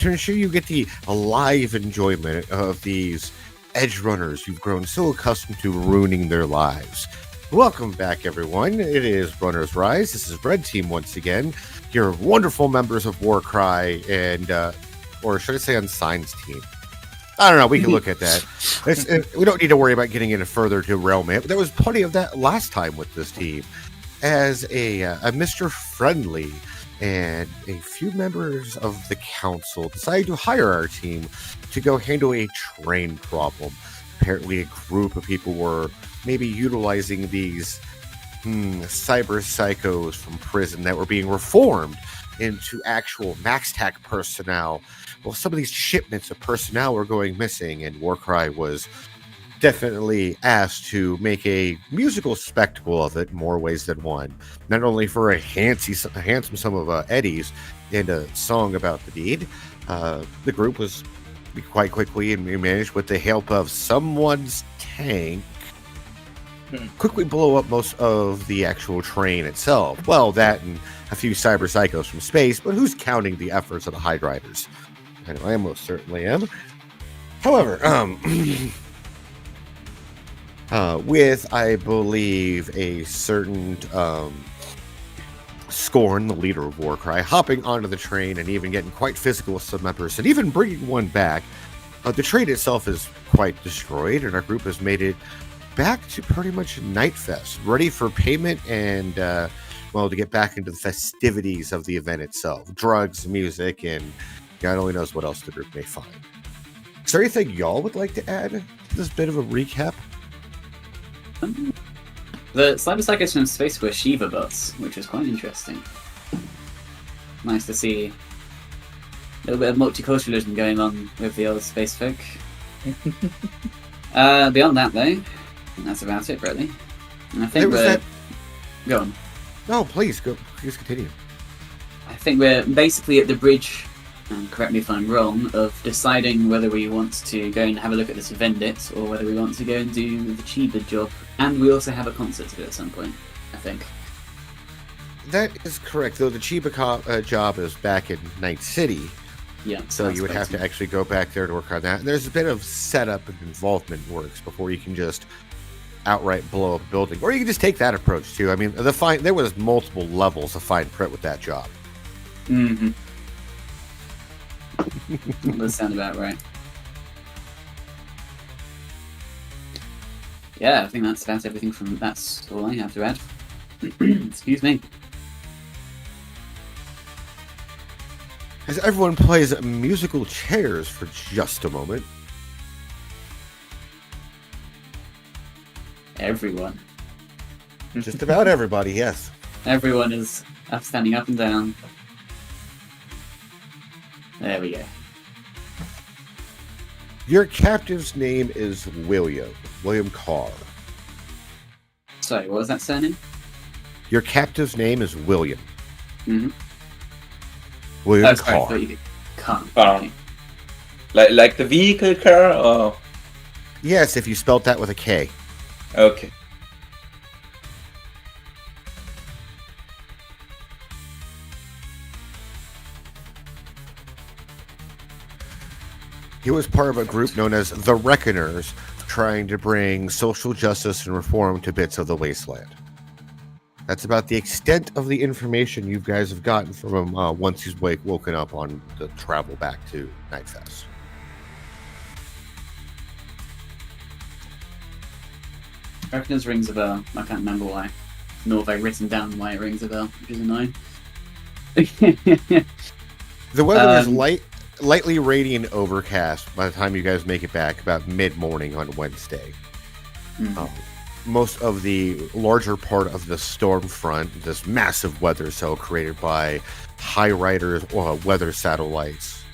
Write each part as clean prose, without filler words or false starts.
to ensure you get the live enjoyment of these edge runners you've grown so accustomed to ruining their lives. Welcome back, everyone. It is Runners Rise. This is Red Team once again. Your wonderful members of Warcry and, or should I say, Unsigned's team. I don't know. We can look at that. We don't need to worry about getting into further derailment. There was plenty of that last time with this team. As a Mr. Friendly and a few members of the council decided to hire our team to go handle a train problem. Apparently, a group of people were maybe utilizing these cyber psychos from prison that were being reformed into actual MaxTac personnel. Well, some of these shipments of personnel were going missing, and Warcry was definitely asked to make a musical spectacle of it in more ways than one. Not only for a handsome sum of eddies and a song about the deed, the group was quite quickly and managed, with the help of someone's tank, quickly blow up most of the actual train itself. Well, that and a few cyber psychos from space, but who's counting the efforts of the Hydriders? I know I most certainly am. However, with, I believe, a certain Scorn, the leader of Warcry, hopping onto the train and even getting quite physical with some members and even bringing one back, the train itself is quite destroyed, and our group has made it back to pretty much Nightfest, ready for payment and, to get back into the festivities of the event itself. Drugs, music, and God only knows what else the group may find. Is there anything y'all would like to add to this bit of a recap? The cyber psychos from space were Shiva bots, which was quite interesting. Nice to see a little bit of multiculturalism going on with the old space folk. Beyond that, though, that's about it, really. And I think Go on. No, please continue. I think we're basically at the bridge, and correct me if I'm wrong, of deciding whether we want to go and have a look at this Vendit or whether we want to go and do the Chiba job. And we also have a concert to do at some point, I think. That is correct, though the Chiba job is back in Night City. Yeah. So you would have to actually go back there to work on that. And there's a bit of setup and involvement works before you can just outright blow up a building. Or you can just take that approach, too. I mean, there was multiple levels of fine print with that job. Mm-hmm. That does sound about right. Yeah, I think that's about everything from... That's all I have to add. Excuse me. As everyone plays musical chairs for just a moment. Everyone. Just about everybody, yes. Everyone is standing up and down. There we go. Your captive's name is William Carr. Sorry, what was that surname? Your captive's name is William. Mm-hmm. William sorry, Carr. I thought you Carr. Okay. Like the vehicle car, or? Yes, if you spelt that with a K. Okay. He was part of a group known as the Reckoners, trying to bring social justice and reform to bits of the wasteland. That's about the extent of the information you guys have gotten from him once he's woken up on the travel back to Nightfest. Reckoners rings a bell. I can't remember why. Nor have I written down why it rings a bell, which is annoying. The weather is lightly rainy and overcast by the time you guys make it back, about mid-morning on Wednesday. Most of the larger part of the storm front, this massive weather cell created by High Riders weather satellites,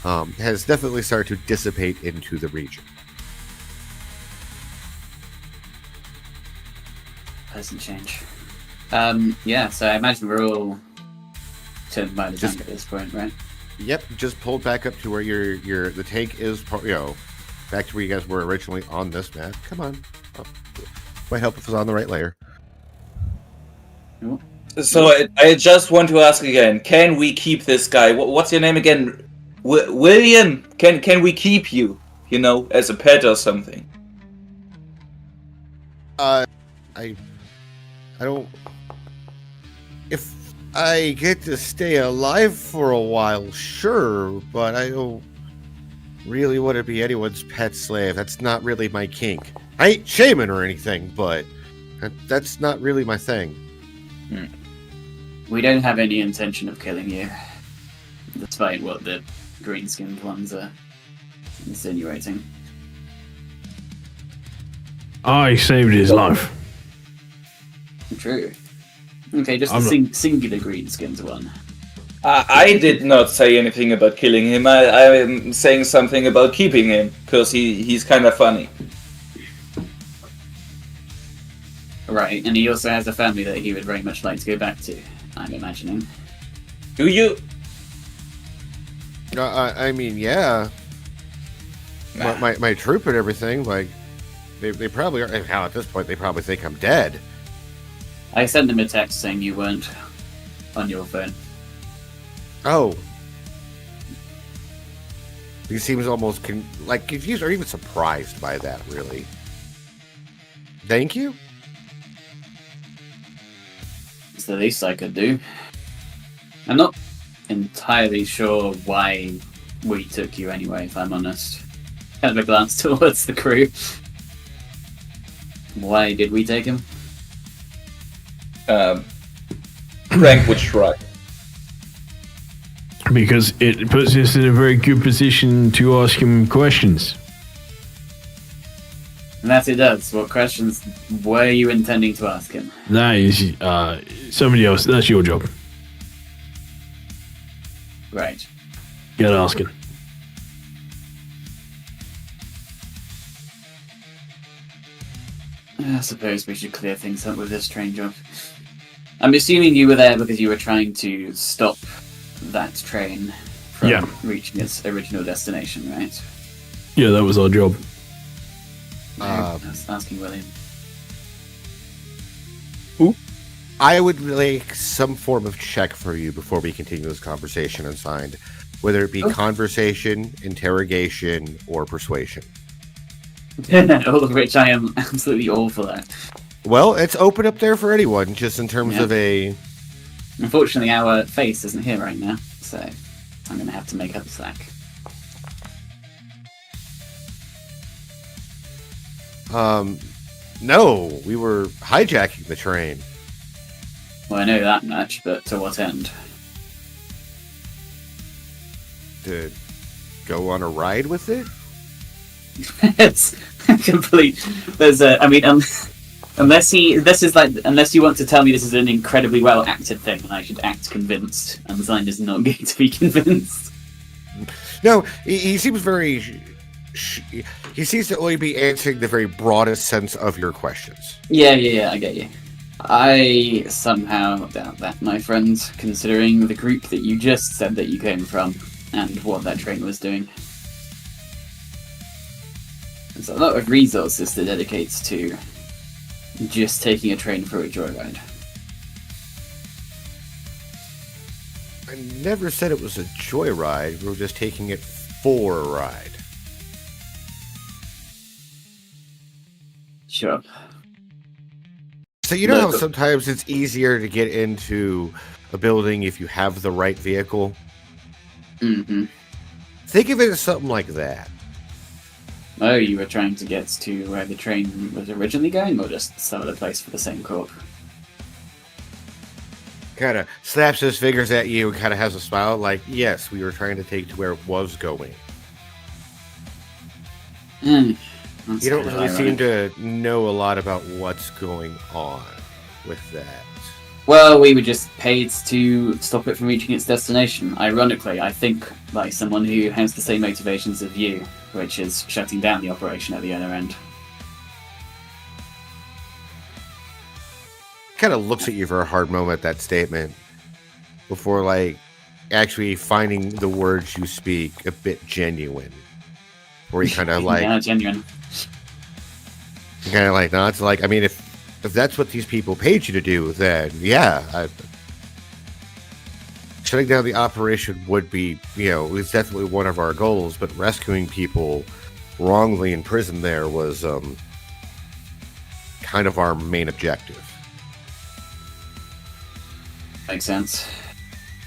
has definitely started to dissipate into the region. Pleasant change. Yeah, so I imagine we're all turned by the tank at this point, right? Yep, just pulled back up to where the tank is, back to where you guys were originally on this map. Come on. Might help if it's on the right layer. So I just want to ask again, can we keep this guy? What's your name again? William, can we keep you? You know, as a pet or something? I don't. If I get to stay alive for a while, sure, but I don't really want to be anyone's pet slave. That's not really my kink. I ain't shaming or anything, but that's not really my thing. We don't have any intention of killing you, despite what the green-skinned ones are insinuating. I saved his life. True. Okay, just a singular green-skinned one. I did not say anything about killing him. I am saying something about keeping him, because he's kind of funny. Right, and he also has a family that he would very much like to go back to, I'm imagining. Do you? I mean, yeah. My troop and everything, like, they probably are. Hell, at this point, they probably think I'm dead. I sent him a text saying you weren't on your phone. Oh. He seems almost confused or even surprised by that, really. Thank you? It's the least I could do. I'm not entirely sure why we took you anyway, if I'm honest. Kind of a glance towards the crew. Why did we take him? Frank would shrug. Because it puts us in a very good position to ask him questions. And that it does. What questions were you intending to ask him? That is somebody else. That's your job. Right. Get asking. I suppose we should clear things up with this train job. I'm assuming you were there because you were trying to stop that train from reaching its original destination, right? Yeah, that was our job. I was asking William. Who? I would like some form of check for you before we continue this conversation unsigned, whether it be conversation, interrogation, or persuasion. All of which I am absolutely awful at. Well, it's open up there for anyone, just in terms of a... Unfortunately, our face isn't here right now, so I'm going to have to make up slack. No, we were hijacking the train. Well, I know that much, but to what end? To go on a ride with it? It's complete. There's a. I mean, unless you want to tell me this is an incredibly well acted thing, and I should act convinced, and Zion is not going to be convinced. No, he seems very. He seems to only be answering the very broadest sense of your questions. Yeah, I get you. I somehow doubt that, my friend, considering the group that you just said that you came from, and what that train was doing. There's a lot of resources that dedicates to just taking a train for a joyride. I never said it was a joyride. We were just taking it for a ride. Sure. So you know how sometimes it's easier to get into a building if you have the right vehicle? Mm-hmm. Think of it as something like that. Oh, you were trying to get to where the train was originally going, or just some other place for the same corp? Kind of slaps his fingers at you and kind of has a smile like, yes, we were trying to take to where it was going. You don't really seem to know a lot about what's going on with that. Well, we were just paid to stop it from reaching its destination. Ironically, I think like someone who has the same motivations as you, which is shutting down the operation at the other end. Kind of looks at you for a hard moment, that statement, before like actually finding the words you speak a bit genuine. Where he kind of like... yeah, genuine. Kind of like, no, it's like, I mean, if that's what these people paid you to do, then yeah. shutting down the operation would be, is definitely one of our goals, but rescuing people wrongly imprisoned there was kind of our main objective. Makes sense.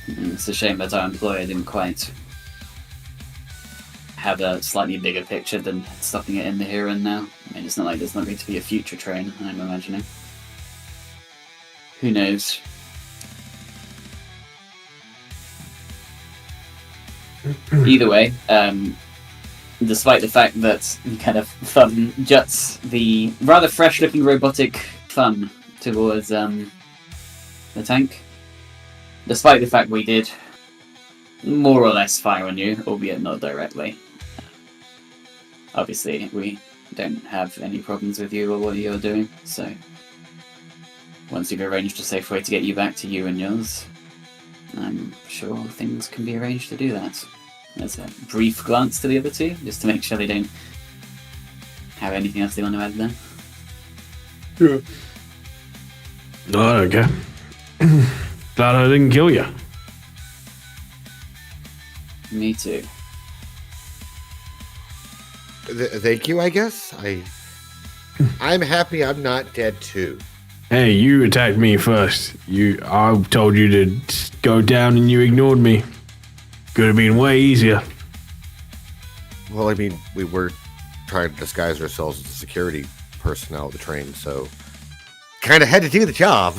It's a shame that our employer didn't quite have a slightly bigger picture than stopping it in the here and now. I mean, it's not like there's not going to be a future train, I'm imagining. Who knows? Either way, despite the fact that kind of Fun juts the rather fresh-looking robotic Fun towards the tank, despite the fact we did more or less fire on you, albeit not directly. Obviously, we don't have any problems with you or what you're doing, so once you've arranged a safe way to get you back to you and yours, I'm sure things can be arranged to do that. There's a brief glance to the other two, just to make sure they don't have anything else they want to add there. Yeah. No, I don't care. Glad I didn't kill you. Me too. Thank you, I guess. I'm happy I'm not dead too. Hey, you attacked me first. I told you to go down and you ignored me. Could have been way easier. Well, I mean, we were trying to disguise ourselves as the security personnel of the train, so kind of had to do the job.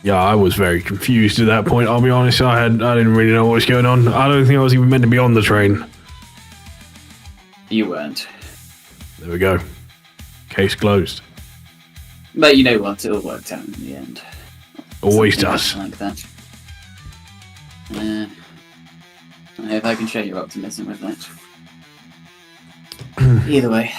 Yeah, I was very confused at that point. I'll be honest, I didn't really know what was going on. I don't think I was even meant to be on the train. You weren't. There we go. Case closed. But you know what? It all worked out in the end. Always Something does. like that. I hope I can share your optimism with that. Either way.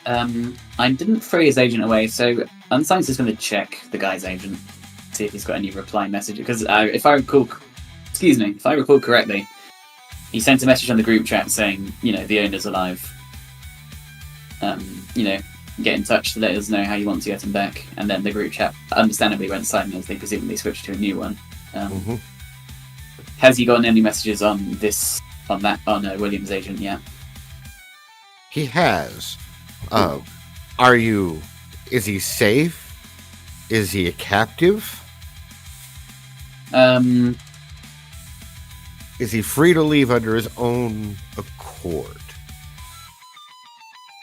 I didn't throw his agent away, so Unscience is going to check the guy's agent, see if he's got any reply message. Because if I recall correctly, he sent a message on the group chat saying, the owner's alive. Get in touch to let us know how you want to get him back. And then the group chat understandably went silent as they presumably switched to a new one. Has he gotten any messages on William's agent yet? He has. Is he safe? Is he a captive? Is he free to leave under his own accord?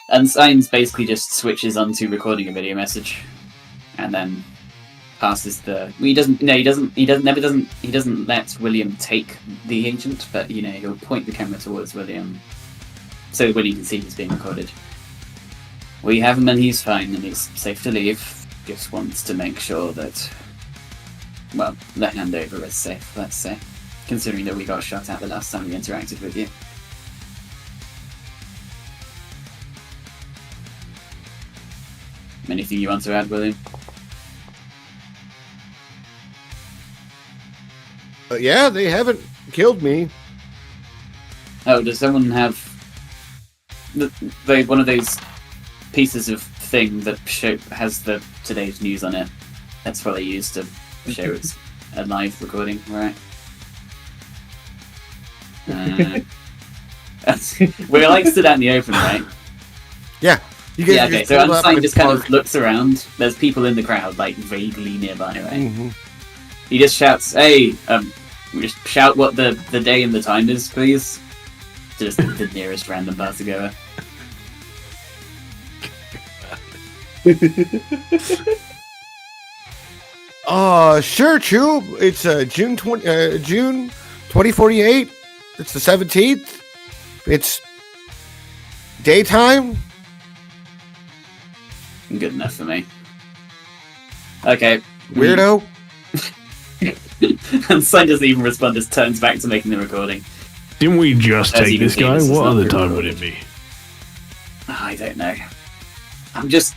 Unsigned basically just switches onto recording a video message, and then passes the. Well, he doesn't let William take the agent, but he'll point the camera towards William, so William can see he's being recorded. We have him and he's fine and he's safe to leave. Just wants to make sure that, well, the handover is safe, let's say, considering that we got shot at the last time we interacted with you. Anything you want to add, William? Yeah, they haven't killed me. Oh, does someone have one of those pieces of thing that has the today's news on it? That's what they use to show it's a live recording, right? We're like stood out in the open, right? Yeah. Yeah, okay, so Unsigned just kind of looks around. There's people in the crowd, like, vaguely nearby, right? Mm-hmm. He just shouts, hey, just shout what the day and the time is, please. To just the nearest random partygoer. Sure, Chew. It's June 2048. It's the 17th. It's daytime. Good enough for me. Okay. Weirdo. And Sign doesn't even respond, just turns back to making the recording. Didn't we just take this guy? What other time would it be? I don't know. I'm just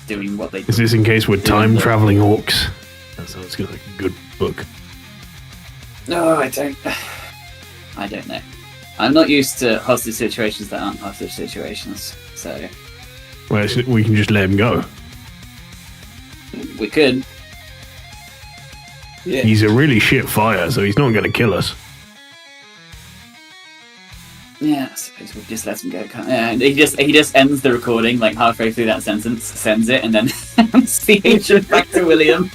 doing what they do. Is this in case we're time-traveling orcs? That sounds like a good book. No, I don't know. I'm not used to hostage situations that aren't hostage situations, so... Well, we can just let him go. We could. Yeah. He's a really shit fighter, so he's not going to kill us. Yeah, I suppose we'll just let him go. And he just ends the recording like halfway through that sentence, sends it, and then hands the agent back to William.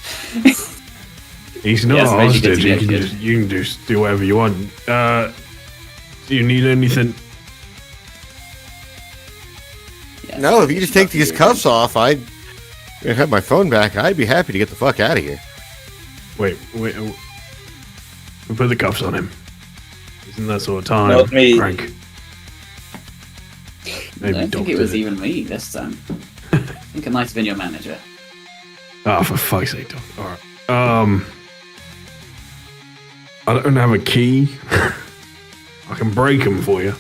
He's not Yeah, a so basically hostage. gets You can just do whatever you want. Do you need anything? Yes, No, if you just take these cuffs off, I'd have my phone back. I'd be happy to get the fuck out of here. Wait. We put the cuffs on him. Isn't that sort of time? Not me. Frank. I don't think it was did even me this time. I think it might have been your manager. Oh, for fuck's sake, Doc. Alright. I don't have a key. I can break them for you.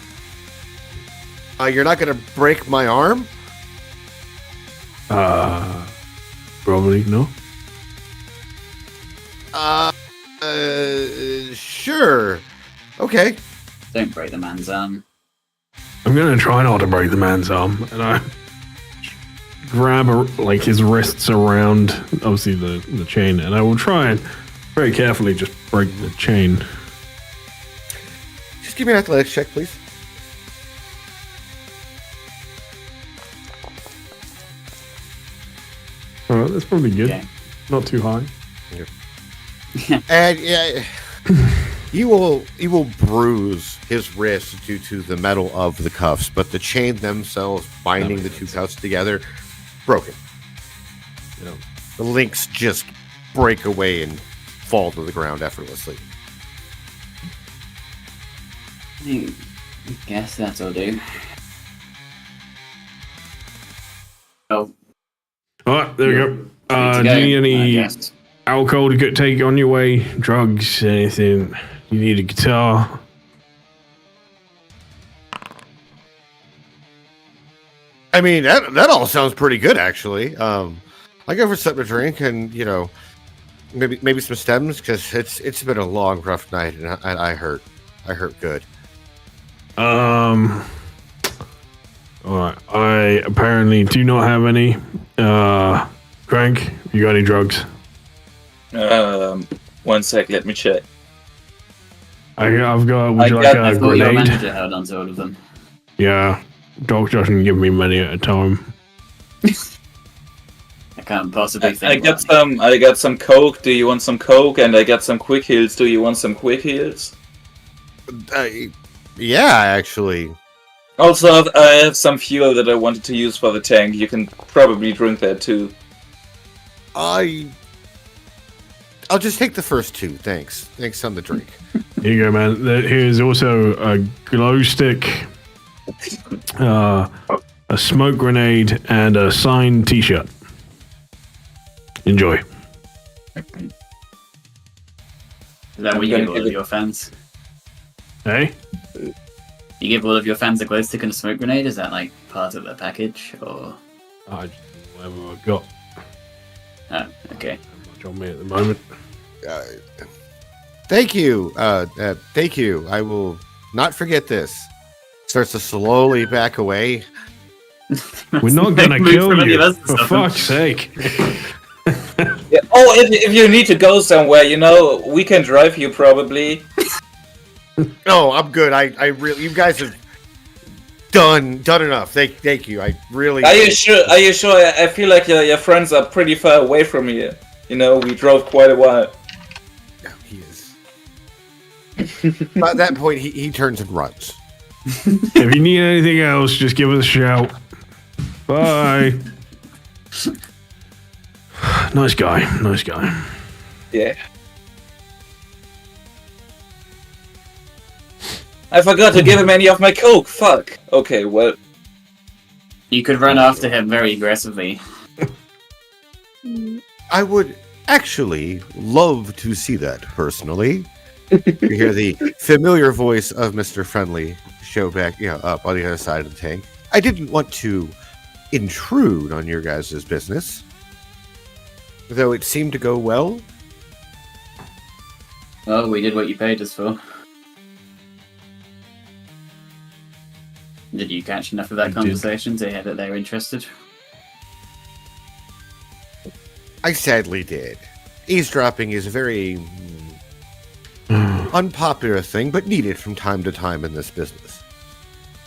You're not going to break my arm? Probably no. Sure. Okay. Don't break the man's arm. I'm gonna try not to break the man's arm, and I grab his wrists around, obviously the chain, and I will try and very carefully just break the chain. Just give me an athletics check, please. All right, that's probably good. Okay. Not too high. And yeah, you will bruise his wrist due to the metal of the cuffs, but the chain themselves binding the two cuffs together, broken. You know, the links just break away and fall to the ground effortlessly. I guess that'll do. Oh, All right, there we go. good to Do go, you need I any guess. alcohol to take on your way? Drugs? Anything? You need a guitar? I mean, that all sounds pretty good, actually. I go for something to drink, and maybe some stems, because it's been a long, rough night, and I hurt good. All right. I apparently do not have any. Frank, you got any drugs? 1 sec, let me check. I've got. Would I you like got- a I thought your grenade? manager held on to all of them. Yeah. Doc doesn't give me many at a time. I can't possibly I think. got some coke. Do you want some coke? And I got some quick heals. Do you want some quick heals? Yeah, actually. Also, I have some fuel that I wanted to use for the tank. You can probably drink that too. I'll just take the first two. Thanks on the drink. Here you go, man. Here's also a glow stick, a smoke grenade, and a signed T-shirt. Enjoy. Is that what you I'm give gonna all give of it- your fans? Hey. You give all of your fans a glow stick and a smoke grenade? Is that like part of the package, or? I just whatever I've got. Oh, okay. Much on me at the moment. Thank you. Thank you. I will not forget this. Starts to slowly back away. We're not gonna Move kill from any you, of us to for stop them. fuck's sake. Yeah. Oh, if you need to go somewhere, we can drive you probably. No, I'm good. I really, you guys have done enough. Thank you. I really. Are you sure? I feel like your friends are pretty far away from here. We drove quite a while. No, he is. By that point, he turns and runs. If you need anything else, just give us a shout. Bye. Nice guy. Yeah. I forgot to give him any of my coke. Fuck. Okay, well. You could run after him very aggressively. I would actually love to see that personally. You hear the familiar voice of Mr. Friendly show back, up on the other side of the tank. I didn't want to intrude on your guys' business, though it seemed to go well. Well, we did what you paid us for. Did you catch enough of that I did. conversation to hear that they're interested? I sadly did. eavesdropping is a very unpopular thing, but needed from time to time in this business.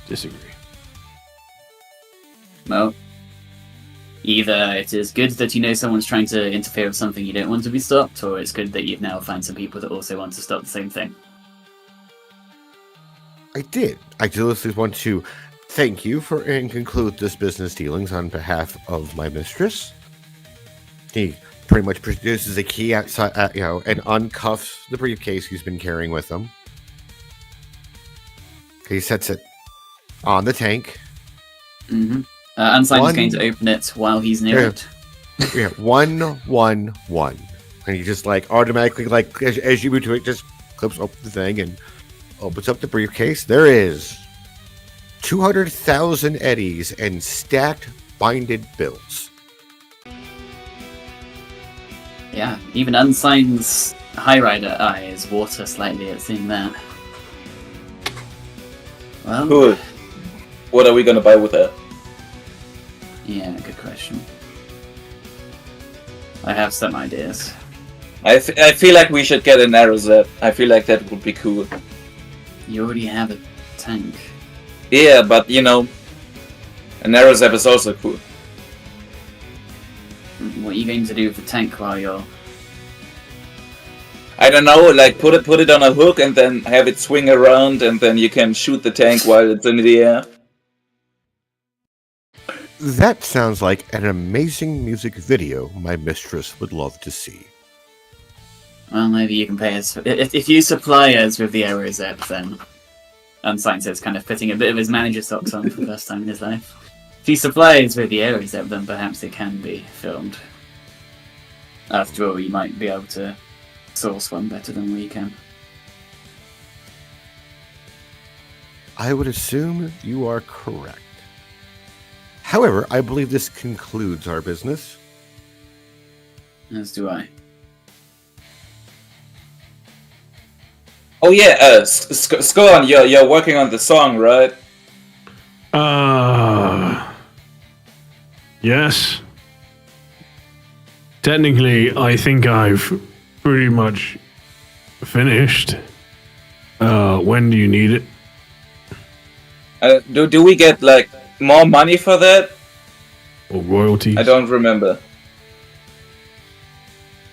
Disagree. Well, either it is good that you know someone's trying to interfere with something you don't want to be stopped, or it's good that you've now found some people that also want to stop the same thing. I did. I just want to thank you for and conclude this business dealings on behalf of my mistress. He pretty much produces a key outside, and uncuffs the briefcase he's been carrying with him. He sets it on the tank. Mm-hmm. Unsigned is going to open it while he's near it. Yeah, 111, and he just like automatically, like as you move to it, just clips open the thing and opens up the briefcase. There is 200,000 eddies and stacked binded bills. Yeah, even Unsigned's High Rider eyes water slightly at seeing that. Well, Cool. What are we gonna buy with that? yeah, good question. I have some ideas. I feel like we should get an Aerozep. I feel like that would be cool. You already have a tank. Yeah, but you know, an Aerozep is also cool. What are you going to do with the tank while you're... I don't know, like put it on a hook and then have it swing around, and then you can shoot the tank while it's in the air. That sounds like an amazing music video my mistress would love to see. Well, maybe you can pay us... If you supply us with the Aerozep, then... Unsigned says, kind of putting a bit of his manager socks on for the first time in his life. If you supply us with the Aerozep, then perhaps it can be filmed. After all, you might be able to source one better than we can. I would assume you are correct. However, I believe this concludes our business. As do I. Oh yeah, Scorn, you're working on the song, right? Yes. Technically, I think I've pretty much finished. When do you need it? Do we get like more money for that? Or royalties? I don't remember.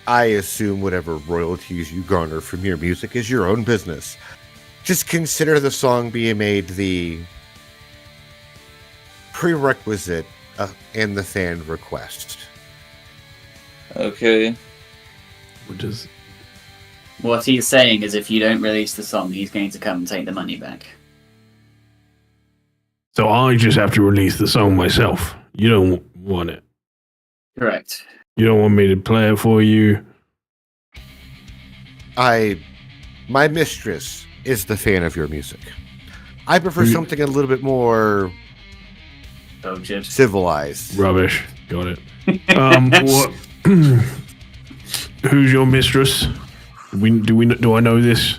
I assume whatever royalties you garner from your music is your own business. Just consider the song being made the prerequisite and the fan request. Okay. Which is... What he's saying is if you don't release the song, he's going to come and take the money back. So I just have to release the song myself. You don't want it. Correct. You don't want me to play it for you. My mistress is the fan of your music. I prefer something a little bit more Cultured. civilized. Rubbish. Got it. What? Who's your mistress? Do I know this?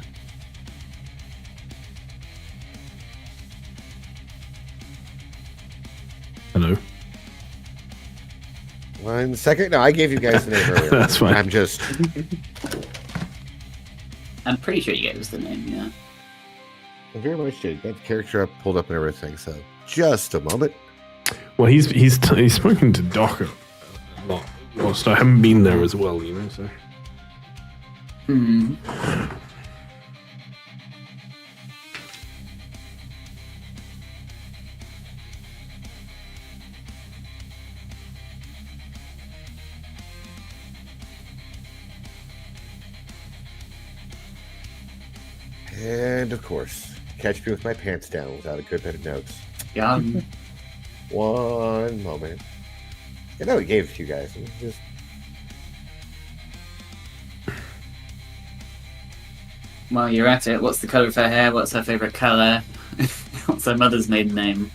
Hello. 1 second. No, I gave you guys the name earlier. That's fine. I'm pretty sure you gave us the name, yeah. I very much did. Got the character up, pulled up, and everything. So, just a moment. Well, he's spoken to Doc a lot. Whilst I haven't been there as well, you know. So. Hmm. And of course, catch me with my pants down without a good bit of notes. Yeah. 1 moment. I know he gave it to you guys. Just While you're at it, what's the colour of her hair? What's her favourite colour? What's her mother's maiden name?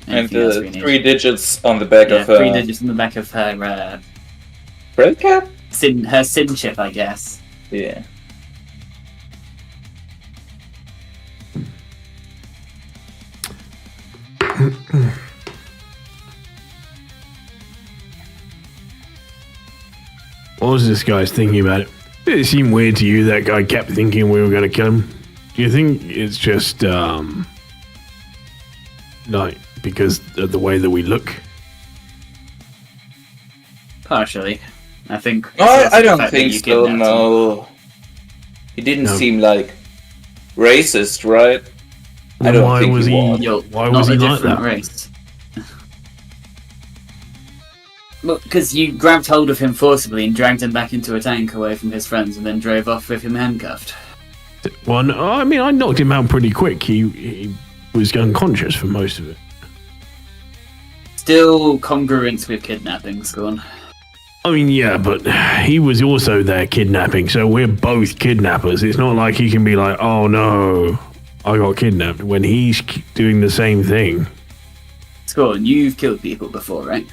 And Anything else the we need? 3 digits on the back of her 3 digits on the back of her credit card? her SIN chip, I guess. Yeah. What was this guy's thinking about it? Did it seem weird to you that guy kept thinking we were going to kill him? Do you think it's just, like, because of the way that we look? Partially. I think... I don't think so, no. He didn't seem like racist, right? I don't why think was he he? was. Why was he like that? Race. Well, because you grabbed hold of him forcibly and dragged him back into a tank away from his friends and then drove off with him handcuffed. Well, no, I mean, I knocked him out pretty quick. He was unconscious for most of it. Still congruent with kidnapping, Scorn. I mean, yeah, but he was also there kidnapping, so we're both kidnappers. It's not like he can be like, oh no, I got kidnapped, when he's doing the same thing. Scorn, you've killed people before, right?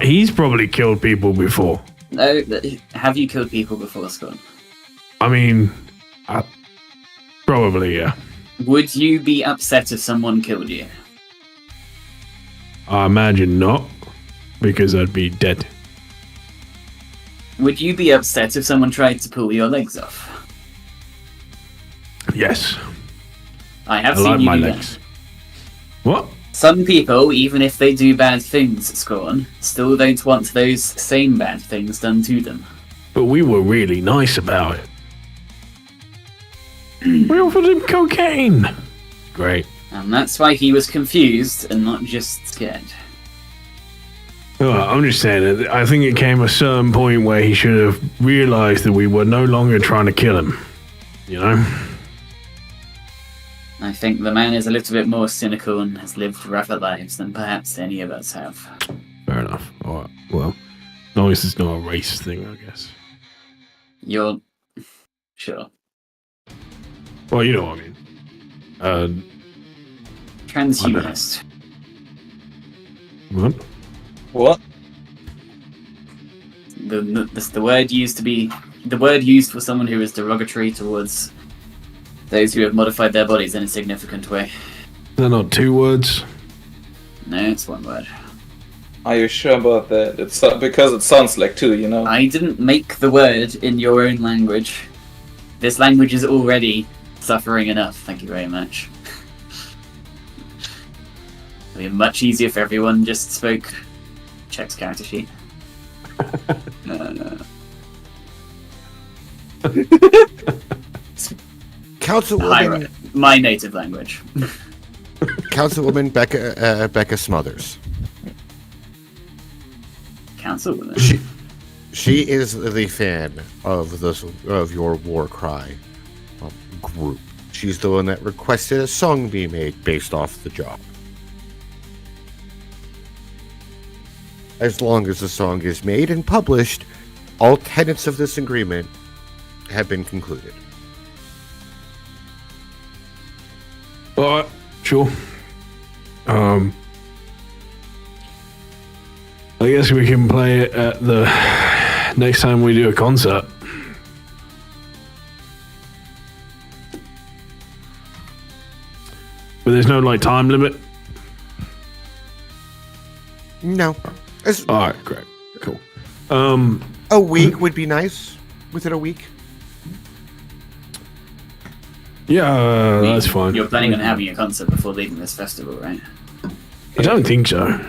He's probably killed people before. No, have you killed people before, Scorn? I mean, probably, yeah. Would you be upset if someone killed you? I imagine not, because I'd be dead. Would you be upset if someone tried to pull your legs off? Yes. I have I seen like you my do legs. that. What? Some people, even if they do bad things, Scorn, still don't want those same bad things done to them. But we were really nice about it. We offered him cocaine. Great. And that's why he was confused and not just scared. Oh, I'm just saying that I think it came a certain point where he should have realized that we were no longer trying to kill him. You know? I think the man is a little bit more cynical and has lived rougher lives than perhaps any of us have. Fair enough. All right. Well, as long as it's not a race thing, I guess. You're... sure. Well, you know what I mean. Transhumanist. What? What? The word used to be... the word used for someone who is derogatory towards those who have modified their bodies in a significant way. They're not two words. No, it's one word. Are you sure about that? It's because it sounds like two, you know? I didn't make the word in your own language. This language is already suffering enough, thank you very much. It'd be much easier if everyone just spoke Check's character sheet. Councilwoman, my native language. Councilwoman Becca Smothers. Councilwoman. She is the fan of your war cry group. She's the one that requested a song be made based off the job. As long as the song is made and published, all tenets of this agreement have been concluded. Alright, sure. I guess we can play it at the next time we do a concert. But there's no like time limit. No. Alright, great. Cool. A week would be nice. Within a week. Yeah, that's fine. You're planning on having a concert before leaving this festival, right? I don't think so.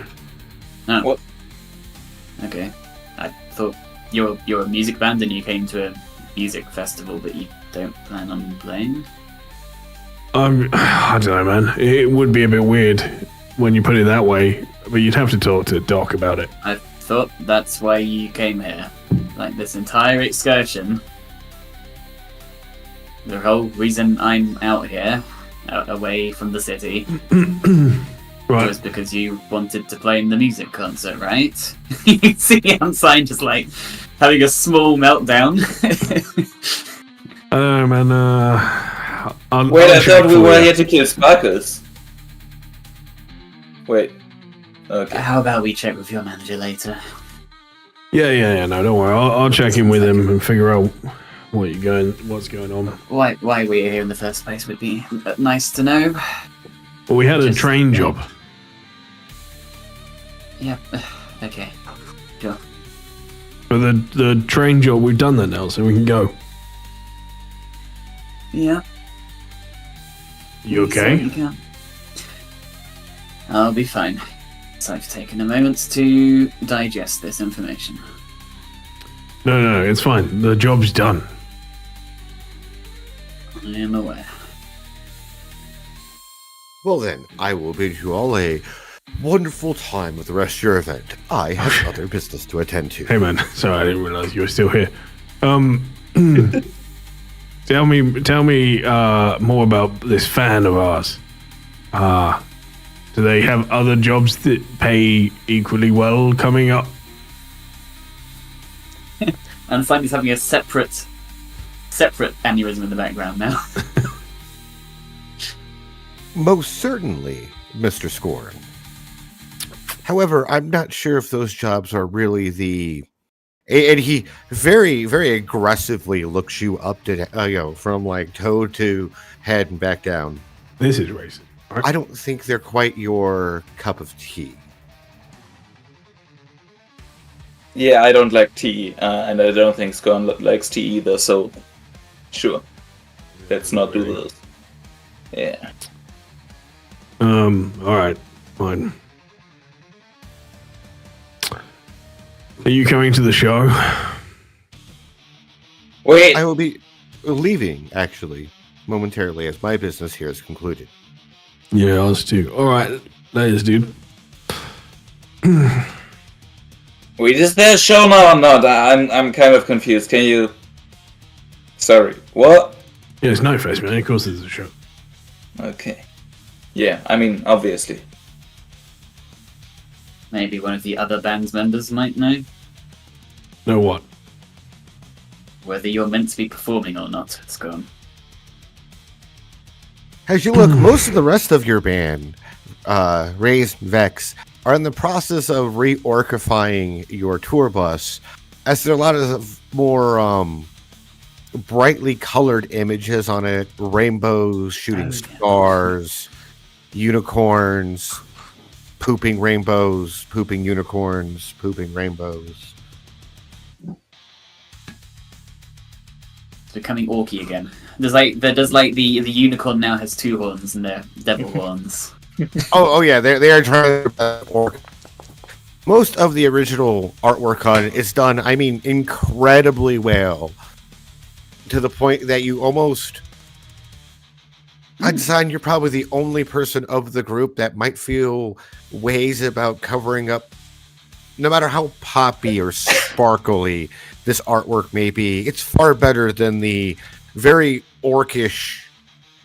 No. What? Okay. I thought you're a music band and you came to a music festival, but you don't plan on playing? I don't know, man. It would be a bit weird when you put it that way, but you'd have to talk to Doc about it. I thought that's why you came here. Like, this entire excursion, the whole reason I'm out here, away from the city, Right. was because you wanted to play in the music concert, right? You see Unsigned just like having a small meltdown. I don't know, man. Wait, I thought we were here to kill Sparkles. Wait. Okay. How about we check with your manager later? Yeah. No, don't worry. I'll check in with him and figure out what's going on. Why we're here in the first place would be nice to know. Well, we had a train job. Yeah. Okay. Sure. For the train job, we've done that now, so we can go. Yeah. You okay? You can. I'll be fine. So I've taken a moment to digest this information. No, it's fine. The job's done. I am aware. Well then, I will bid you all a wonderful time with the rest of your event. I have other business to attend to. Hey man, sorry, I didn't realize you were still here. Tell me more about this fan of ours. Do they have other jobs that pay equally well coming up? And Simon's having a separate aneurysm in the background now. Most certainly, Mr. Scorn. However, I'm not sure if those jobs are really the... And he very, very aggressively looks you up to, from like toe to head and back down. This is racist. Right? I don't think they're quite your cup of tea. Yeah, I don't like tea, and I don't think Scorn likes tea either, so sure. Let's not do those. Yeah. Alright, fine. Are you coming to the show? Wait! I will be leaving, actually, momentarily, as my business here is concluded. Yeah, us too. Alright, laters, dude. Wait, is there a show now or not? I'm kind of confused. Can you... Sorry, what? Yeah, it's No Face, man. Of course there's a show. Okay. Yeah, I mean, obviously. Maybe one of the other band's members might know Know what? whether you're meant to be performing or not. It's gone. As you look, most of the rest of your band, Raise and Vex, are in the process of reorchifying your tour bus, as there are a lot of more brightly colored images on it, rainbows, shooting stars, unicorns, pooping rainbows, pooping unicorns, pooping rainbows. It's becoming orky again. The unicorn now has two horns and they're devil horns. Oh yeah, they are trying to most of the original artwork on it is done, I mean, incredibly well. To the point that you almost I'd say you're probably the only person of the group that might feel ways about covering up, no matter how poppy or sparkly this artwork may be. It's far better than the very orcish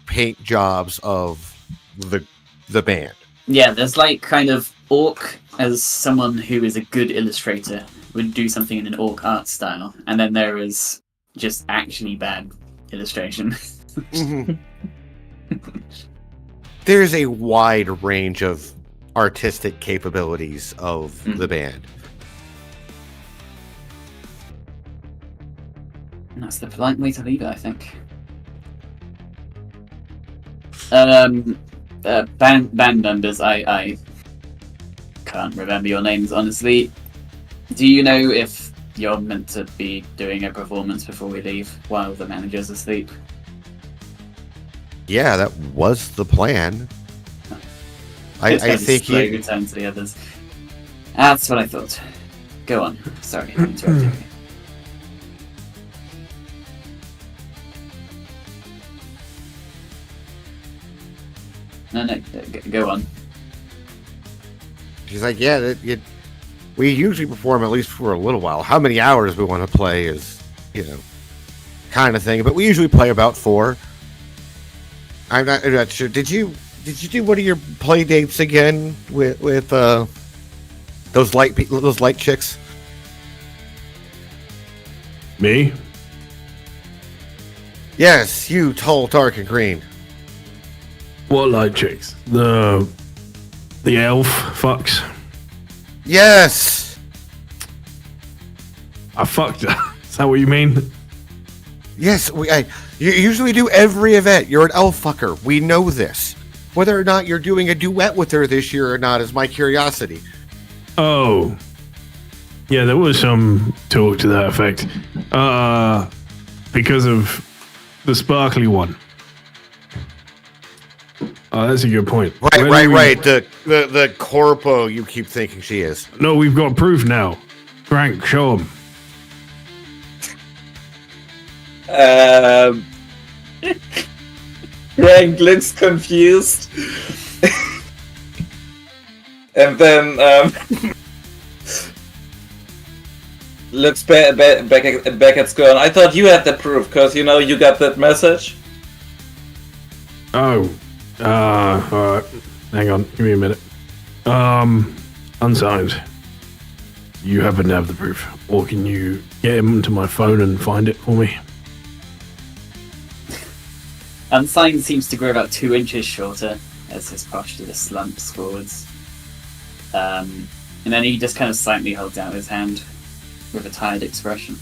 paint jobs of the band. Yeah, there's like kind of orc as someone who is a good illustrator would do something in an orc art style, and then there is just actually bad illustration. Mm-hmm. There's a wide range of artistic capabilities of the band. And that's the polite way to leave it, I think. Band members, I can't remember your names, honestly. Do you know if you're meant to be doing a performance before we leave while the manager's asleep? Yeah, that was the plan. I think you return to the others. That's what I thought. Go on. Sorry, I'm interrupting you. No, go on. She's like, yeah, we usually perform at least for a little while. How many hours we want to play is, kind of thing. But we usually play about 4. I'm not sure. Did you do one of your play dates again with those light chicks? Me? Yes, you tall, dark, and green. What light chicks? The elf fucks? Yes! I fucked her. Is that what you mean? Yes, you usually do every event. You're an elf fucker. We know this. Whether or not you're doing a duet with her this year or not is my curiosity. Oh. Yeah, there was some talk to that effect. Because of the sparkly one. Oh, that's a good point. Right. The corpo you keep thinking she is. No, we've got proof now. Frank, show him. Frank looks confused. And then looks back at Scorn. I thought you had the proof, because, you know, you got that message. Oh. Alright. Hang on, give me a minute. Unsigned. You happen to have the proof. Or can you get him to my phone and find it for me? Unsigned seems to grow about 2 inches shorter as his posture slumps forwards. And then he just kind of slightly holds out his hand with a tired expression.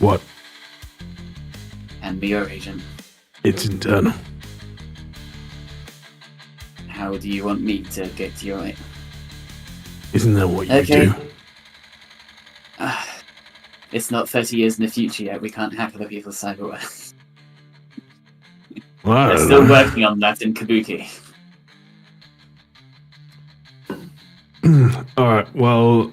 What? Hand me your agent. It's internal. How do you want me to get to your... Isn't that what you Okay. do? It's not 30 years in the future yet. We can't hack other people's cyberware. Well, I They're don't still know. working on that in Kabuki. Alright, well,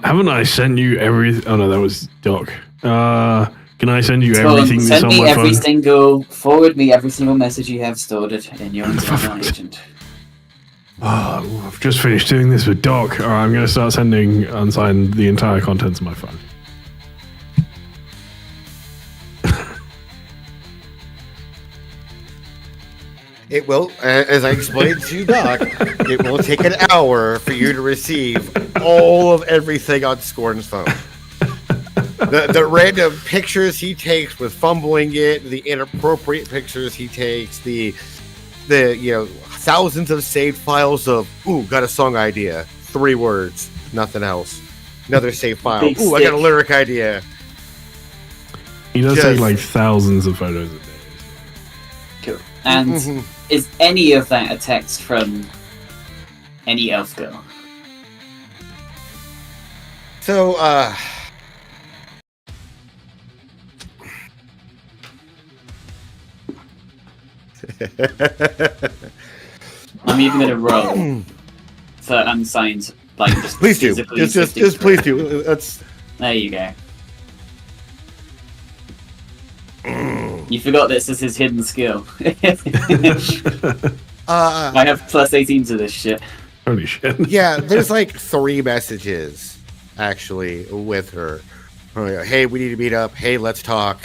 haven't I sent you everything? Oh no, that was Doc. Can I send you everything that's Send on me my every phone? forward me every single message you have stored in your internal agent. Oh, I've just finished doing this with Doc. Alright, I'm going to start sending Unsigned the entire contents of my phone. It will, as I explained to you, Doc, it will take an hour for you to receive all of everything on Scorn's phone. The random pictures he takes with fumbling it, the inappropriate pictures he takes, the thousands of saved files of, ooh, got a song idea, 3 words, nothing else. Another saved file. Big Ooh, I got a lyric idea. He does Just- take like thousands of photos a day. Cool. And is any of that a text from any elf girl? So, I'm even going to roll for unsigned, like, just please do. physically Just sifting through please it. do. That's There you go. You forgot this is his hidden skill. I have plus 18 to this shit. Holy shit. yeah. There's like 3 messages actually with her. Hey, we need to meet up. Hey, let's talk.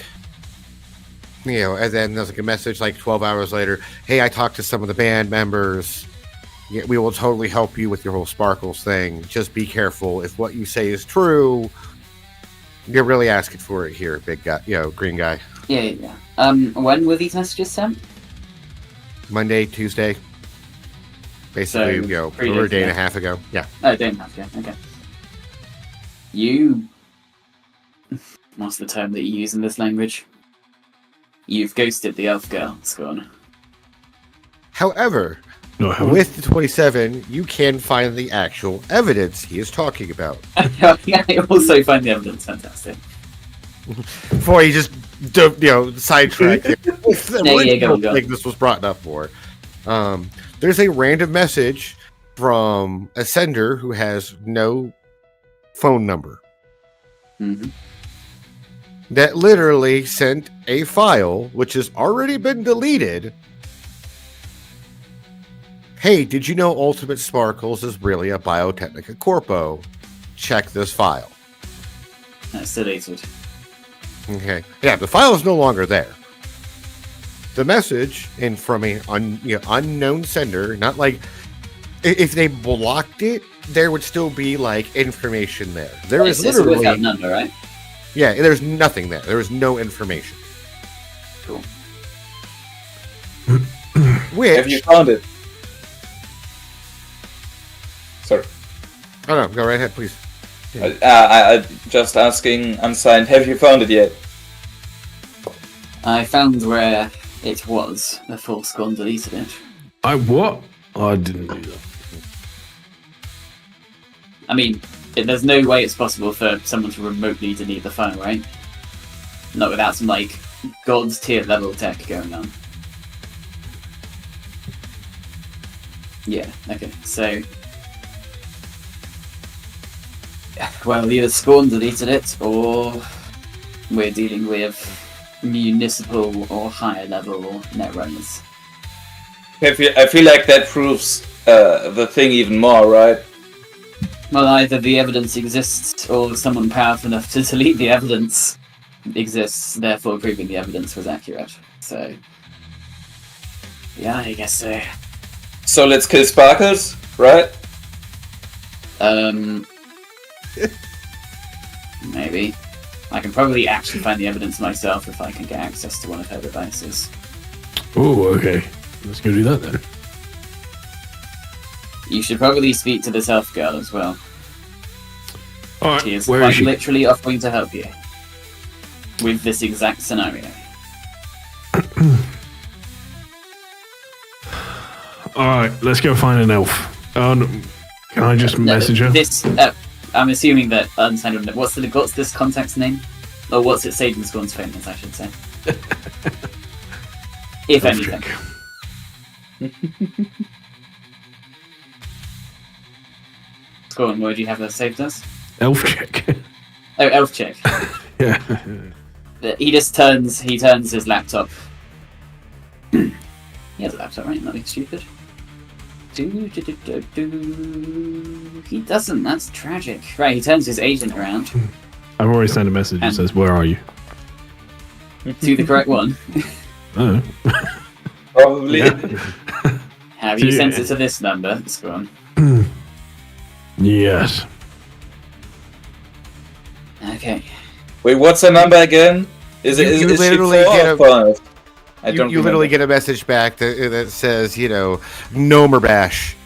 You know, and then there's like a message like 12 hours later. Hey, I talked to some of the band members. Yeah, we will totally help you with your whole Sparkles thing. Just be careful. If what you say is true, you're really asking for it here, big guy. Green guy. Yeah. When were these messages sent? Monday, Tuesday. Basically, So, 3 over a days day and a ago. half ago. Yeah. Oh, don't have to. Okay. You... What's the term that you use in this language? You've ghosted the elf girl, Scorn. However, No, I haven't. with the 27, you can find the actual evidence he is talking about. Yeah, I also find the evidence fantastic. Before he just, sidetracked it. The Yeah, original go. thing this was brought up for. There's a random message from a sender who has no phone number Mm-hmm. that literally sent a file which has already been deleted. Hey, did you know Ultimate Sparkles is really a Biotechnica Corpo? Check this file. That's deleted. Okay. Yeah, the file is no longer there. The message from a unknown sender, not like if they blocked it, there would still be like information there. There is It's without literally number, right? yeah. There's nothing there. There is no information. Cool. Which Have you found it? Sorry. oh no, go right ahead, please. I just asking Unsigned, have you found it yet? I found where it was before Scorn deleted it. I what? Oh, I didn't do that. I mean, There's no way it's possible for someone to remotely delete the file, right? Not without some, like, God's tier level tech going on. Yeah, okay, so... Well, either Scorn deleted it, or we're dealing with municipal or higher level netrunners. I feel like that proves the thing even more, right? Well, either the evidence exists, or someone powerful enough to delete the evidence exists, therefore proving the evidence was accurate. So, yeah, I guess so. So let's kill Sparkles, right? Maybe. I can probably actually find the evidence myself if I can get access to one of her devices. Oh, okay. Let's go do that then. You should probably speak to this elf girl as well. Alright, She is where quite is she? literally offering to help you with this exact scenario. Alright, let's go find an elf. Can I just message her? I'm assuming that unsigned. What's this contact's name? Or what's it Satan Scorn's famous, I should say. If Elf anything. chick. Scorn, what do you have her saved as? Elf chick. Oh, elf chick. Yeah. He just turns his laptop. He has a laptop, right? Not being stupid. He doesn't, that's tragic. Right, he turns his agent around. I've already sent a message that says, "Where are you?" To the correct one. Oh. Probably. Have you sent it to this number, Scorn? Yes. Okay. Wait, what's the number again? Is it You is literally it 4 get or a- 5? I You don't literally remember. get a message back that says, you know, Nomer Bash.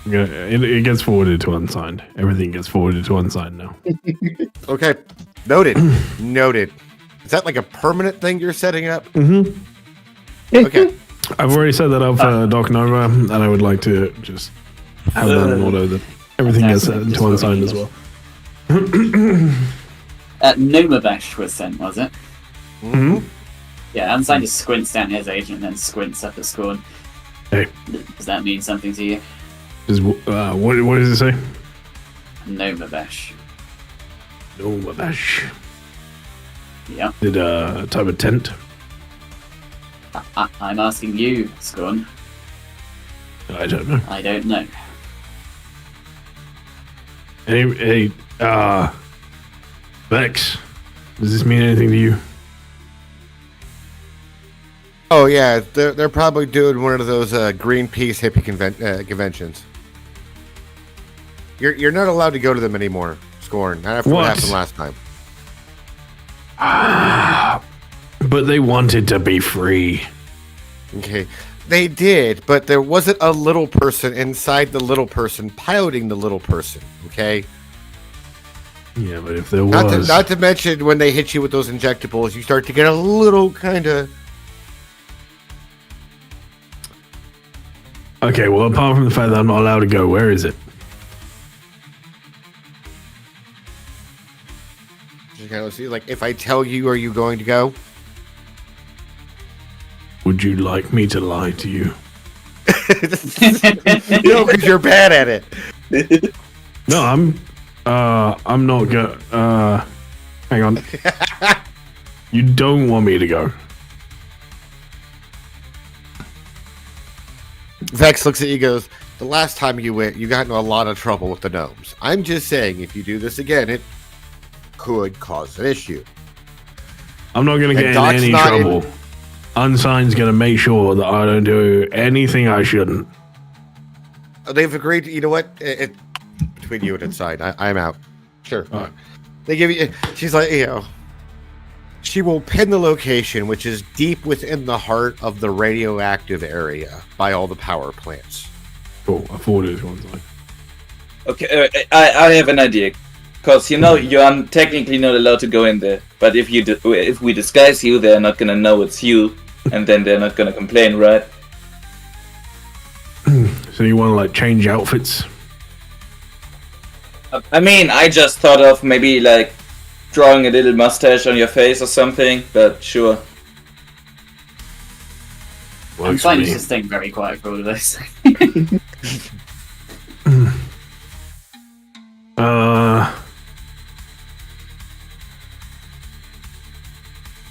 Yeah, it gets forwarded to unsigned. Everything gets forwarded to unsigned now. Okay, noted. Noted. Is that like a permanent thing you're setting up? Mm-hmm. Okay. I've already set that up for Doc Nova, and I would like to just have that in order that everything gets sent to unsigned as well. Noma Bash was sent, was it? Mm-hmm. Yeah, Unsigned just squints down his agent and then squints up at Scorn. Hey. Does that mean something to you? What does it say? Noma Bash. No, my bash. Yeah. Did type of tent? I'm asking you, Scorn. I don't know. I don't know. Hey, Vex, does this mean anything to you? Oh yeah, they're probably doing one of those Greenpeace hippie conventions. You're not allowed to go to them anymore, Scorn. Not after what What? happened last time. But they wanted to be free. Okay, they did, but there wasn't a little person inside the little person piloting the little person. Okay. Yeah, but if there was... Not to mention when they hit you with those injectables, you start to get a little kind of. Okay, well, apart from the fact that I'm not allowed to go, where is it? You kind of see, like, if I tell you, are you going to go? Would you like me to lie to you? No, because you're bad at it. No, I'm not go. Hang on. You don't want me to go. Vex looks at you and goes, the last time you went, you got into a lot of trouble with the gnomes. I'm just saying, if you do this again, it could cause an issue. I'm not going to get in Doc's any not trouble. Unsigned's going to make sure that I don't do anything I shouldn't. They've agreed to, you know what? Between you and Inside, I'm out. Sure. All right. They give you, she's like, you know, she will pin the location, which is deep within the heart of the radioactive area by all the power plants. Cool, I forwarded it to Unsigned. Okay, I have an idea. Because, you know, you're technically not allowed to go in there. But if we disguise you, they're not gonna know it's you. and then they're not gonna complain, right? So you want to like change outfits? I mean, I just thought of maybe like drawing a little mustache on your face or something, but sure. I'm Works finding for me. just staying very quiet for all of this.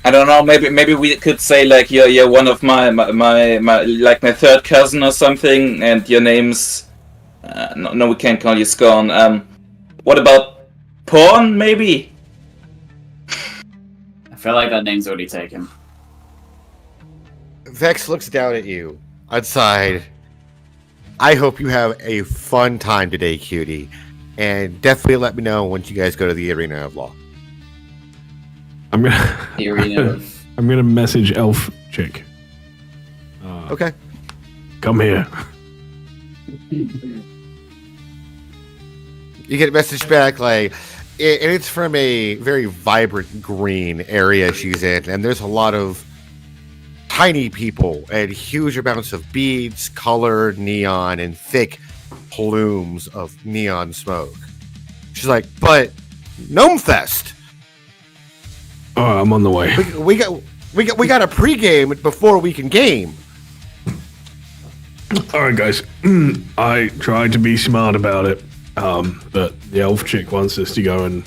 I don't know. Maybe we could say like you're one of my like my third cousin or something, and your name's no, we can't call you Scorn. What about Porn? Maybe. I feel like that name's already taken. Vex looks down at you outside. I hope you have a fun time today, cutie. And definitely let me know once you guys go to the Arena of Law. I'm gonna. The arena of... I'm gonna message Elf Chick. Okay. Come here. You get a message back like, and it's from a very vibrant green area she's in, and there's a lot of tiny people and huge amounts of beads, color, neon, and thick plumes of neon smoke. She's like, but Gnome Fest. Oh, I'm on the way. We got a pregame before we can game. All right, guys. I tried to be smart about it, but the elf chick wants us to go and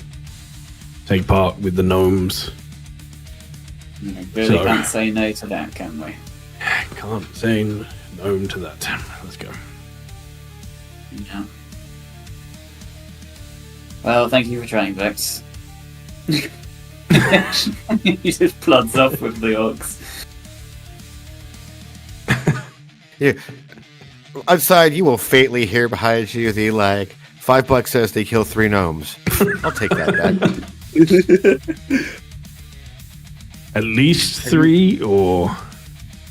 take part with the gnomes. We really So- can't say no to that, can we? Can't say no to that. Let's go. Yeah. Well, thank you for trying, Vex. He just plods off with the orcs. Yeah. Outside, you will faintly hear behind you the like, $5 says they kill 3 gnomes. I'll take that bet. At least 3, or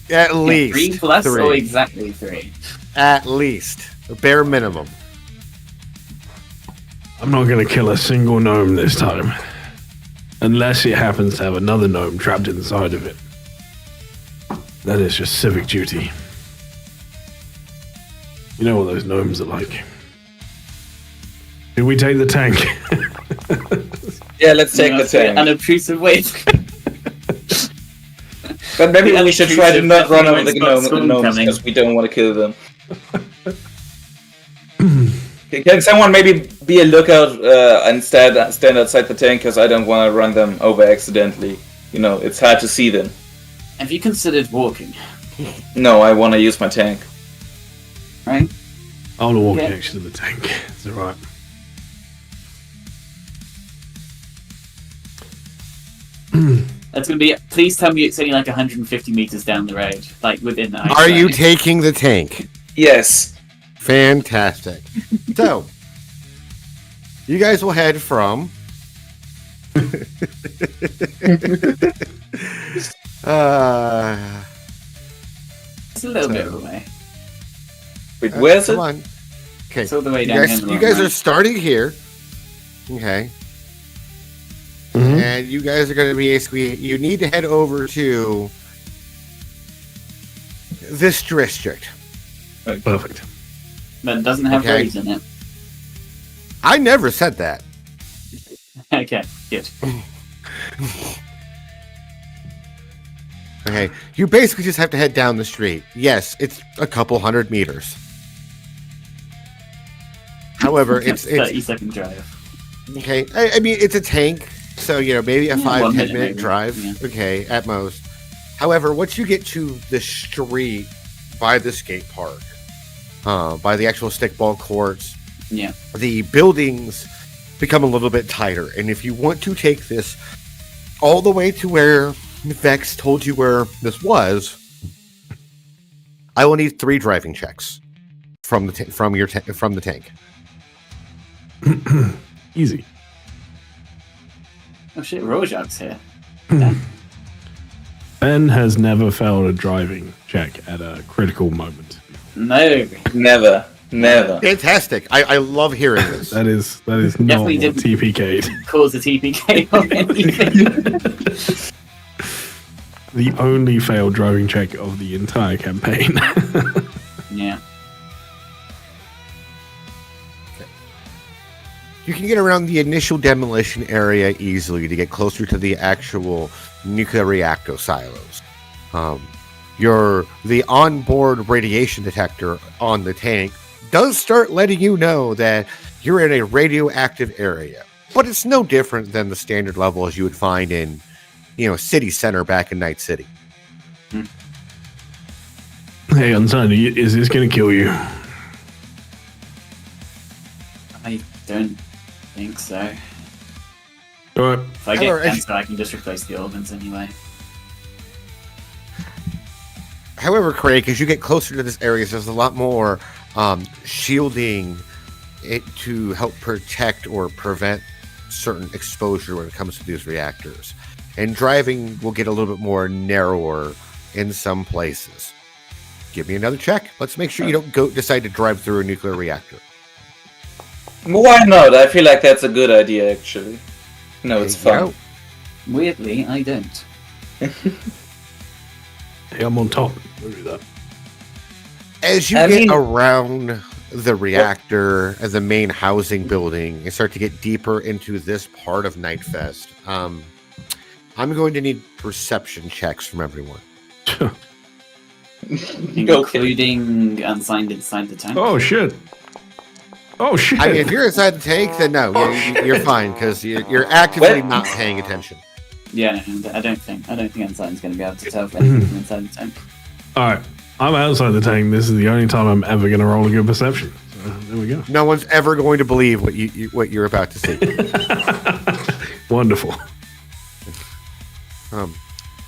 At least 3 plus 3. or exactly 3? At least. A bare minimum. I'm not gonna kill a single gnome this time, unless it happens to have another gnome trapped inside of it. That is just civic duty. You know what those gnomes are like. Did we take the tank? Yeah, let's take the tank. Unobtrusive way. But maybe the we should try to unobtrusive not run over definitely the won't stop gnomes coming. because we don't want to kill them. Can someone maybe be a lookout and stand outside the tank because I don't want to run them over accidentally. You know, it's hard to see them. Have you considered walking? No, I want to use my tank. Right? I want to walk Okay. next to the tank. It's alright. That's gonna be. Please tell me it's only like 150 meters down the road, like within that. Are you taking the tank? Yes. Fantastic. So, you guys will head from. It's a little bit of a way. Wait, where's come it? on. Okay. It's all the way You down guys, here. in the you bottom guys are right. starting here. Okay. Mhm. And you guys are going to be basically. You need to head over to this district. Perfect. But it doesn't have Okay. roads in it. I never said that. Okay, good. Okay. You basically just have to head down the street. Yes, it's a couple hundred meters. However, it's 30-second drive. okay. I mean, it's a tank, so you know maybe a Yeah, 5-10 1 minute minute maybe. drive. Yeah. Okay, at most. However, once you get to the street by the skate park, by the actual stickball courts, Yeah. the buildings become a little bit tighter. And if you want to take this all the way to where Vex told you where this was, I will need 3 driving checks from the from the tank. Easy. Oh shit, Rorschach's here. Ben has never failed a driving check at a critical moment. No. Never. Never. Fantastic! I love hearing this. That is not Definitely what didn't. TPK'd. Cause a TPK or anything. the only failed driving check of the entire campaign. Yeah. You can get around the initial demolition area easily to get closer to the actual nuclear reactor silos. The onboard radiation detector on the tank does start letting you know that you're in a radioactive area, but it's no different than the standard levels you would find in, city center back in Night City. Hey, Unsigned, is this going to kill you? I don't think so. All right. If I get cancer, I can just replace the organs anyway. However, Craig, as you get closer to this area, there's a lot more shielding it to help protect or prevent certain exposure when it comes to these reactors. And driving will get a little bit more narrower in some places. Give me another check. Let's make sure you don't decide to drive through a nuclear reactor. Why not? I feel like that's a good idea, actually. No, it's fun. Weirdly, I don't. Hey, I'm on top. Look at that. As you get around the reactor and the main housing building and start to get deeper into this part of Nightfest, I'm going to need perception checks from everyone. Including Unsigned inside the tank. Oh, shit. Oh, shit. I mean, if you're inside the tank, then no, you're fine, because you're actively not paying attention. Yeah, no, I don't think Unsigned's going to be able to tell if anything inside the tank. Alright, I'm outside the tank. This is the only time I'm ever going to roll a good perception. So, there we go. No one's ever going to believe what you're about to see. Wonderful.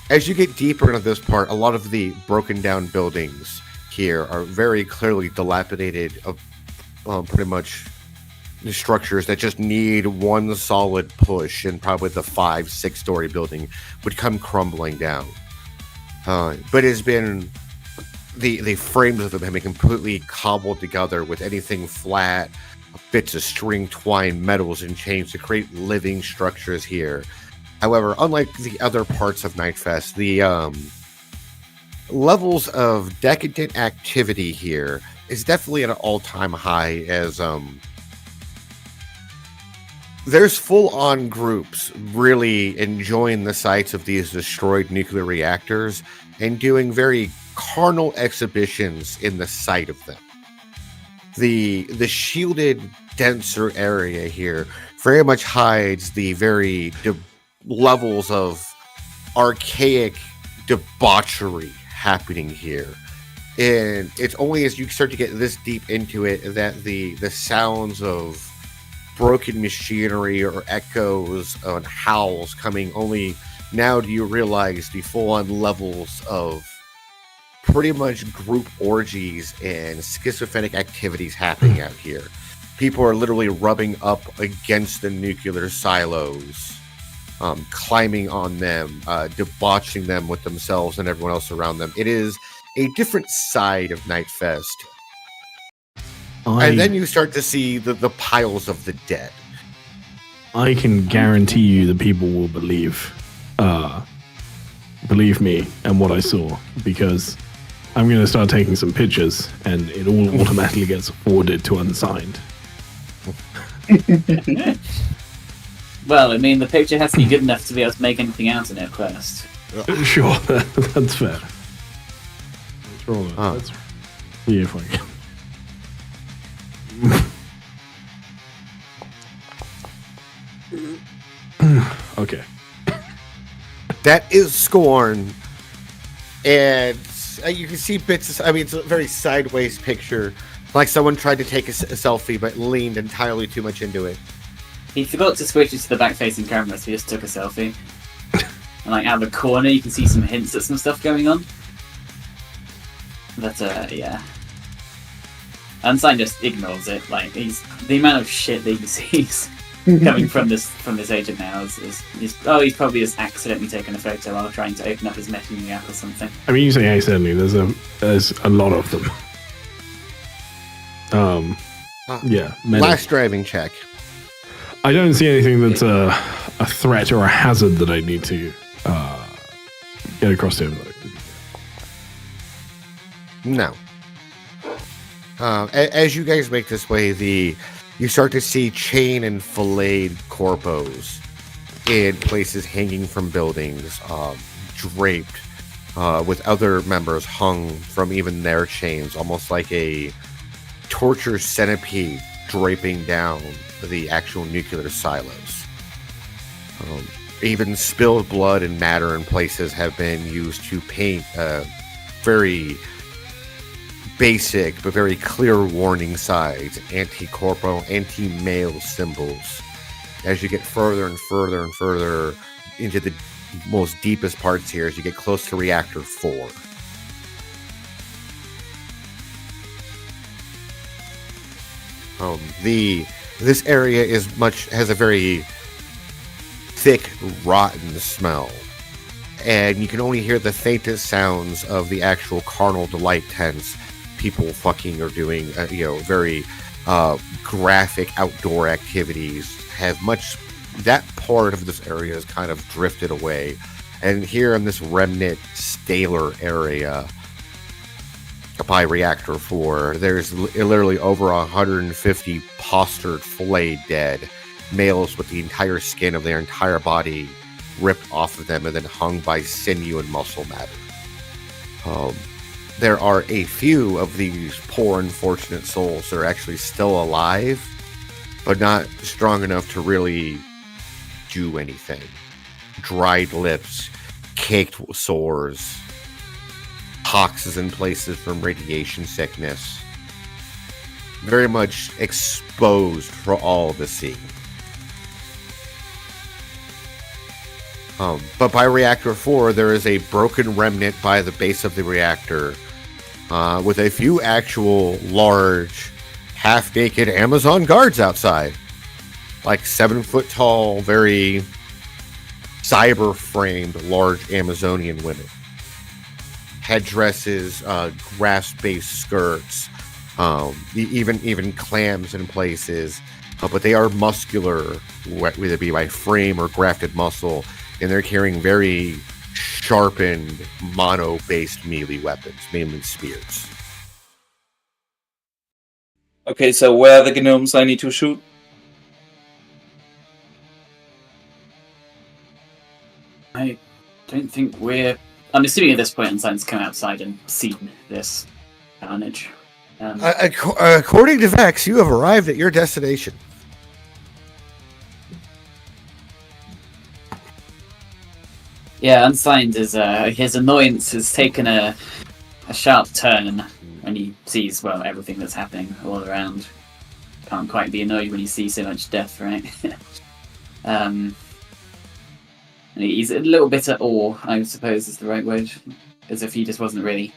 As you get deeper into this part, a lot of the broken down buildings here are very clearly dilapidated, pretty much the structures that just need one solid push, and probably the 5-6 story building would come crumbling down. But it's been the frames of them have been completely cobbled together with anything flat, bits of string, twine, metals, and chains to create living structures here. However, unlike the other parts of Nightfest, the levels of decadent activity here is definitely at an all-time high, as there's full-on groups really enjoying the sights of these destroyed nuclear reactors and doing very carnal exhibitions in the sight of them. The shielded, denser area here very much hides the very levels of archaic debauchery happening here. And it's only as you start to get this deep into it that the sounds of broken machinery or echoes and howls coming, only now do you realize the full-on levels of pretty much group orgies and schizophrenic activities happening out here. People are literally rubbing up against the nuclear silos, climbing on them, debauching them with themselves and everyone else around them. It is a different side of Nightfest. And then you start to see the piles of the dead. I can guarantee you the people will believe me and what I saw, because I'm going to start taking some pictures and it all automatically gets forwarded to Unsigned. Well, I mean, the picture has to be good enough to be able to make anything out in it first. Sure, that's fair. Let's roll it. Let's see if I can. Okay. That is Scorn. And you can see bits of, I mean, it's a very sideways picture. Like someone tried to take a selfie but leaned entirely too much into it. He forgot to switch it to the back-facing camera, so he just took a selfie. And like out of the corner, you can see some hints at some stuff going on. But yeah, Unsigned just ignores it. Like the amount of shit that he sees coming from this agent now is he's probably just accidentally taken a photo while trying to open up his messaging app or something. I mean, you say accidentally. There's a lot of them. Yeah. Many. Last driving check. I don't see anything that's a threat or a hazard that I need to get across to him, though. No. As you guys make this way, you start to see chain and filleted corpos in places hanging from buildings, draped, with other members hung from even their chains, almost like a torture centipede draping down the actual nuclear silos. Even spilled blood and matter in places have been used to paint very basic but very clear warning signs, anti-corpo, anti-male symbols. As you get further and further and further into the most deepest parts here, as you get close to Reactor 4. This area has a very thick, rotten smell, and you can only hear the faintest sounds of the actual carnal delight tents, people fucking or doing, very graphic outdoor activities. That part of this area has kind of drifted away, and here in this remnant staler area by Reactor 4, there's literally over 150 postured, filleted dead males with the entire skin of their entire body ripped off of them and then hung by sinew and muscle matter. There are a few of these poor, unfortunate souls that are actually still alive, but not strong enough to really do anything. Dried lips, caked sores, toxins in places from radiation sickness. Very much exposed for all to see. But by Reactor 4, there is a broken remnant by the base of the reactor, with a few actual large, half-naked Amazon guards outside. Like 7-foot tall, very cyber-framed, large Amazonian women. Headdresses, grass-based skirts, even clams in places. But they are muscular, whether it be by frame or grafted muscle, and they're carrying very sharpened, mono-based melee weapons, mainly spears. Okay, so where are the gnomes I need to shoot? I don't think I'm assuming at this point Einstein's come outside and seen this carnage. According to Vex, you have arrived at your destination. Yeah, Unsigned is his annoyance has taken a sharp turn when he sees everything that's happening all around. Can't quite be annoyed when you see so much death, right? And he's a little bit at awe, I suppose is the right word, as if he just wasn't really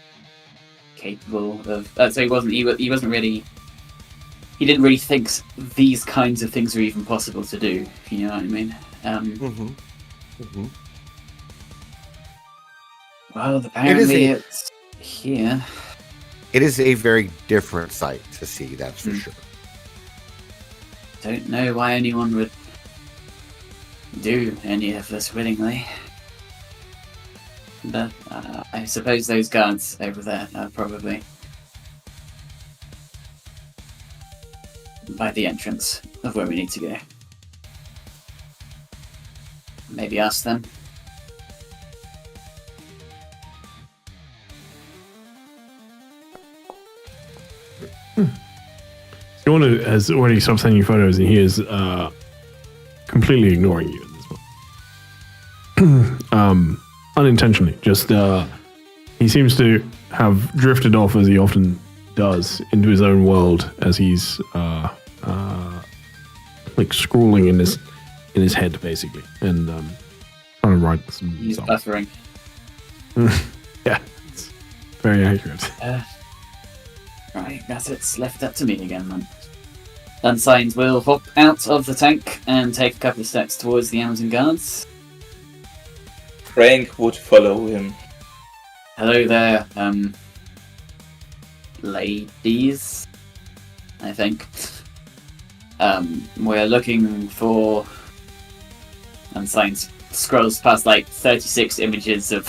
capable of. So he wasn't really. He didn't really think these kinds of things were even possible to do. If you know what I mean. Well, apparently it's here. It is a very different sight to see, that's for sure. Don't know why anyone would do any of this willingly. But I suppose those guards over there are probably by the entrance of where we need to go. Maybe ask them. Siona has already stopped sending you photos, and he is completely ignoring you at this point. Unintentionally. Just he seems to have drifted off, as he often does, into his own world as he's scrawling in his head, basically, and trying to write some. He's buffering. Yeah, it's very accurate. Right, guess it's left up to me again then. Unsigned will hop out of the tank and take a couple of steps towards the Amazon guards. Frank would follow him. Hello there, ladies, I think. We're looking for... Unsigned scrolls past 36 images of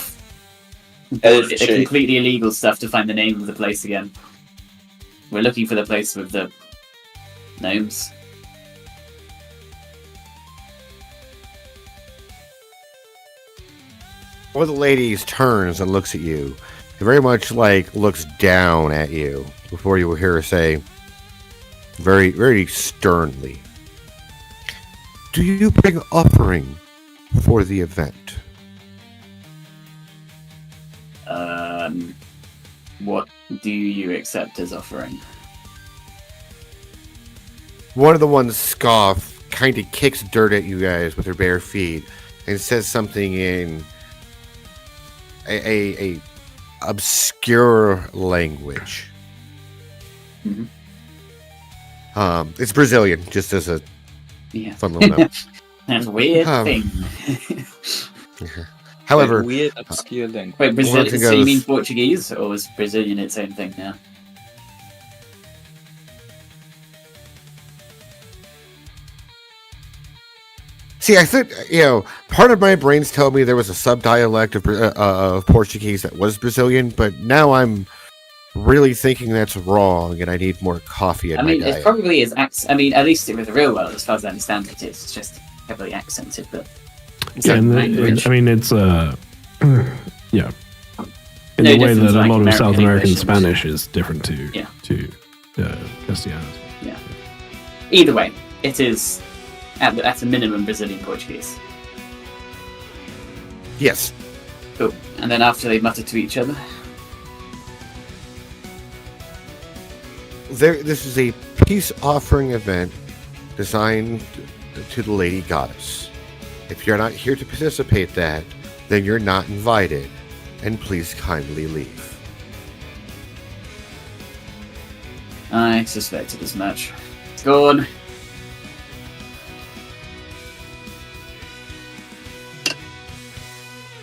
elf shape. completely illegal stuff to find the name of the place again. We're looking for the place with the gnomes. One of the ladies turns and looks at you. Very much like looks down at you before you will hear her say, very, very sternly, "Do you bring offering for the event?" What do you accept as offering? One of the ones scoff, kind of kicks dirt at you guys with her bare feet, and says something in a obscure language. Mhm. It's Brazilian, just as a Yeah. fun little note. That's a weird thing. However, weird, obscure language. Wait, Brazilian? thing So you goes- mean Portuguese, or was Brazilian its own thing now? see, I think, part of my brain's telling me there was a sub-dialect of Portuguese that was Brazilian, but now I'm really thinking that's wrong, and I need more coffee in I my mean, diet. it probably is. I mean, at least with the real world, as far as I understand it, it's just heavily accented. But Yeah, and language. I mean, it's yeah. In No the way difference that a like lot of American South American English and- Spanish is different to Yeah. Castellanos. either way, it is at a minimum Brazilian Portuguese. Yes. Cool. And then after they mutter to each other, This is a peace offering event designed to the Lady Goddess. If you're not here to participate that, then you're not invited, and please kindly leave. I suspected as much. Go on.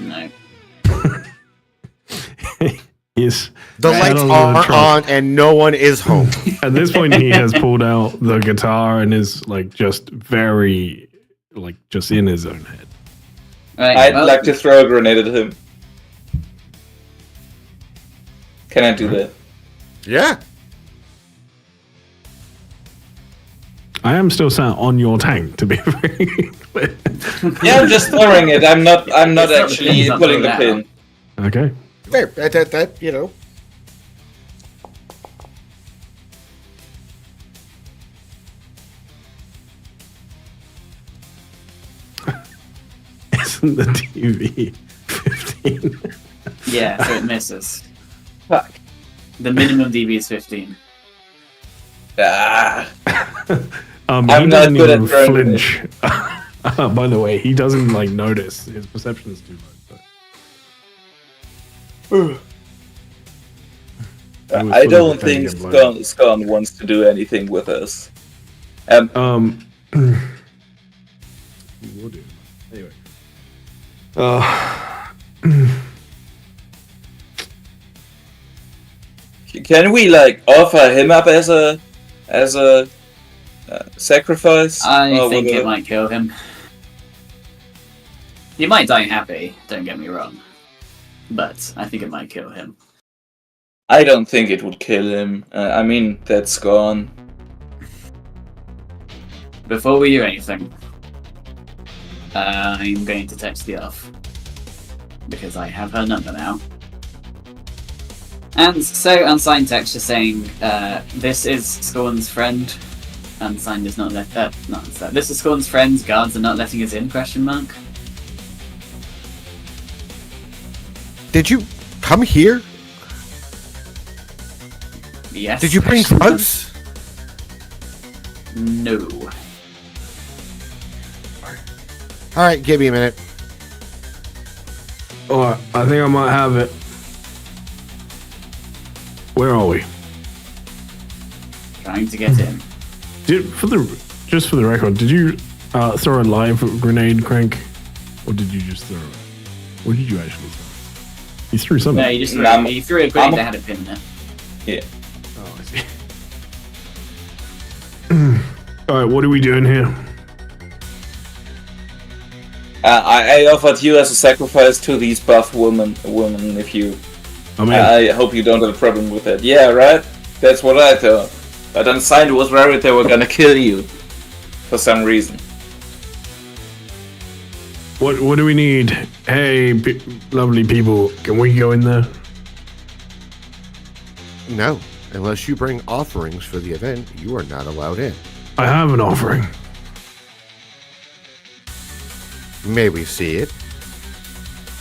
No. He's The Right. lights Settle the are trunk. on, and no one is home. At this point, he has pulled out the guitar and is like just very, like just in his own head. Right, I'd well, like to throw a grenade at him. Can I do that? Yeah. I am still sat on your tank, to be very clear. Yeah, I'm just throwing it. I'm not It's not the actually pin, it's not pulling the that. pin. Okay. There. That. Isn't the TV 15? yeah, so it misses. Fuck. The minimum DB is 15. Ah. He I'm not doesn't good at even throwing flinch. By the way, he doesn't like notice. His perception is too low. It was I full don't of pain think and blood. Scon wants to do anything with us. We'll do. Anyway. Can we like offer him up as a sacrifice? I Or think it whatever? might kill him. He might die happy, don't get me wrong. But I think it might kill him. I don't think it would kill him. I mean, that's gone. Before we do anything, I'm going to text the elf. Because I have her number now. And so, unsigned text just saying, this is Scorn's friend. Unsigned is not not unsigned. This is Scorn's friend, guards are not letting us in, question mark. Did you come here? Yes. Did you bring question mark. drugs? No. All right, give me a minute. Alright, I think I might have it. Where are we? Trying to get in. Just for the record, did you throw a live grenade, Crank? Or did you just throw it? What did you actually throw? You threw something. No, you just Nah, you threw a grenade that had a pin in it. Yeah. Oh, I see. Alright, what are we doing here? I offered you as a sacrifice to these buff women. If you, I mean, I hope you don't have a problem with that. Yeah, right. That's what I thought. But on side was worried they were gonna kill you for some reason. what do we need? Hey, lovely people, can we go in there? No, unless you bring offerings for the event, you are not allowed in. I have an offering. May we see it?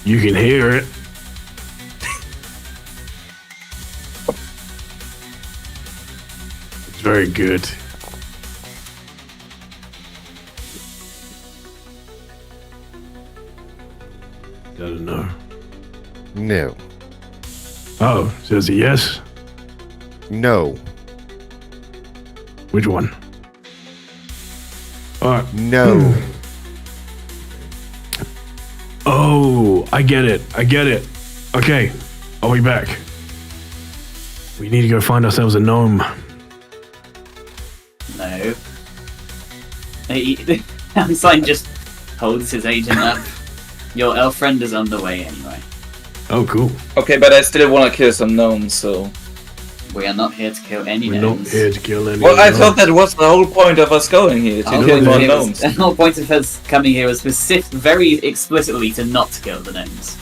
You can hear it. It's very good. I don't know. No. Oh, says a yes? No. Which one? No. Oh, I get it. Okay, I'll be back. We need to go find ourselves a gnome. No. Einstein just holds his agent up. Your elf friend is on the way anyway. Oh, cool. Okay, but I still want to kill some gnomes, so... We are not here to kill any We're gnomes. not here to kill anyone. Well, I thought that was the whole point of us going here, to kill more gnomes. The whole point of us coming here was very explicitly to not kill the gnomes.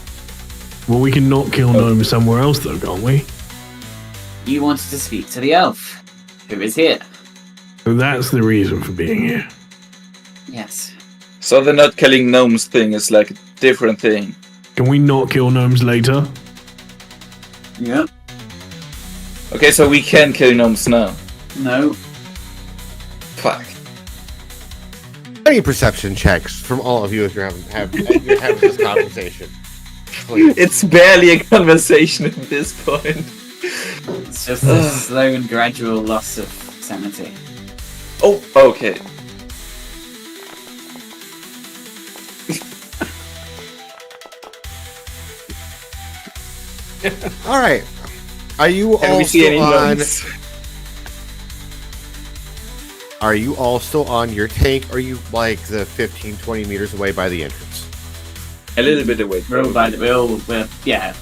Well, we can not kill gnomes somewhere else, though, can't we? You wanted to speak to the elf, who is here. So that's the reason for being here. Yes. So the not killing gnomes thing is like a different thing. Can we not kill gnomes later? Yeah. Okay, so we can kill gnomes now. No. Fuck. Any perception checks from all of you if you're having this conversation? Please. It's barely a conversation at this point. It's just a slow and gradual loss of sanity. Oh, okay. All right. Are you Can all we see any still on? gnomes? Are you all still on your tank? Or are you like the 15, 20 meters away by the entrance? A little bit away. We're all by the,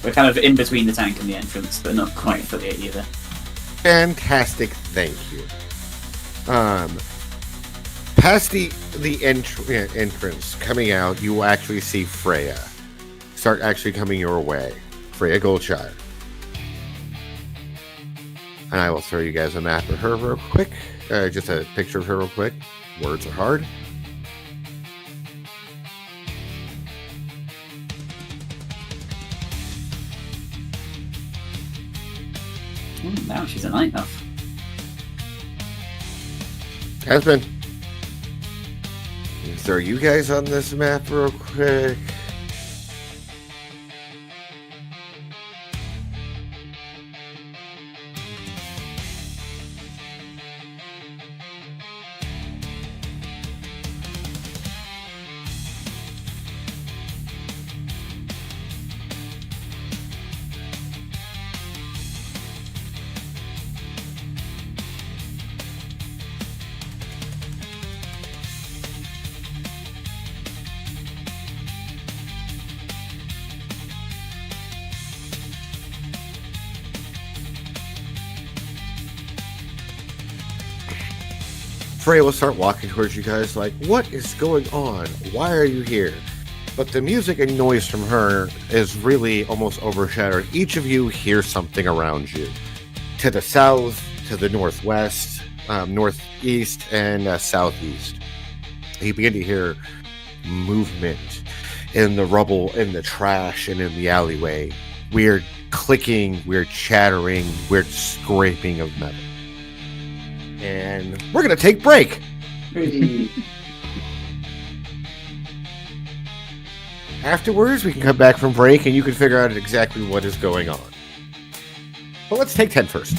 we're kind of in between the tank and the entrance, but not quite fully either. Fantastic, thank you. Past the entrance, coming out, you will actually see Freya start actually coming your way. Freya Goldshire. And I will throw you guys a map of her real quick. Just a picture of her real quick. Words are hard. Now she's a night elf. Has been. Throw you guys on this map real quick. Freya will start walking towards you guys like, what is going on? Why are you here? But the music and noise from her is really almost overshadowed. Each of you hear something around you. To the south, to the northwest, northeast, and southeast. You begin to hear movement in the rubble, in the trash, and in the alleyway. Weird clicking, weird chattering, weird scraping of metal. And we're going to take break. Afterwards, we can come back from break and you can figure out exactly what is going on. But let's take 10 first.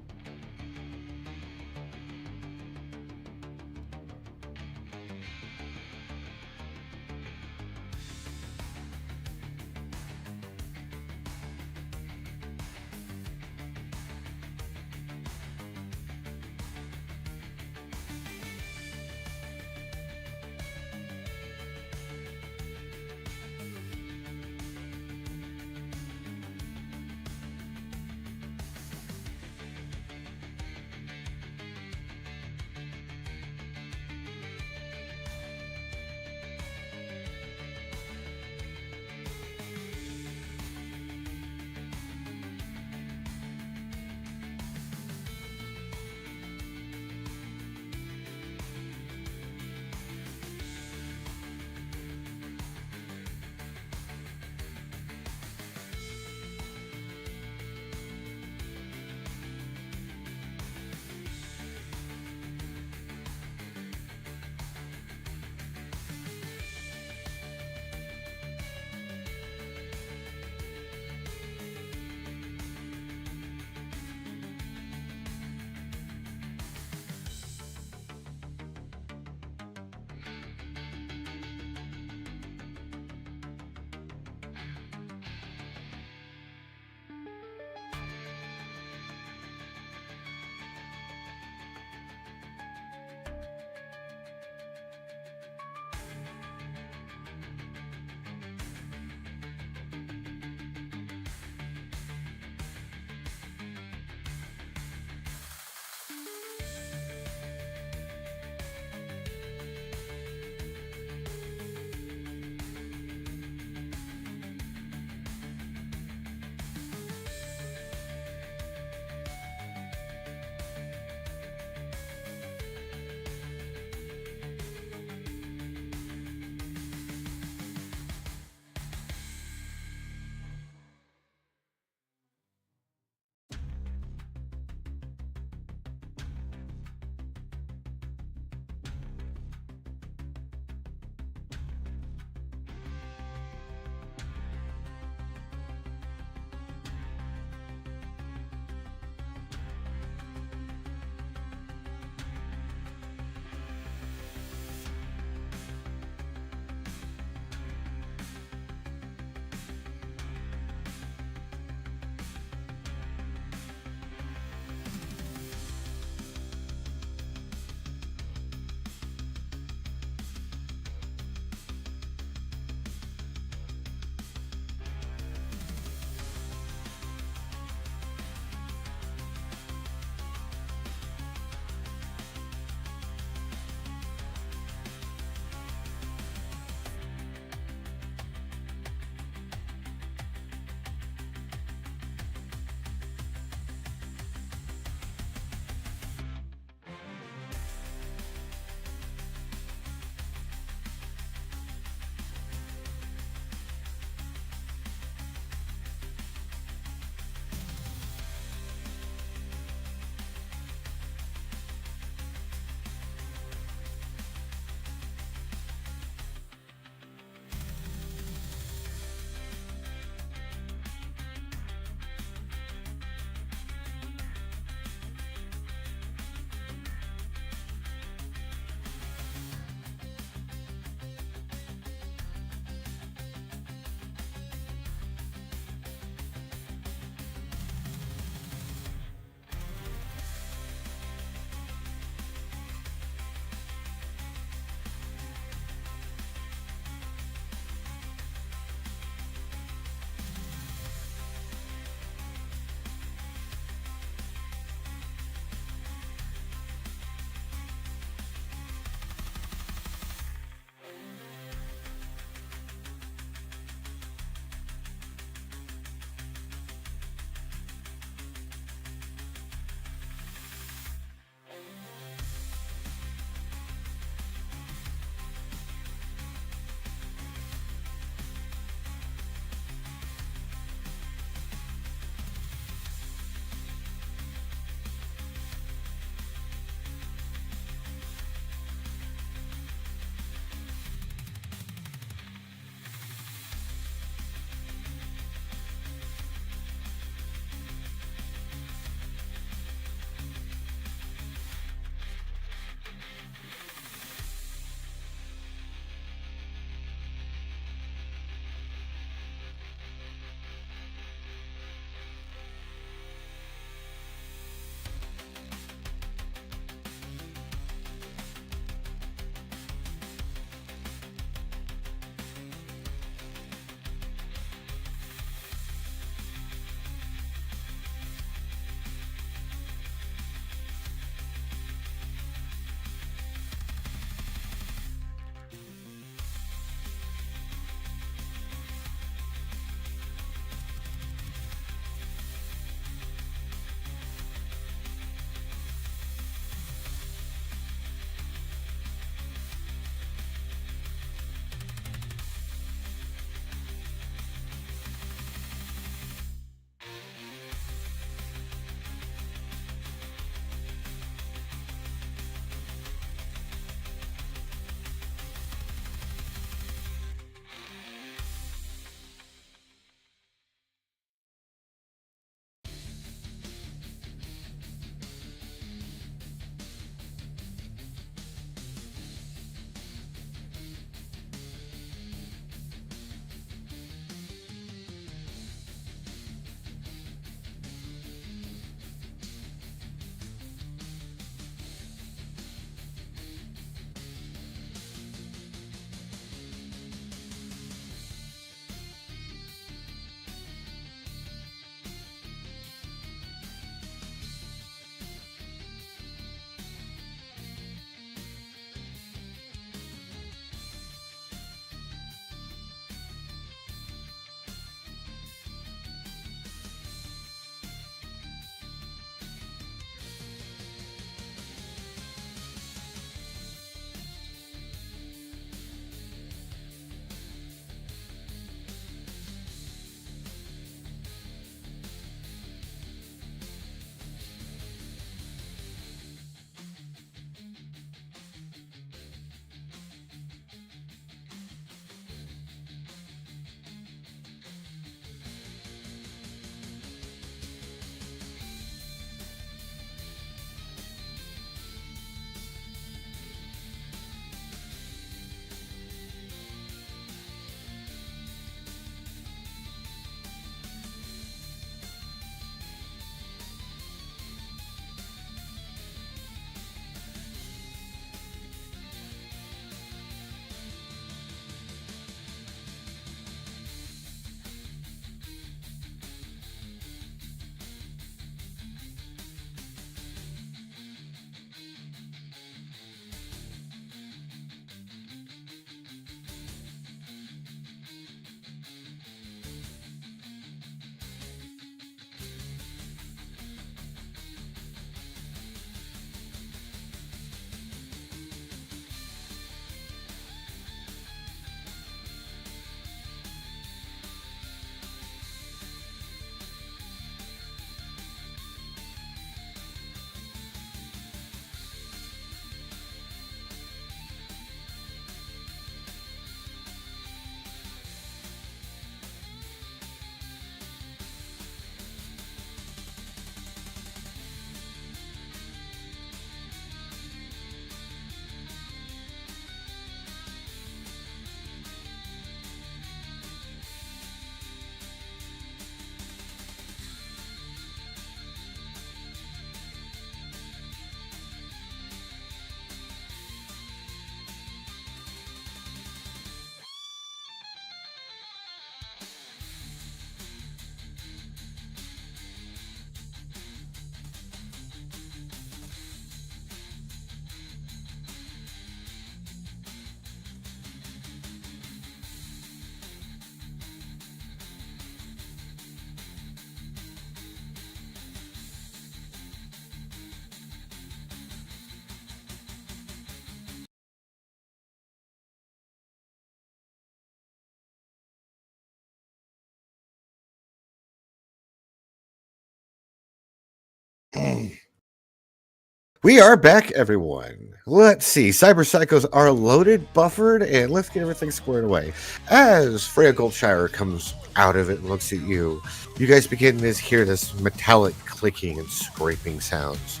We are back, everyone. Let's see. Cyber Psychos are loaded, buffered, and let's get everything squared away. As Freya Goldshire comes out of it and looks at you, you guys begin to hear this metallic clicking and scraping sounds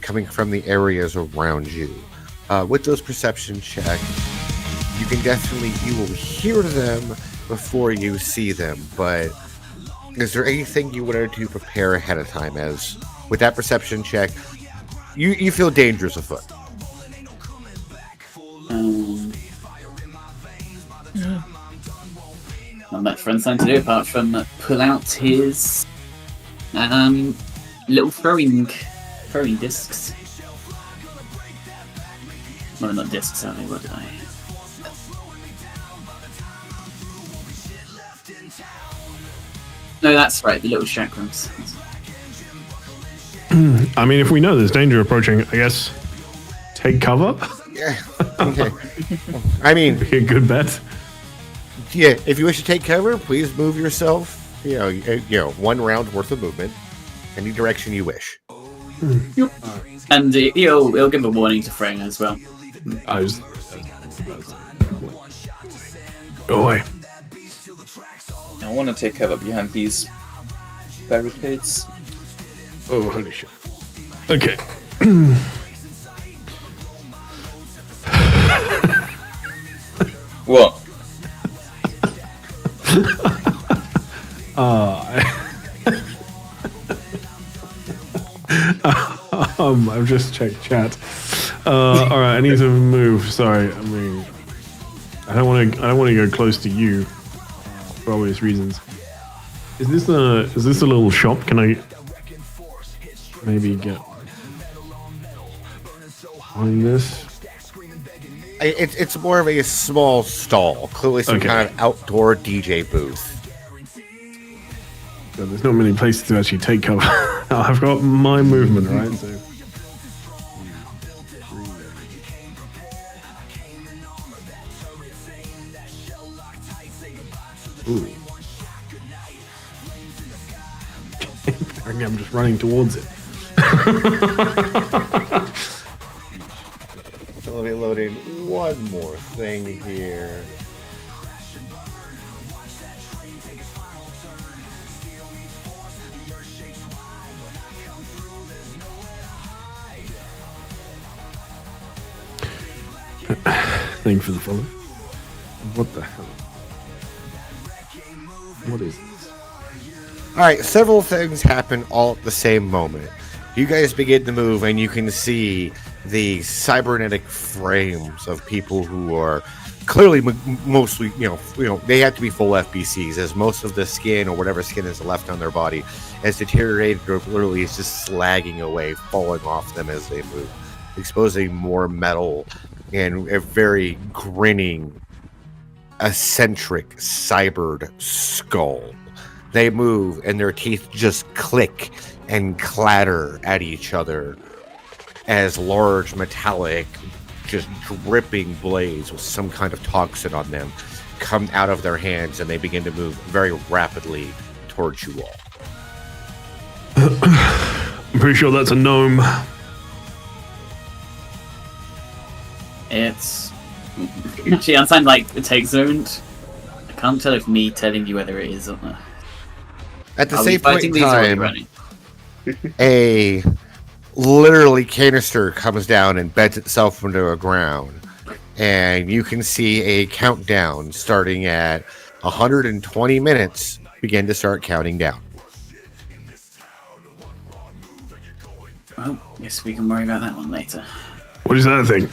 coming from the areas around you. With those perception checks, you will hear them before you see them, but is there anything you wanted to prepare ahead of time? As with that perception check, you feel dangerous afoot. Not much for Unsigned to do apart from pull out his little throwing discs. Well, not discs, are they? What did I? No, that's right, the little chakrams. I mean, if we know there's danger approaching, I guess take cover. Yeah. Okay. I mean, Be a good bet. yeah. If you wish to take cover, please move yourself. One round worth of movement, any direction you wish. Yep. And he'll give a warning to Freya as well. Go away. I want to take cover behind these barricades. Oh, holy shit. Okay. What? I've just checked chat. All right, I need to move. Sorry, I mean, I don't want to go close to you for obvious reasons. Is this a little shop? Can I maybe get on this? It's more of a small stall, clearly some kind of outdoor DJ booth. So there's not many places to actually take cover. I've got my movement, right? So. Ooh. I'm just running towards it. So let me load in one more thing here. Thank you for the follow. What the hell? What is this? Alright, several things happen all at the same moment. You guys begin to move and you can see the cybernetic frames of people who are clearly mostly, they have to be full FBCs, as most of the skin or whatever skin is left on their body has deteriorated or literally is just slagging away, falling off them as they move, exposing more metal and a very grinning, eccentric, cybered skull. They move and their teeth just click and clatter at each other as large metallic, just dripping blades with some kind of toxin on them come out of their hands, and they begin to move very rapidly towards you all. I'm pretty sure that's a gnome. It's actually Unsigned it takes a moment. I can't tell if me telling you whether it is or not. At the Are same we point in fighting these or are we time, running? a literally canister comes down and beds itself into the ground, and you can see a countdown starting at 120 minutes begin to start counting down. Well, guess we can worry about that one later. What is that thing?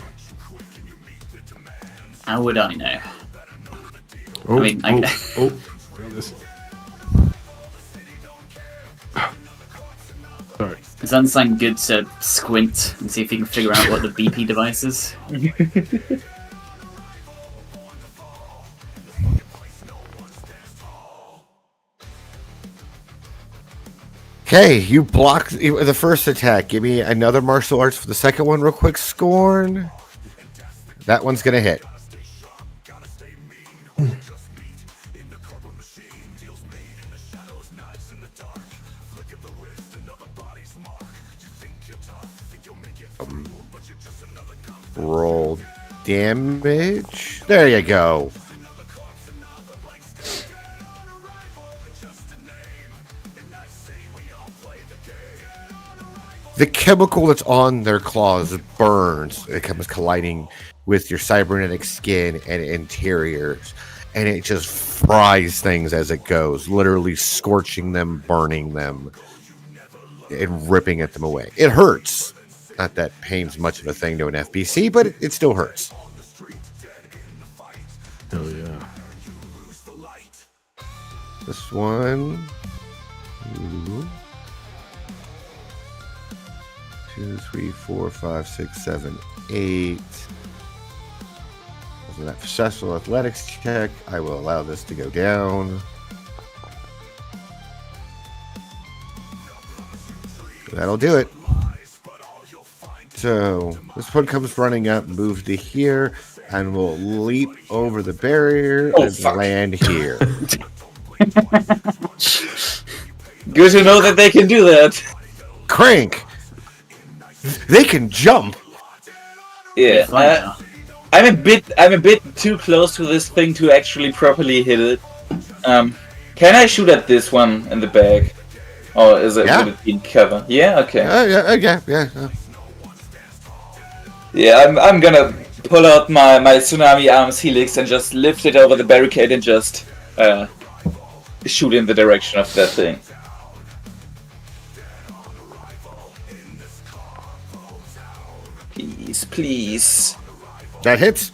How would I know? Oh, I mean, oh. Sorry. Is Unsigned good to squint and see if he can figure out what the BP device is? Okay, you block the first attack. Give me another martial arts for the second one real quick, Scorn. That one's going to hit. Roll damage. There you go. The chemical that's on their claws burns. It comes colliding with your cybernetic skin and interiors, and it just fries things as it goes, literally scorching them, burning them, and ripping at them away. It hurts. Not that pain's much of a thing to an FBC, but it still hurts. Oh yeah. This one. Ooh. 2, 3, 4, 5, 6, 7, 8. Wasn't that successful athletics check? I will allow this to go down. That'll do it. So this one comes running up, move to here, and will leap over the barrier and land here. Good to know that they can do that. Crank! They can jump. Yeah, I'm a bit too close to this thing to actually properly hit it. Can I shoot at this one in the back, or is it would it be in cover? Yeah, okay. Yeah. Yeah, I'm gonna pull out my tsunami arms helix and just lift it over the barricade and just shoot in the direction of that thing. Please. That hits.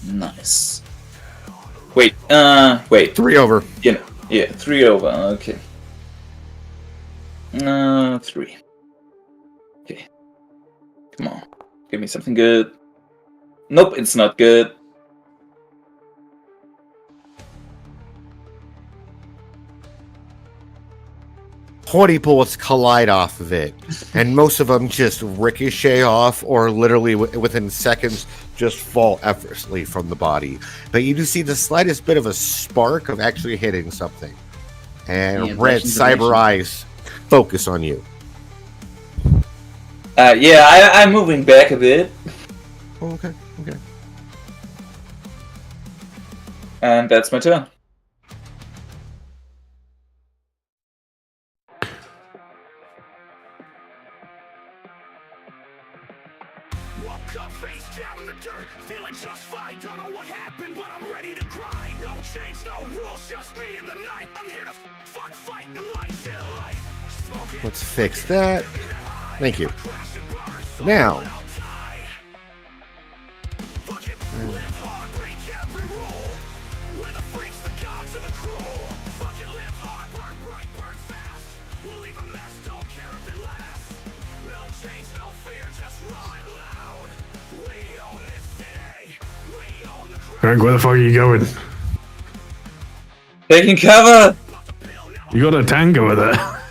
Nice. Wait. 3 over. Yeah, 3 over. Okay. 3. Okay. Come on. Give me something good. Nope, it's not good. Horny bullets collide off of it, and most of them just ricochet off, or literally within seconds just fall effortlessly from the body. But you do see the slightest bit of a spark of actually hitting something, and red cyber eyes focus on you. I'm moving back a bit. Oh, okay. And that's my turn. Feeling just fine, don't know what happened, but I'm ready to grind. No change, no rules, just me in the night. I'm here to fight the light till life. Let's fix that. Thank you. Now. Frank, where the fuck are you going? Taking cover! You got a tank over there.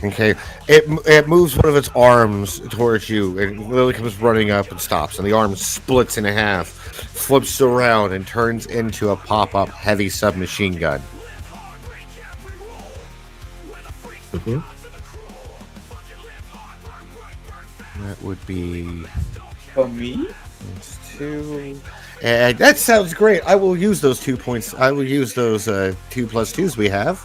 Okay, it moves one of its arms towards you, and it literally comes running up and stops, and the arm splits in half, flips around, and turns into a pop-up heavy submachine gun. Okay. That would be... For me? That's 2... And that sounds great. I will use those 2 points. I will use those 2 plus 2s we have.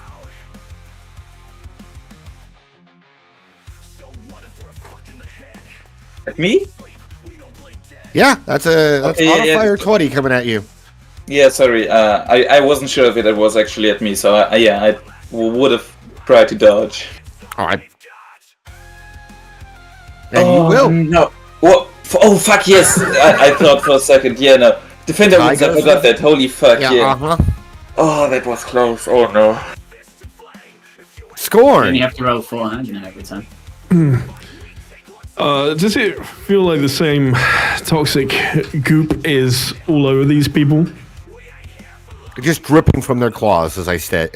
At me? Yeah, that's auto fire 20 coming at you. Yeah, sorry. I wasn't sure if it was actually at me, so I would have tried to dodge. All right. And you will. No. What? Oh, fuck, yes. I thought for a second. Yeah, no. Defender wins. I forgot that. Holy fuck, yeah. Uh-huh. Oh, that was close. Oh, no. Scorn. And you have to roll 400 every time. Does it feel like the same toxic goop is all over these people? Just dripping from their claws, as I said.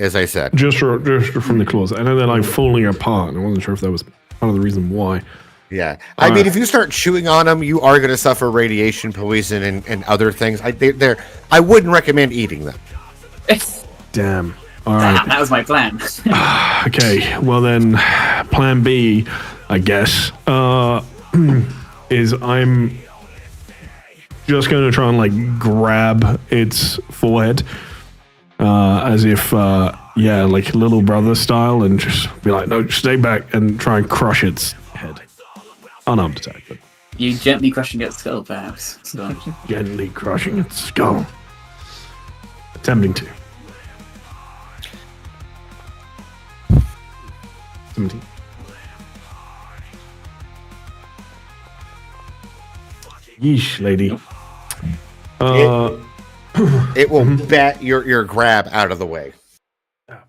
Just from the claws. I know they're like falling apart, and I wasn't sure if that was part of the reason why. Yeah, I mean, if you start chewing on them, you are going to suffer radiation poison and other things. I wouldn't recommend eating them. Damn. All right. That was my plan. Okay. Well then, plan B, I guess, is I'm just going to try and like grab its forehead, as if, like little brother style, and just be like, no, stay back, and try and crush its head. Unarmed attack, but You gently crushing its skull, perhaps. So, gently crushing its skull. Attempting to. 17. Yeesh, lady. It will bat your grab out of the way.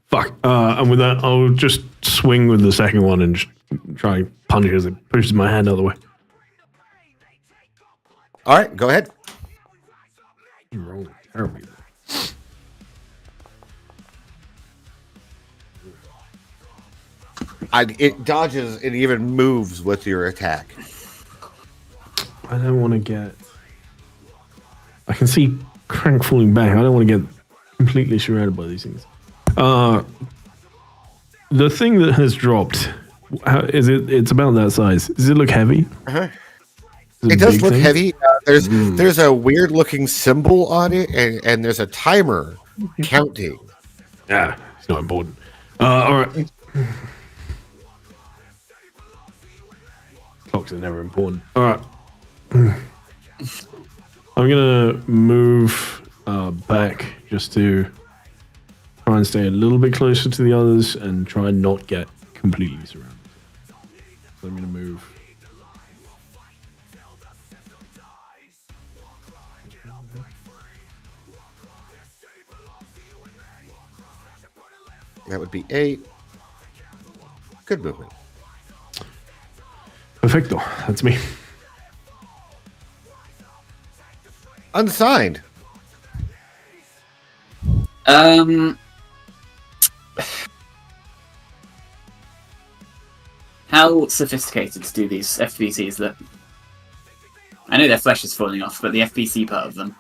Fuck. And with that, I'll just swing with the second one and just try and punch it as it pushes my hand out of the way. All right, go ahead. You're rolling terribly. It dodges and even moves with your attack. I don't want to get... I can see Crank falling back. I don't want to get completely surrounded by these things. The thing that has dropped, is it? It's about that size. Does it look heavy? Uh-huh. It does look heavy. There's a weird looking symbol on it, and there's a timer counting. Yeah, it's not important. All right. Clocks are never important. All right. I'm gonna move back just to try and stay a little bit closer to the others and try and not get completely surrounded. So I'm gonna move. That would be 8. Good movement. Perfecto. That's me. Unsigned. How sophisticated do these FBCs look? I know their flesh is falling off, but the FBC part of them,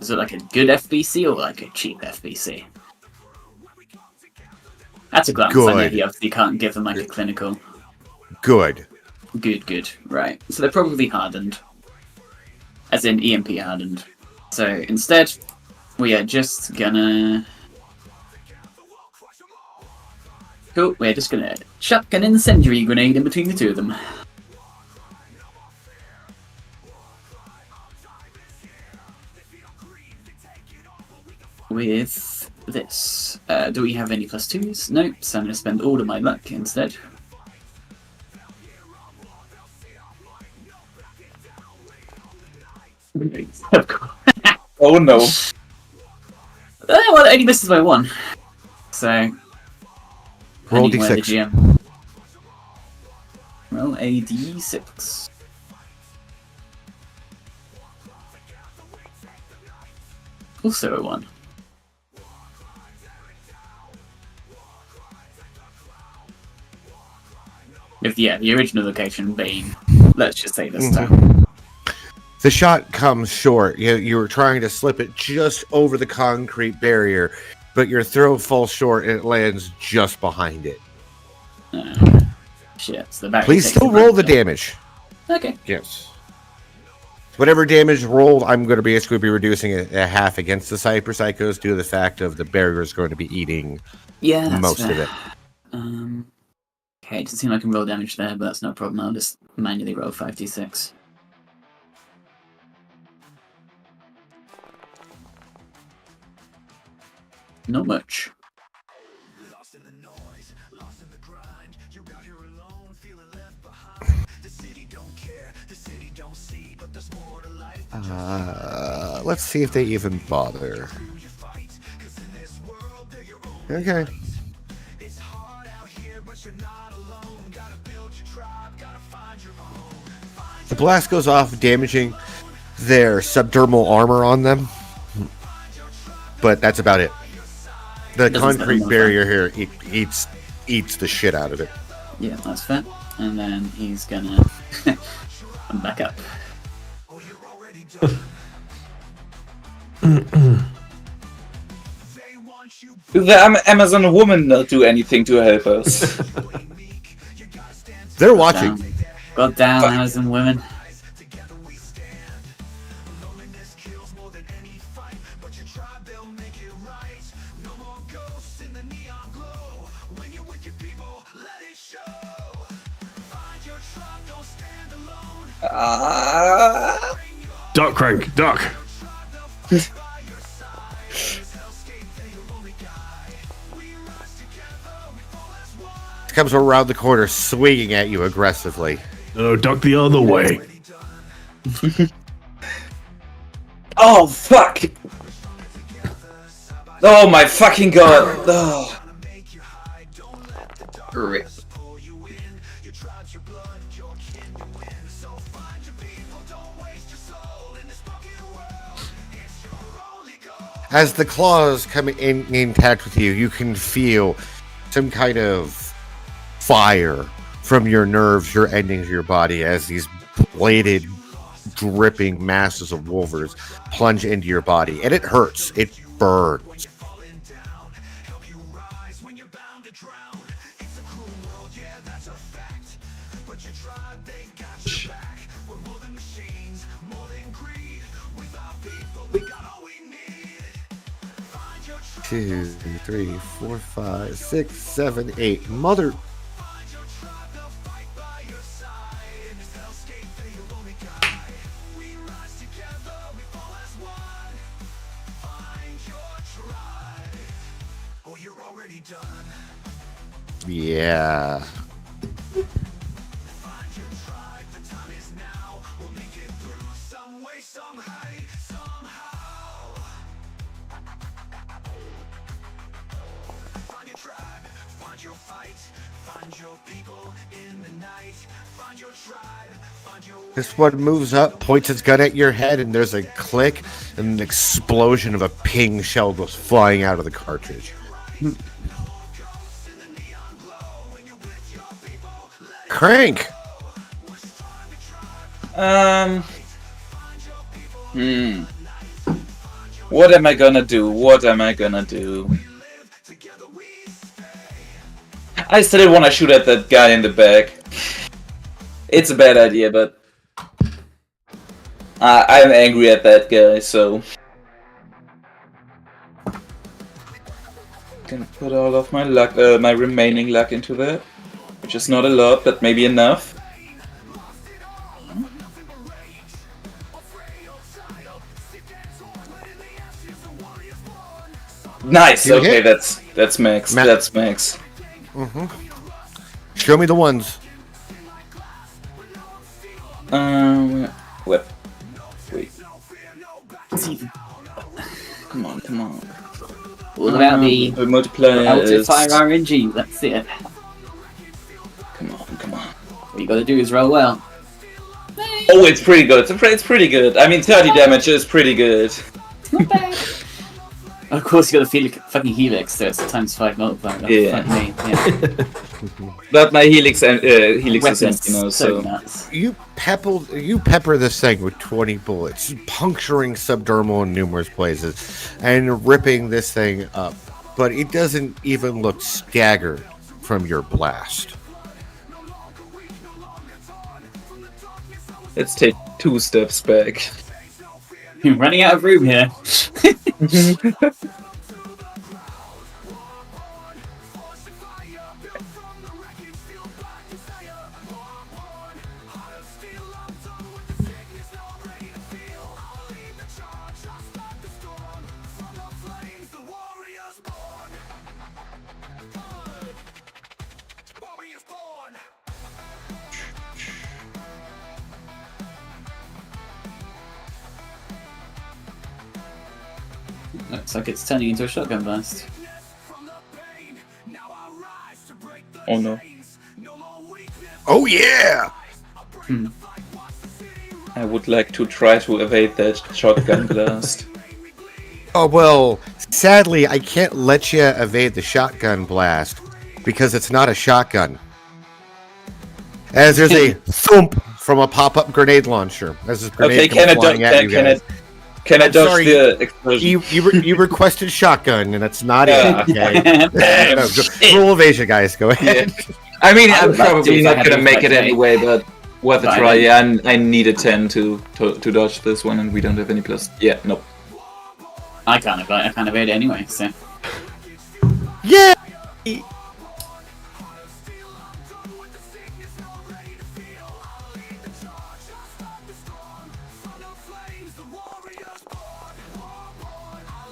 is it like a good FBC or like a cheap FBC? At a glance, I know Good. you obviously can't give them like a clinical. Good. Good. Right. So they're probably hardened. As in EMP hardened. So instead, we are just gonna... Cool, we're just gonna chuck an incendiary grenade in between the two of them. With this. Do we have any +2s? Nope, so I'm gonna spend all of my luck instead. Of course. Oh no. Well, it only misses by 1. So... Roll depending where the D6. GM... Roll a D6. Also a 1. With, the original location being, let's just say this time. The shot comes short. You were trying to slip it just over the concrete barrier, but your throw falls short and it lands just behind it. Shit, so the barrier Please takes still a roll the brunt. damage. Okay. Yes. Whatever damage rolled, I'm going to basically be reducing it a half against the Cyber Psychos due to the fact of the barrier is going to be eating Yeah, that's most fair. of it. Okay, it doesn't seem like I can roll damage there, but that's no problem. I'll just manually roll 5d6. Not much. Lost in the noise, lost in the grind. You're out here alone, feeling left behind. The city don't care, the city don't see, but there's more to life. Let's see if they even bother. Okay. It's hard out here, but you're not alone. Gotta build your tribe, gotta find your own. The blast goes off, damaging their subdermal armor on them, but that's about it. The Doesn't concrete sound barrier here eats the shit out of it. Yeah, that's fair. And then he's gonna come back up. Do the Amazon woman not do anything to help us? They're watching. God damn Amazon women. Duck, Crank, duck. Comes around the corner, swinging at you aggressively. No, duck the other way. Oh, fuck! Oh my fucking god! Oh. Rip. As the claws come in contact with you, you can feel some kind of fire from your nerves, your endings of your body as these bladed, dripping masses of wolvers plunge into your body. And it hurts. It burns. Two, three, four, five, six, seven, eight. Mother. Yeah. This one moves up, points its gun at your head, and there's a click and an explosion of a ping shell goes flying out of the cartridge. Crank! What am I gonna do? What am I gonna do? I still wanna shoot at that guy in the back. It's a bad idea, but I'm angry at that guy, so can put all of my luck, my remaining luck into that, which is not a lot, but maybe enough. Nice. You Okay, hit? that's max. That's max. Show me the ones. What? Wait. Come on, come on. All about the multiplier is... fire RNG, that's it. Come on, come on. What you gotta do is roll well. Oh, it's pretty good. It's pretty good. I mean, 30 damage is pretty good. Not bad. Of course, you got to fucking helix, so it's a ×5 multiplier. Yeah. Fuck me. Yeah. But my helix is Weapons empty now, so nuts. You pepper this thing with 20 bullets, puncturing subdermal in numerous places, and ripping this thing up. But it doesn't even look staggered from your blast. let's take 2 steps back. You're running out of room here. Looks like it's turning into a shotgun blast. Oh no. Oh yeah! I would like to try to evade that shotgun blast. Oh well, sadly I can't let you evade the shotgun blast because it's not a shotgun. As there's a thump from a pop-up grenade launcher. As this grenade comes flying at you guys. Can I I'm dodge sorry. the explosion? You requested shotgun, and that's not Yeah. it. Okay. No, roll evasion, guys. Go ahead. I mean, I I'm would like to probably if I not had gonna to make it reflect anyway, but worth a But I try. don't- Yeah, and I need a 10 to dodge this one, and we don't have any plus. Yeah, nope. I can't evade it anyway, so. Yeah.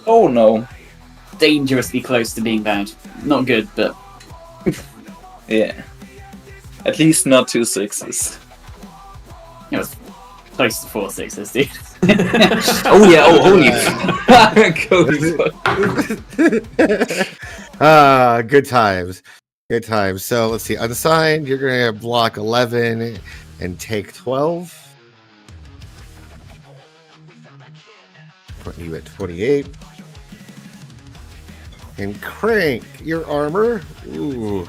Oh no. Dangerously close to being bad. Not good, but Yeah. At least not 2 6s. it was close to 4 6s, dude. Oh yeah, oh holy fuck. Good times. Good times. So let's see. Unsigned, you're gonna block 11 and take 12. Put you at 28. And crank your armor. Ooh.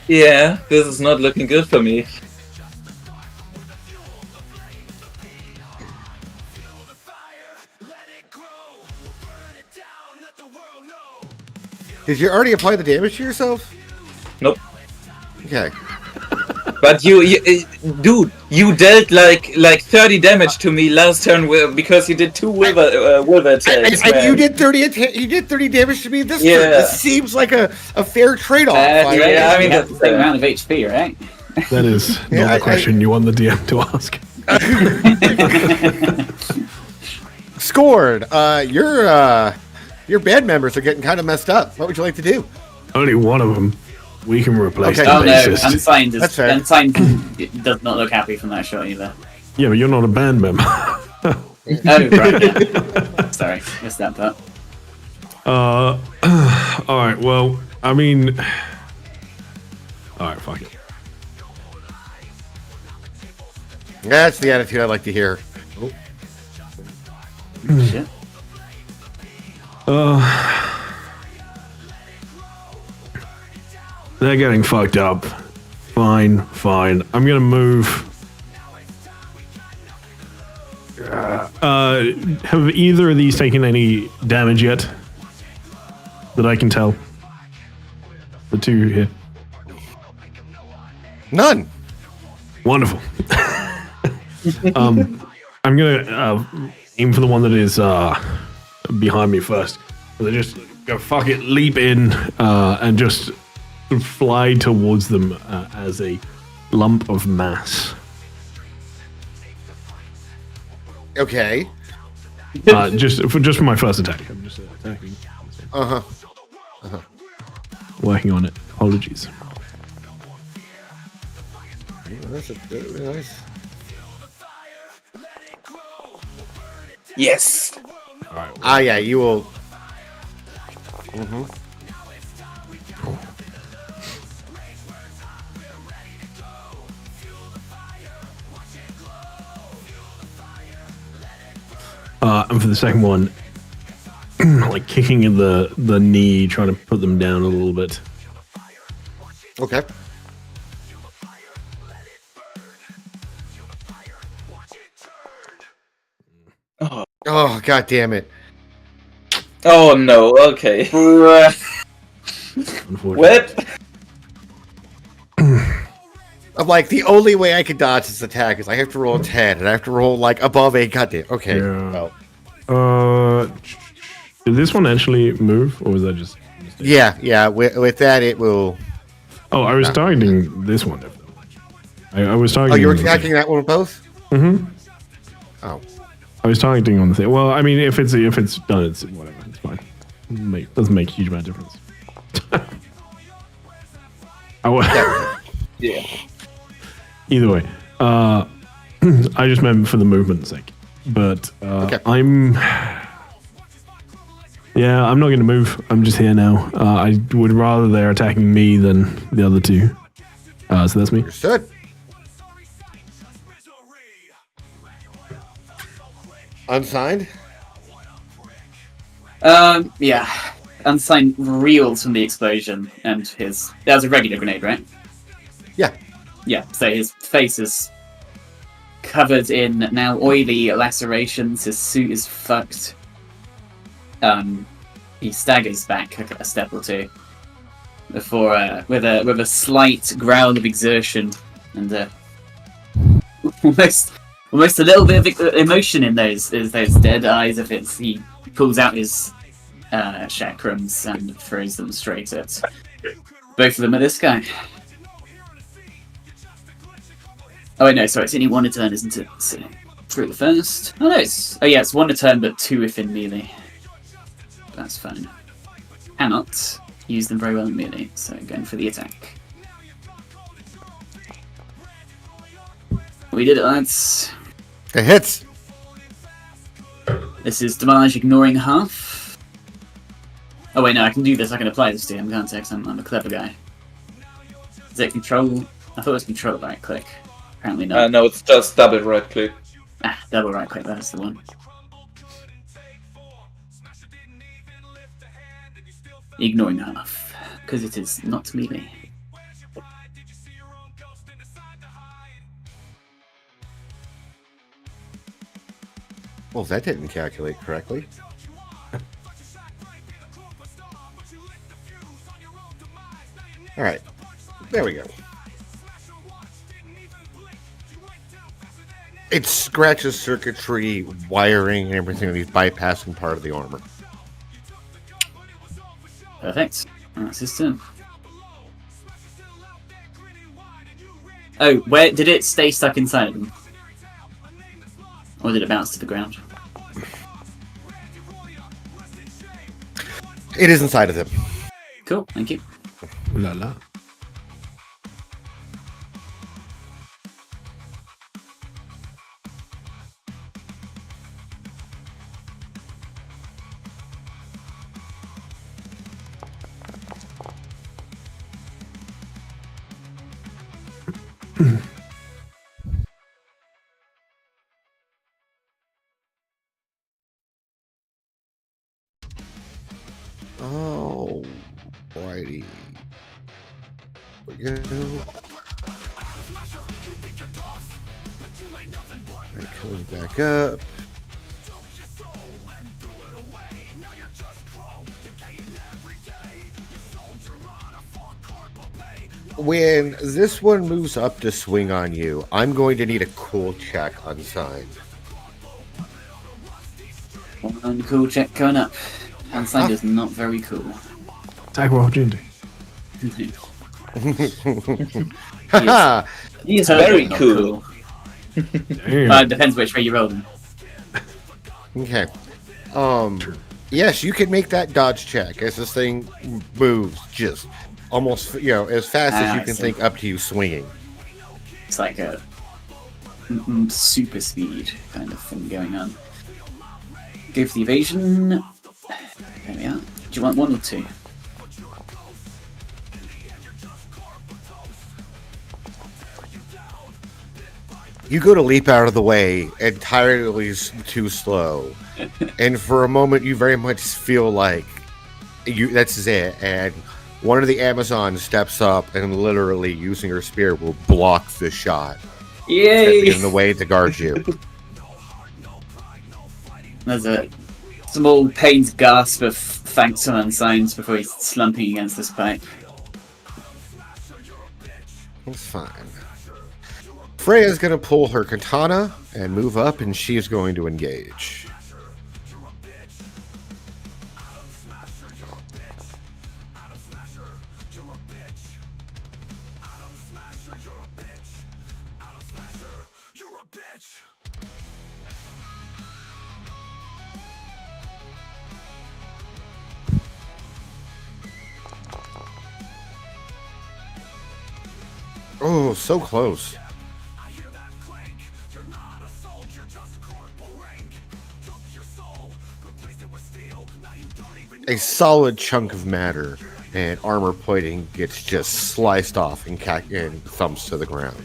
Yeah, this is not looking good for me. Did you already apply the damage to yourself? Nope. Okay. But dude, you dealt like 30 damage to me last turn because you did 2 wither attacks. And you man. did 30 damage to me this Yeah. turn. This seems like a fair trade-off. Yeah, I mean, you have that's, the same amount of HP, right? That is Yeah, not the question you want the DM to ask. Scored. Your band members are getting kind of messed up. What would you like to do? Only one of them. We can replace Okay. the Oh no, bassist. Unsigned That's fair. does not look happy from that shot either. Yeah, but you're not a band member. Oh, right, yeah. Sorry, missed that part. Alright, well, I mean... Alright, fuck it. That's the attitude I like to hear. Shit. They're getting fucked up. Fine. I'm gonna move. Have either of these taken any damage yet? That I can tell? The two here. None. Wonderful. I'm gonna aim for the one that is behind me first. So they just go fuck it, leap in, and just fly towards them as a lump of mass. Okay. Just for my first attack. I'm just attacking. Working on it. Apologies. That's nice. Yes. Yeah, you will. And for the second one, like kicking in the knee, trying to put them down a little bit. Okay. Oh, god damn it. Oh no. Okay. Unfortunately. What? I'm like, the only way I can dodge this attack is I have to roll a 10, and I have to roll, like, above a goddamn. Okay. Yeah. Well, Did this one actually move, or was that just? yeah. With that, it will. Oh, I was targeting this one. I was targeting. Oh, you were on the attacking thing. that one with both? Mhm. Oh. I was targeting on the thing. Well, I mean, if it's done, it's whatever. It's fine. Doesn't make a huge amount of difference. Yeah. Either way, I just meant for the movement's sake. But Okay. I'm not going to move. I'm just here now. I would rather they're attacking me than the other two. So that's me. Understood. Unsigned? Yeah. Unsigned reels from the explosion, and that was a regular grenade, right? Yeah. Yeah, so his face is covered in now oily lacerations. His suit is fucked. He staggers back a step or two before, with a slight growl of exertion and almost a little bit of emotion in those dead eyes. He pulls out his chakrams and throws them straight at both of them at this guy. Oh wait, no, sorry, it's only one a turn, isn't it? So, through the first. Oh no, it's one a turn, but two if in melee. That's fine. Cannot use them very well in melee, so going for the attack. We did it, lads. It hits. This is damage ignoring half. Oh wait, no, I can do this. I can apply this to him, can't I? 'Cause I'm a clever guy. Is it control? I thought it was control right click. Apparently not. No, it's just double right click. Double right click, that's the one. Ignoring half, because it is not melee. Well, that didn't calculate correctly. All right, there we go. It scratches circuitry, wiring, and everything, and he's bypassing part of the armor. Perfect. That's his turn. Oh, where did it stay stuck inside of him? Or did it bounce to the ground? It is inside of him. Cool, thank you. Ooh la la. Oh, righty. We go. Right, coming back up. When this one moves up to swing on you, I'm going to need a cool check unsigned. One cool check going up. Unsigned is not very cool. Attack of opportunity. Haha! He is Very not cool. Damn. It depends which way you roll them. Okay. Yes, you can make that dodge check as this thing moves just almost, as fast as you I can see. think up to you swinging. It's like a super speed kind of thing going on. Go for the evasion. There we are. Do you want one or two? You go to leap out of the way entirely too slow, and for a moment you very much feel like that's it. And one of the Amazons steps up and literally, using her spear, will block the shot. Yay! In the way to guard you. There's a small pained gasp of thanks and unsigned before he's slumping against this pipe. That's fine. Freya's going to pull her katana and move up, and she's going to engage. Oh, so close. A solid chunk of matter and armor plating gets just sliced off and thumps to the ground.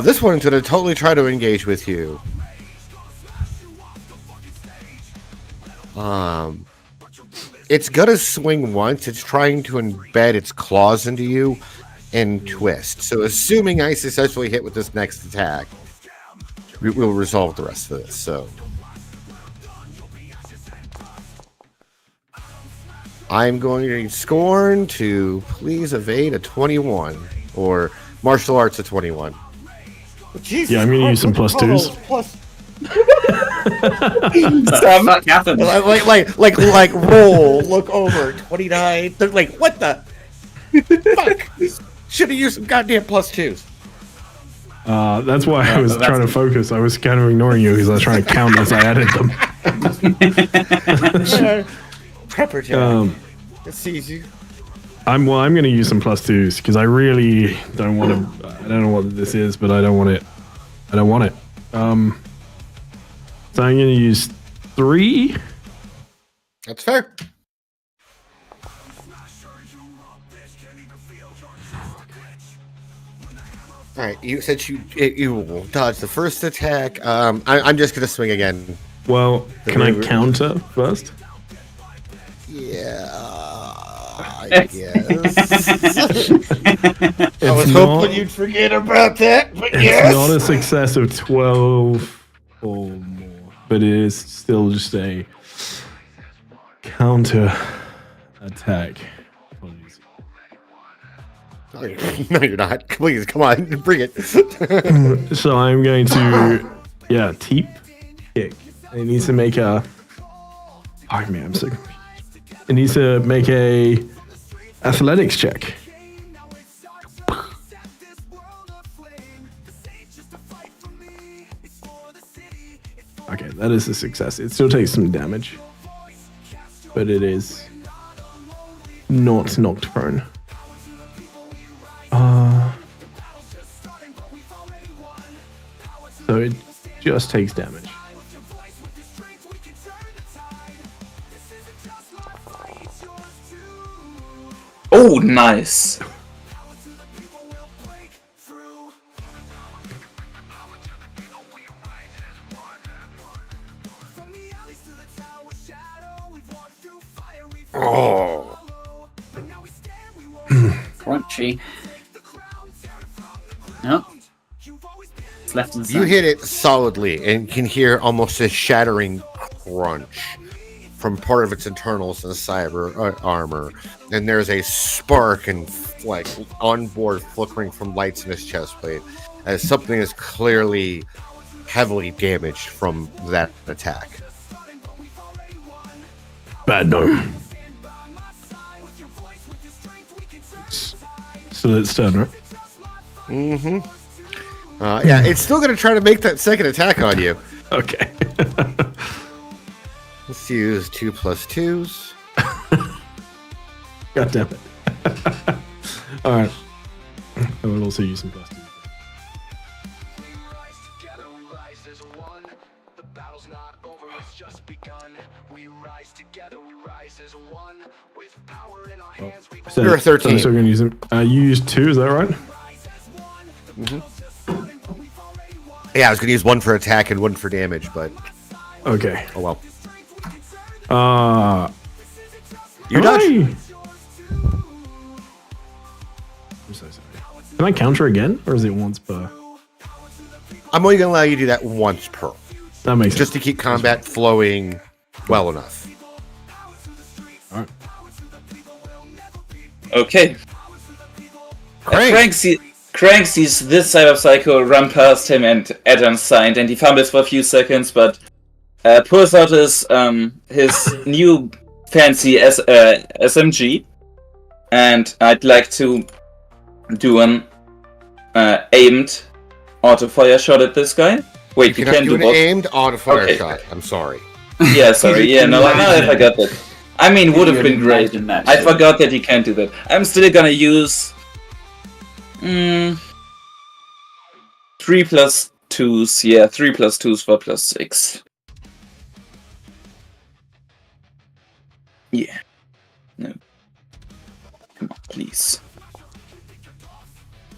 This one's going to totally try to engage with you. It's gonna swing once. It's trying to embed its claws into you and twist. So assuming I successfully hit with this next attack, we'll resolve the rest of this. So I'm going to need Scorn to please evade a 21 or martial arts a 21. Jesus Yeah, I'm going to use some plus twos. Fuck happened? Like roll, look over, 29. They're like, what the fuck? Should have used some goddamn plus twos. That's why I was trying to focus. I was kind of ignoring you because I was trying to count as I added them. Prepper time. It's easy. I'm going to use some plus twos because I really don't want to. I don't know what this is, but I don't want it. I don't want it. So I'm going to use 3. That's fair. All right, you said you will dodge the first attack. I'm just gonna swing again. Well, can I counter first? Yeah, I guess. I was hoping you'd forget about that, but It's not a success of 12 or more, but it is still just a counter attack. Apologies. No, you're not. Please, come on, bring it. So I'm going to, teep kick. It needs to make a. Oh man, I'm so confused. It needs to make a athletics check. Okay, that is a success. It still takes some damage, but it is not knocked prone. So it just takes damage. Oh, nice. Oh, Crunchy. Nope. It's left and you right. hit it solidly and can hear almost a shattering crunch from part of its internals and cyber armor. And there's a spark and like onboard flickering from lights in his chest plate as something is clearly heavily damaged from that attack. Bad no. So it's done, right? Mm-hmm. Yeah, it's still going to try to make that second attack on you. Okay. Let's use 2 plus 2s. God damn it. Alright. I will also use some plus 2. So, You're a 13. I'm still going to use them. You used 2, is that right? Yeah, I was going to use 1 for attack and 1 for damage, but Okay. oh well. You dodge. I'm so sorry. Can I counter again, or is it once per? I'm only going to allow you to do that once per. That makes Just to sense. keep combat flowing well enough. Alright. Okay. Crank. Crank sees this cyber psycho run past him and at unsigned, and he fumbles for a few seconds, but pulls out his new fancy SMG, and I'd like to do an aimed auto fire shot at this guy. Wait, you cannot can do do an both. aimed auto fire Okay. shot. I'm sorry. Yeah, sorry. Yeah, no, now I forgot that. I mean, would have been great. Imagine that I shit. forgot that he can't do that. I'm still gonna use 3 plus 2s. Yeah, 3 plus 2s for plus 6. Yeah. No. Come on, please.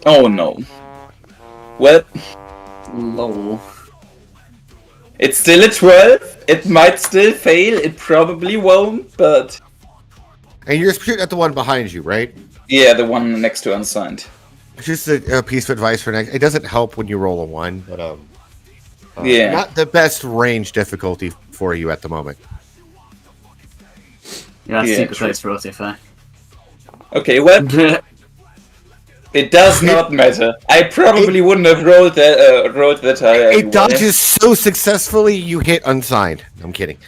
Oh no. Well, Lol. it's still a 12. It might still fail. It probably won't, but And you're shooting at the one behind you, right? Yeah, the one next to unsigned. Just a piece of advice for next. It doesn't help when you roll a 1, but Yeah. not the best range difficulty for you at the moment. Yeah, Yeah, super true. close for auto-fire. Okay, well, it does not matter. I probably wouldn't have rolled that high It anyway. dodges so successfully, you hit unsigned. I'm kidding.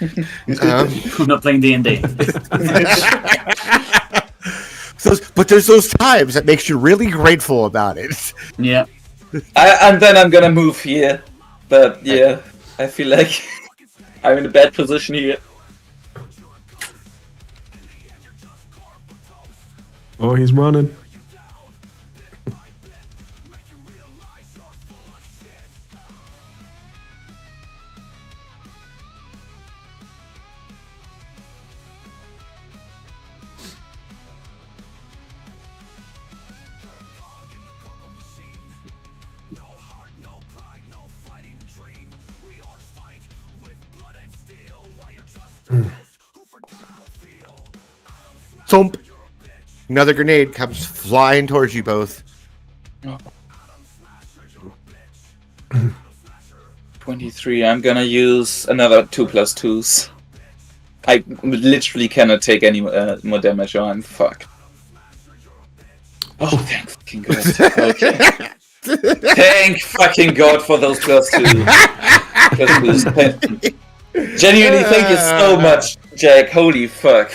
I'm not playing D&D. But there's those times that makes you really grateful about it. Yeah. And then I'm gonna move here. But yeah, I feel like I'm in a bad position here. Oh, he's running. Thump. Another grenade comes flying towards you both. 23. I'm gonna use another 2+2s. I literally cannot take any more damage, or I'm fucked. Oh, thank fucking God. Okay. Thank fucking God for those +2. Genuinely, thank you so much, Jack. Holy fuck.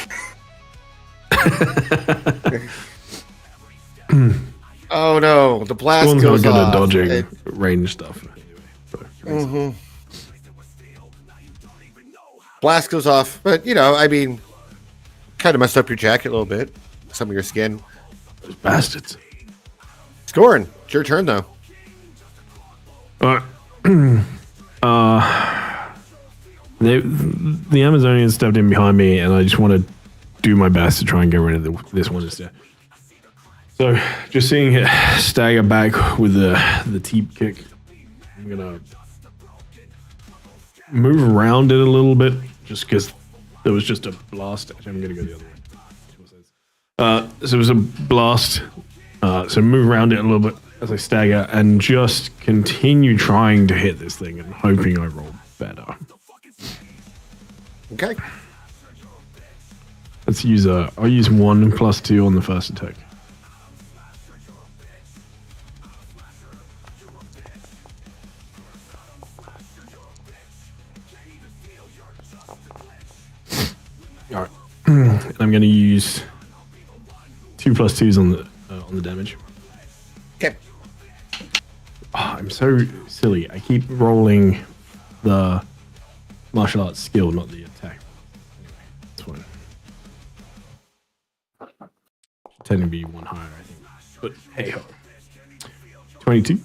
Oh no, the blast One's not goes good at off. dodging range stuff. Blast goes off, but I mean, kind of messed up your jacket a little bit. Some of your skin. Those bastards. Scoring. It's your turn though. Alright. The Amazonians stepped in behind me, and I just want to do my best to try and get rid of this one instead. So, just seeing it stagger back with the teep kick, I'm gonna move around it a little bit, just because there was just a blast. Actually, I'm gonna go the other way. So it was a blast. So move around it a little bit as I stagger, and just continue trying to hit this thing and hoping I roll better. Okay. Let's use I'll use 1+2 on the first attack. Alright. And I'm gonna use 2+2s on the damage. Okay. Oh, I'm so silly. I keep rolling the martial arts skill, not the attack. Anyway, it's fine. Should technically be one higher, I think. But hey ho. 22.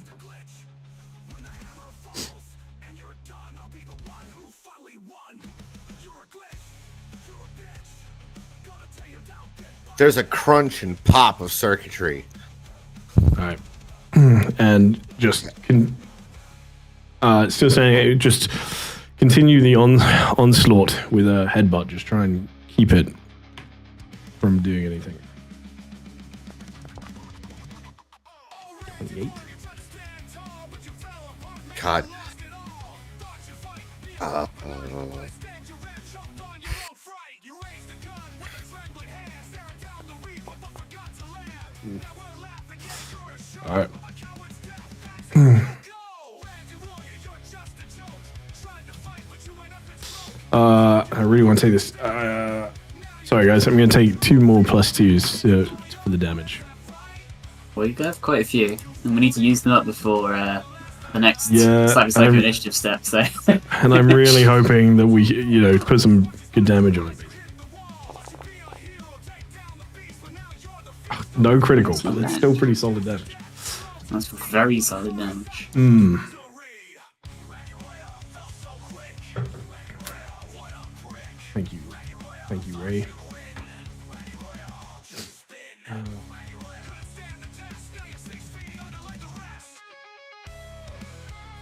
There's a crunch and pop of circuitry. Alright. And just still saying, just continue the onslaught with a headbutt. Just try and keep it from doing anything. 28. God. Alright. I really want to take this. Sorry, guys. I'm going to take 2 more +2s for the damage. Well, you have quite a few, and we need to use them up before the next Yeah, slightly initiative step. So, And I'm really hoping that we, put some good damage on it. No critical, but it's still pretty solid damage. that's very solid damage. Thank you. Thank you, Ray.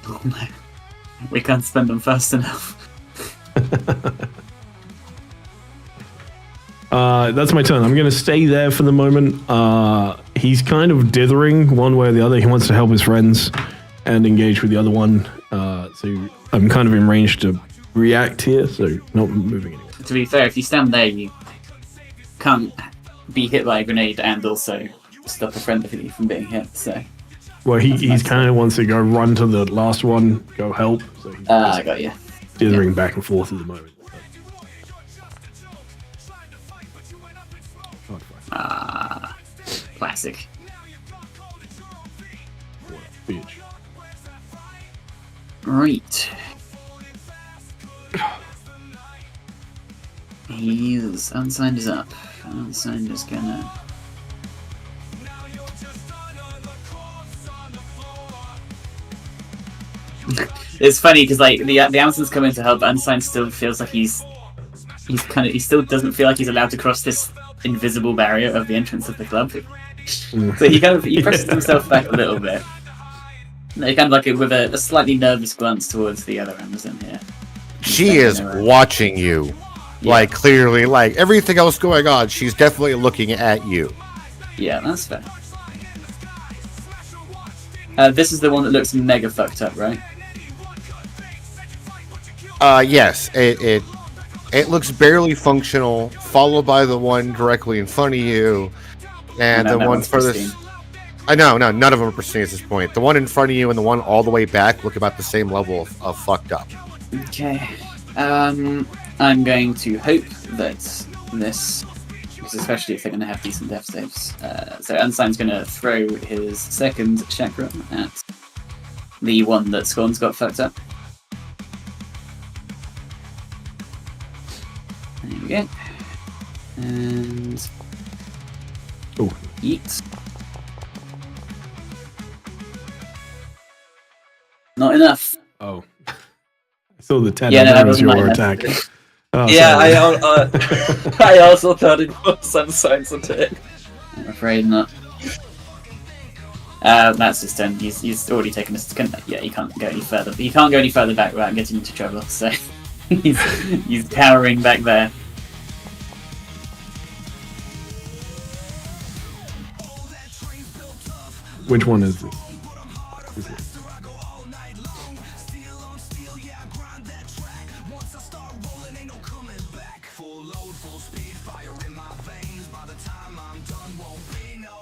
Oh no, we can't spend them fast enough. That's my turn. I'm going to stay there for the moment. He's kind of dithering one way or the other. He wants to help his friends and engage with the other one. So I'm kind of in range to react here, so not moving anywhere. To be fair, if you stand there, you can't be hit by a grenade and also stop a friend from being hit. So. Well, he's kind of wants to go run to the last one, go help. So he's I got you. dithering back and forth at the moment. Classic. Bitch. Right. He's unsigned is up. Unsigned is gonna. It's funny because like the Amazon's come in to help. Unsigned still feels like he still doesn't feel like he's allowed to cross this invisible barrier of the entrance of the club. So he presses himself back a little bit. Kind of like with a slightly nervous glance towards the other Amazon here. She is watching you. Yeah. Like, clearly, like, everything else going on, she's definitely looking at you. Yeah, that's fair. This is the one that looks mega fucked up, right? Yes. It looks barely functional, followed by the one directly in front of you, and the one furthest... No, none of them are pristine at this point. The one in front of you and the one all the way back look about the same level of fucked up. Okay. I'm going to hope that this, because especially if they're going to have decent death saves. So Unsigned's going to throw his second chakra at the one that Scorn's got fucked up. There we go. And... eat. Not enough. Oh. I saw the 10 that your attack. Oh, yeah, I also thought it was Unsigned's attack. I'm afraid not. That's his turn. He's already taken his... Yeah, he can't go any further. He can't go any further back without getting into trouble, so... he's cowering back there. Which one is this?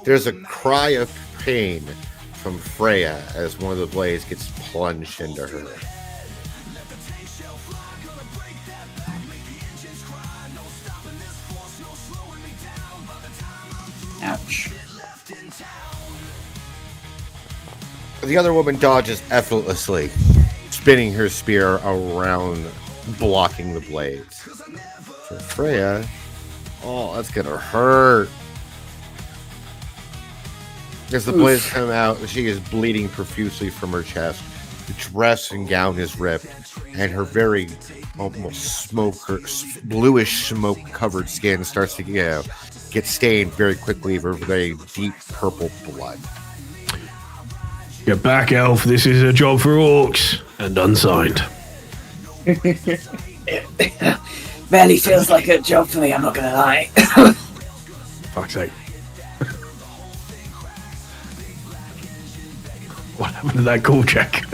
There's a cry of pain from Freya as one of the blades gets plunged into her. Ouch. The other woman dodges effortlessly, spinning her spear around, blocking the blades. For Freya, oh, that's gonna hurt. As the blades come out, she is bleeding profusely from her chest. The dress and gown is ripped, and her very almost bluish smoke-covered skin starts to get stained very quickly with very deep purple blood. Get back, Elf. This is a job for orcs and Unsigned. Barely feels like a job for me, I'm not gonna lie. Fuck's sake. What happened to that cool check?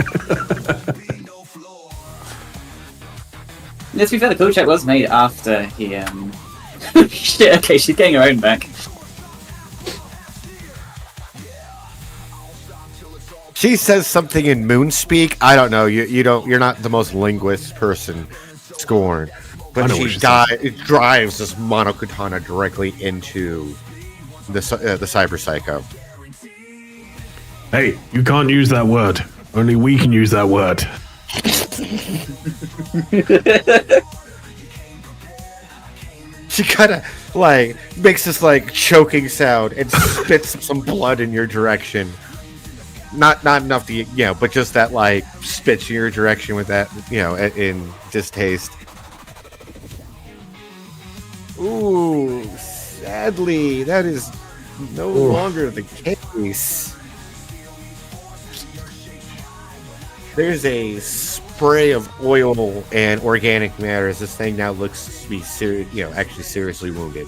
Let's be fair, the cool check was made after he, Shit, okay, she's getting her own back. She says something in Moonspeak. I don't know. You're not the most linguist person, Scorn. But she drives this monokatana directly into the cyber psycho. Hey, you can't use that word. Only we can use that word. She kind of makes this choking sound and spits some blood in your direction. Not enough to but just that spits in your direction with that in distaste. Ooh, sadly, that is no longer the case. There's a spray of oil and organic matter as this thing now looks to be actually seriously wounded.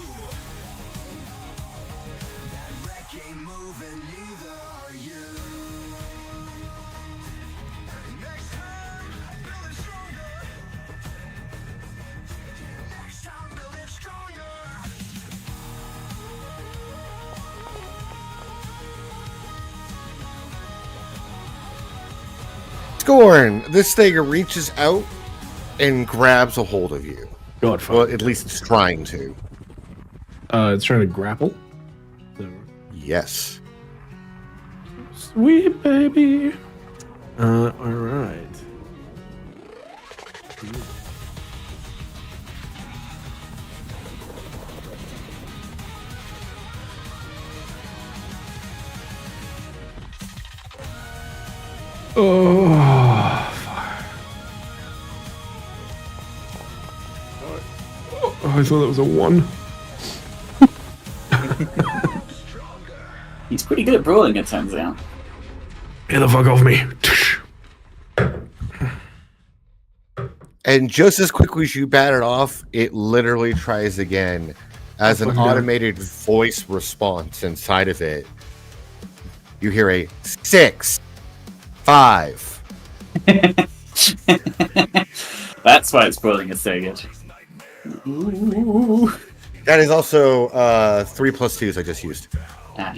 Scorn, this thing reaches out and grabs a hold of you. God, fuck. Well, at least it's trying to. It's trying to grapple. Yes. Sweet baby. All right. Oh, I thought that was a 1. He's pretty good at brawling, it turns out. Get the fuck off me. And just as quickly as you bat it off, it literally tries again as an automated voice response inside of it. You hear a 6, 5. That's why it's brawling is so good. Ooh. That is also 3 plus 2s I just used. Ah.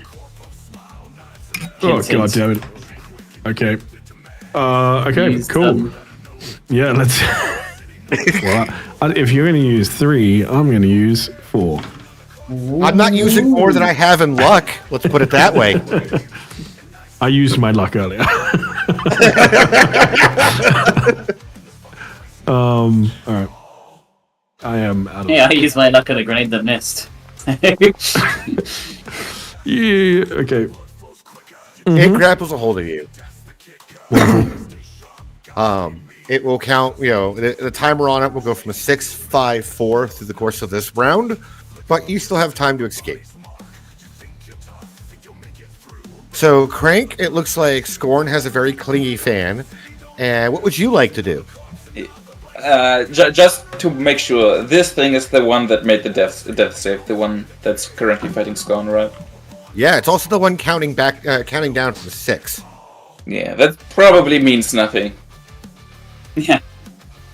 Oh, Hint, god hint. damn it. Okay. Okay, Use cool. them. Yeah, let's... well, if you're going to use 3, I'm going to use 4. I'm not using more than I have in luck. Let's put it that way. I used my luck earlier. Alright. I am out of... Yeah, I used my luck on a grenade that missed. Yeah, okay. It grapples a hold of you. It will count, the timer on it will go from a 6, 5, 4 through the course of this round, but you still have time to escape. So, Crank, it looks like Scorn has a very clingy fan. And what would you like to do? Just to make sure, this thing is the one that made the death save, the one that's currently fighting Scorn, right? Yeah, it's also the one counting down from 6. Yeah, that probably means nothing. Yeah.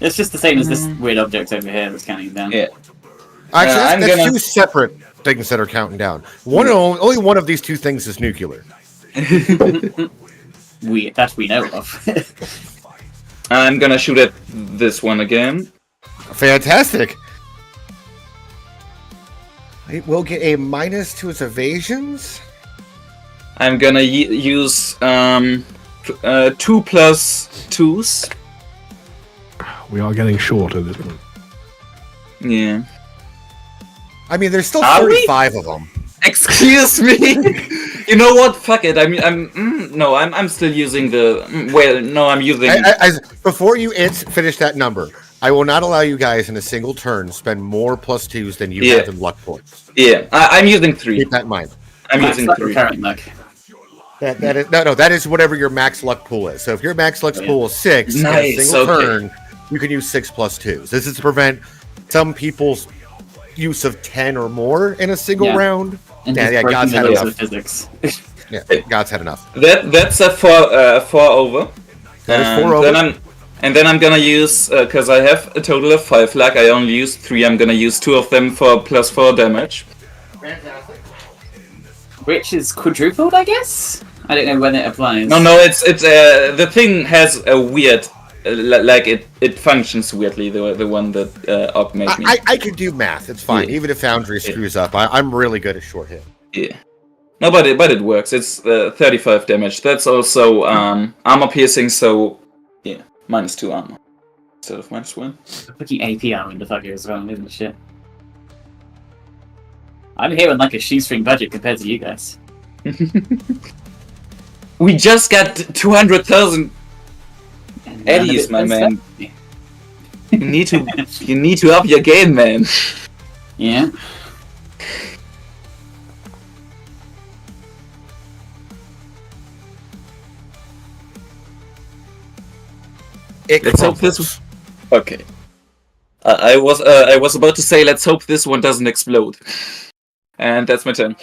It's just the same as this weird object over here that's counting down. Yeah. Actually, that's gonna- 2 separate things that are counting down. Only one of these 2 things is nuclear. That we know of. I'm gonna shoot at this one again. Fantastic. It will get a minus to its evasions. I'm gonna use 2 plus 2s. We are getting short at this point. Yeah. I mean, there's still Are we? 35 of them. Excuse me. You know what? Fuck it. I'm still using the. I'm using. Before you finish that number, I will not allow you guys in a single turn spend more plus 2s than you have in luck points. Yeah, I'm using 3. Keep that in mind. I'm That's using like 3. current luck. That is whatever your max luck pool is. So if your max luck pool is 6 in a Nice, single okay. turn, you can use 6 plus 2s. This is to prevent some people's use of 10 or more in a single round. And Yeah, just God's breaking had the laws enough. of physics. Yeah, God's had enough. That's a 4 over. That is 4 over. Then I'm gonna use, because I have a total of 5 luck, I only used 3, I'm gonna use 2 of them for plus 4 damage. Which is quadrupled, I guess? I don't know when it applies. No, it's the thing has a weird, like it functions weirdly, the one that Ogg made me. I could do math. It's fine. Yeah. Even if Foundry screws up, I'm really good at short hit. Yeah. No, but it works. It's 35 damage. That's also armor piercing, so yeah, -2 armor instead of -1. Fucking AP armor in the fucker as well, isn't it? Shit. I'm here on like a shoestring budget compared to you guys. We just got 200,000 And eddies, none my of it man. does You need to up your game, man. that. Yeah. Let's hope this. Okay. I was about to say, let's hope this one doesn't explode. And that's my turn.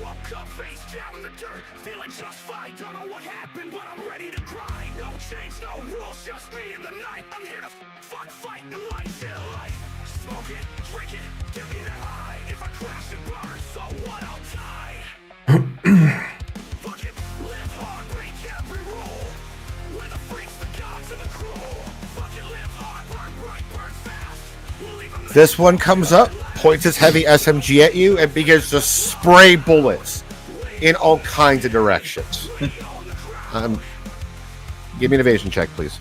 Woke up face down in the dirt, feeling just fine. Don't know what happened, but I'm ready to grind. No change, no rules, just me in the night. I'm here to fuck, fight, and light till life. Smoke it, drink it, give me that high. If I crash and burn, so what? I'll die. Fuck This one comes up, points his heavy SMG at you, and begins to spray bullets in all kinds of directions. Give me an evasion check, please.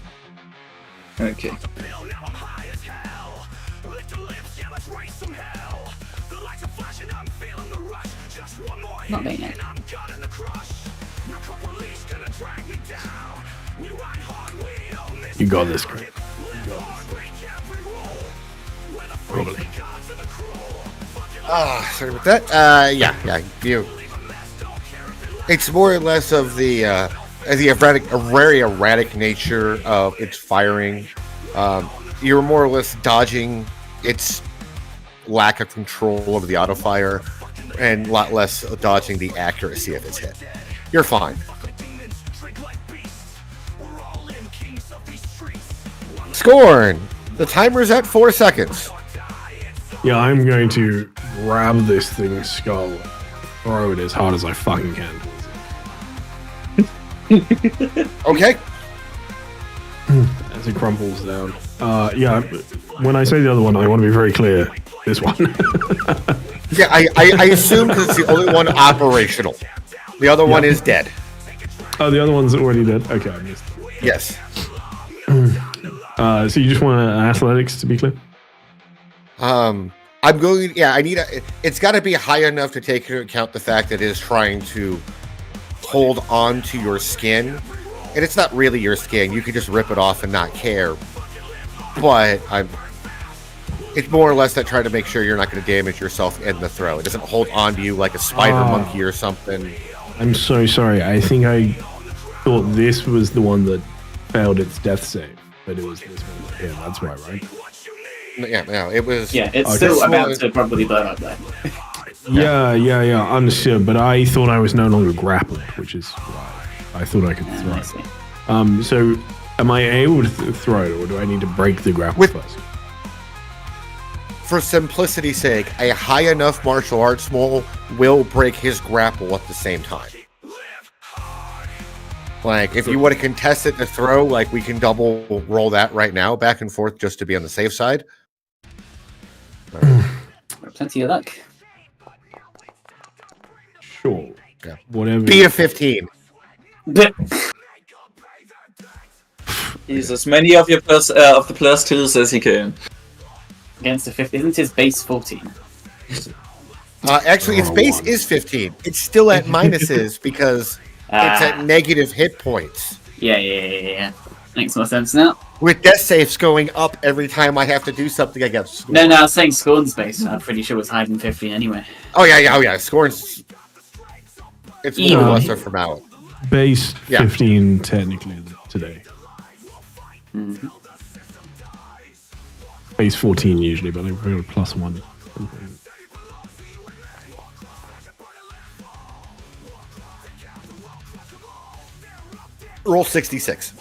Okay. Not being it. You got this, Craig. Probably. Sorry about that. Yeah. It's more or less of the very erratic nature of its firing. You're more or less dodging its lack of control over the auto fire, and a lot less dodging the accuracy of its hit. You're fine. Scorn! The timer's at 4 seconds. Yeah, I'm going to grab this thing's skull, throw it as hard as I fucking can. Okay. As it crumples down. Yeah, when I say the other one, I want to be very clear. This one. Yeah, I assume because it's the only one operational. The other one is dead. Oh, the other one's already dead? Okay, I missed it. Yes. So you just want athletics, to be clear? I'm going. Yeah, I need a. It's got to be high enough to take into account the fact that it is trying to hold on to your skin, and it's not really your skin. You could just rip it off and not care. But it's more or less that trying to make sure you're not going to damage yourself in the throw. It doesn't hold on to you like a spider monkey or something. I'm so sorry. I think I thought this was the one that failed its death save, but it was this one. Yeah, that's right? Yeah, no, it was. Yeah, it's Okay. still about to probably blow up there. Yeah, understood. But I thought I was no longer grappled, which is why I thought I could throw I it. see. So am I able to throw it, or do I need to break the grapple first? For simplicity's sake, a high enough martial arts mole will break his grapple at the same time. Like, if you want to contest it to throw, like, we can double roll that right now, back and forth, just to be on the safe side. Plenty of luck. Sure. Yeah. Whatever. Beat a 15. Use as many of your of the plus twos as you can. Against the 50, isn't his base 14? Actually, its base is 15. It's still at minuses because it's at negative hit points. Yeah. Makes more sense now. With death saves going up every time I have to do something against Scorn. No, I was saying Scorn's base. I'm pretty sure it's higher than 15 anyway. Oh yeah. Scorn's. It's more or less a formality. Base 15 technically today. Mm-hmm. Base 14 usually, but I've got a +1. Roll 66.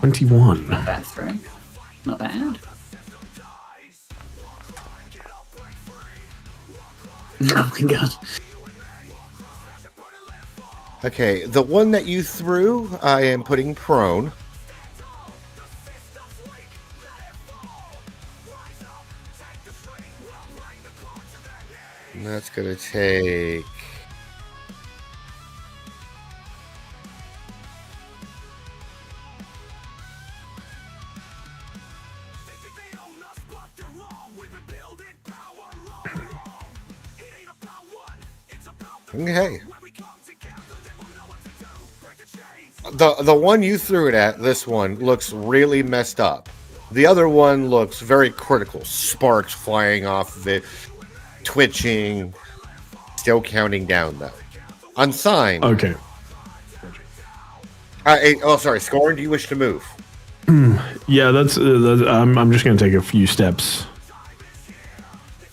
$21. Not bad throw. Not bad. Oh my god. Okay, the one that you threw, I am putting prone. And that's going to take... Okay. The one you threw it at, this one, looks really messed up. The other one looks very critical. Sparks flying off of it, twitching, still counting down though. Unsigned. Okay. Sorry, Scorn, do you wish to move? Yeah, that's I'm just going to take a few steps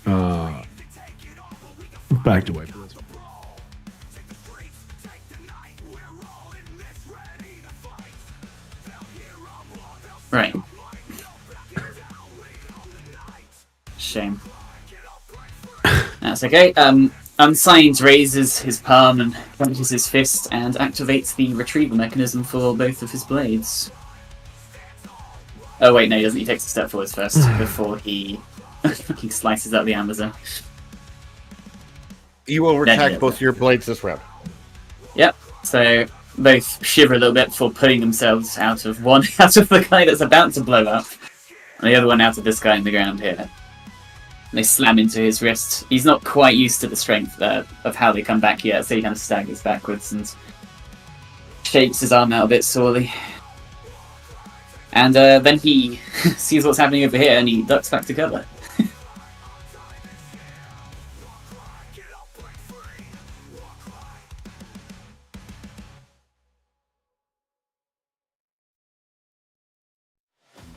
back away. Right. Shame. That's okay. Unsigned raises his palm and clenches his fist and activates the retrieval mechanism for both of his blades. Oh wait, no, he doesn't. He takes a step forwards first before he fucking slices out the Amazon. You will Then attack he- both your blades this round. Yep. So both shiver a little bit before pulling themselves out of the guy that's about to blow up, and the other one out of this guy in the ground here. They slam into his wrist. He's not quite used to the strength of how they come back yet, so he kind of staggers backwards and shakes his arm out a bit sorely. And then he sees what's happening over here and he ducks back to cover.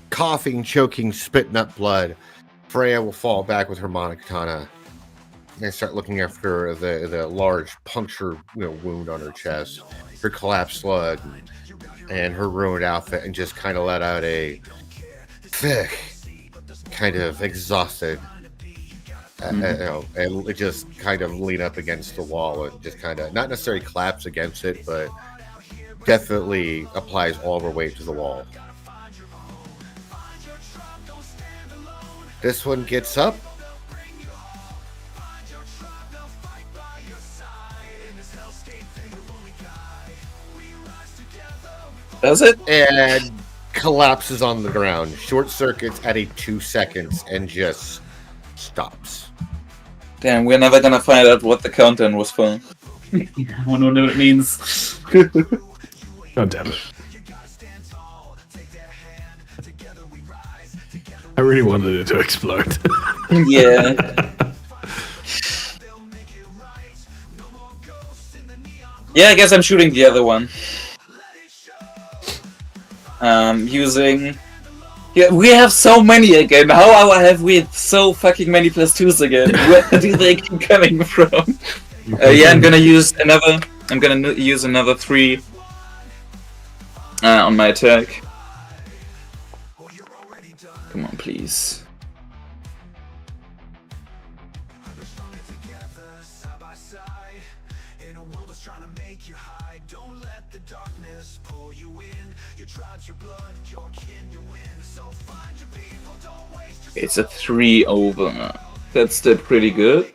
Coughing, choking, spitting up blood, Freya will fall back with her monokatana and start looking after the large puncture wound on her chest, her collapsed lung, and her ruined outfit, and just kind of let out a thick, kind of exhausted, and just kind of lean up against the wall and just kind of not necessarily collapse against it, but definitely applies all of her weight to the wall. This one gets up. Does it? And collapses on the ground. Short circuits at a 2 seconds and just stops. Damn, we're never gonna find out what the countdown was for. I want to know what it means. God damn it. I really wanted it to explode. Yeah. Yeah, I guess I'm shooting the other one. Using... Yeah, we have so many again. How have we so fucking many +2s again? Where do they keep coming from? Yeah, I'm gonna use another... I'm gonna use another 3 on my attack. Come on, please. It's a 3 over. That's still pretty good.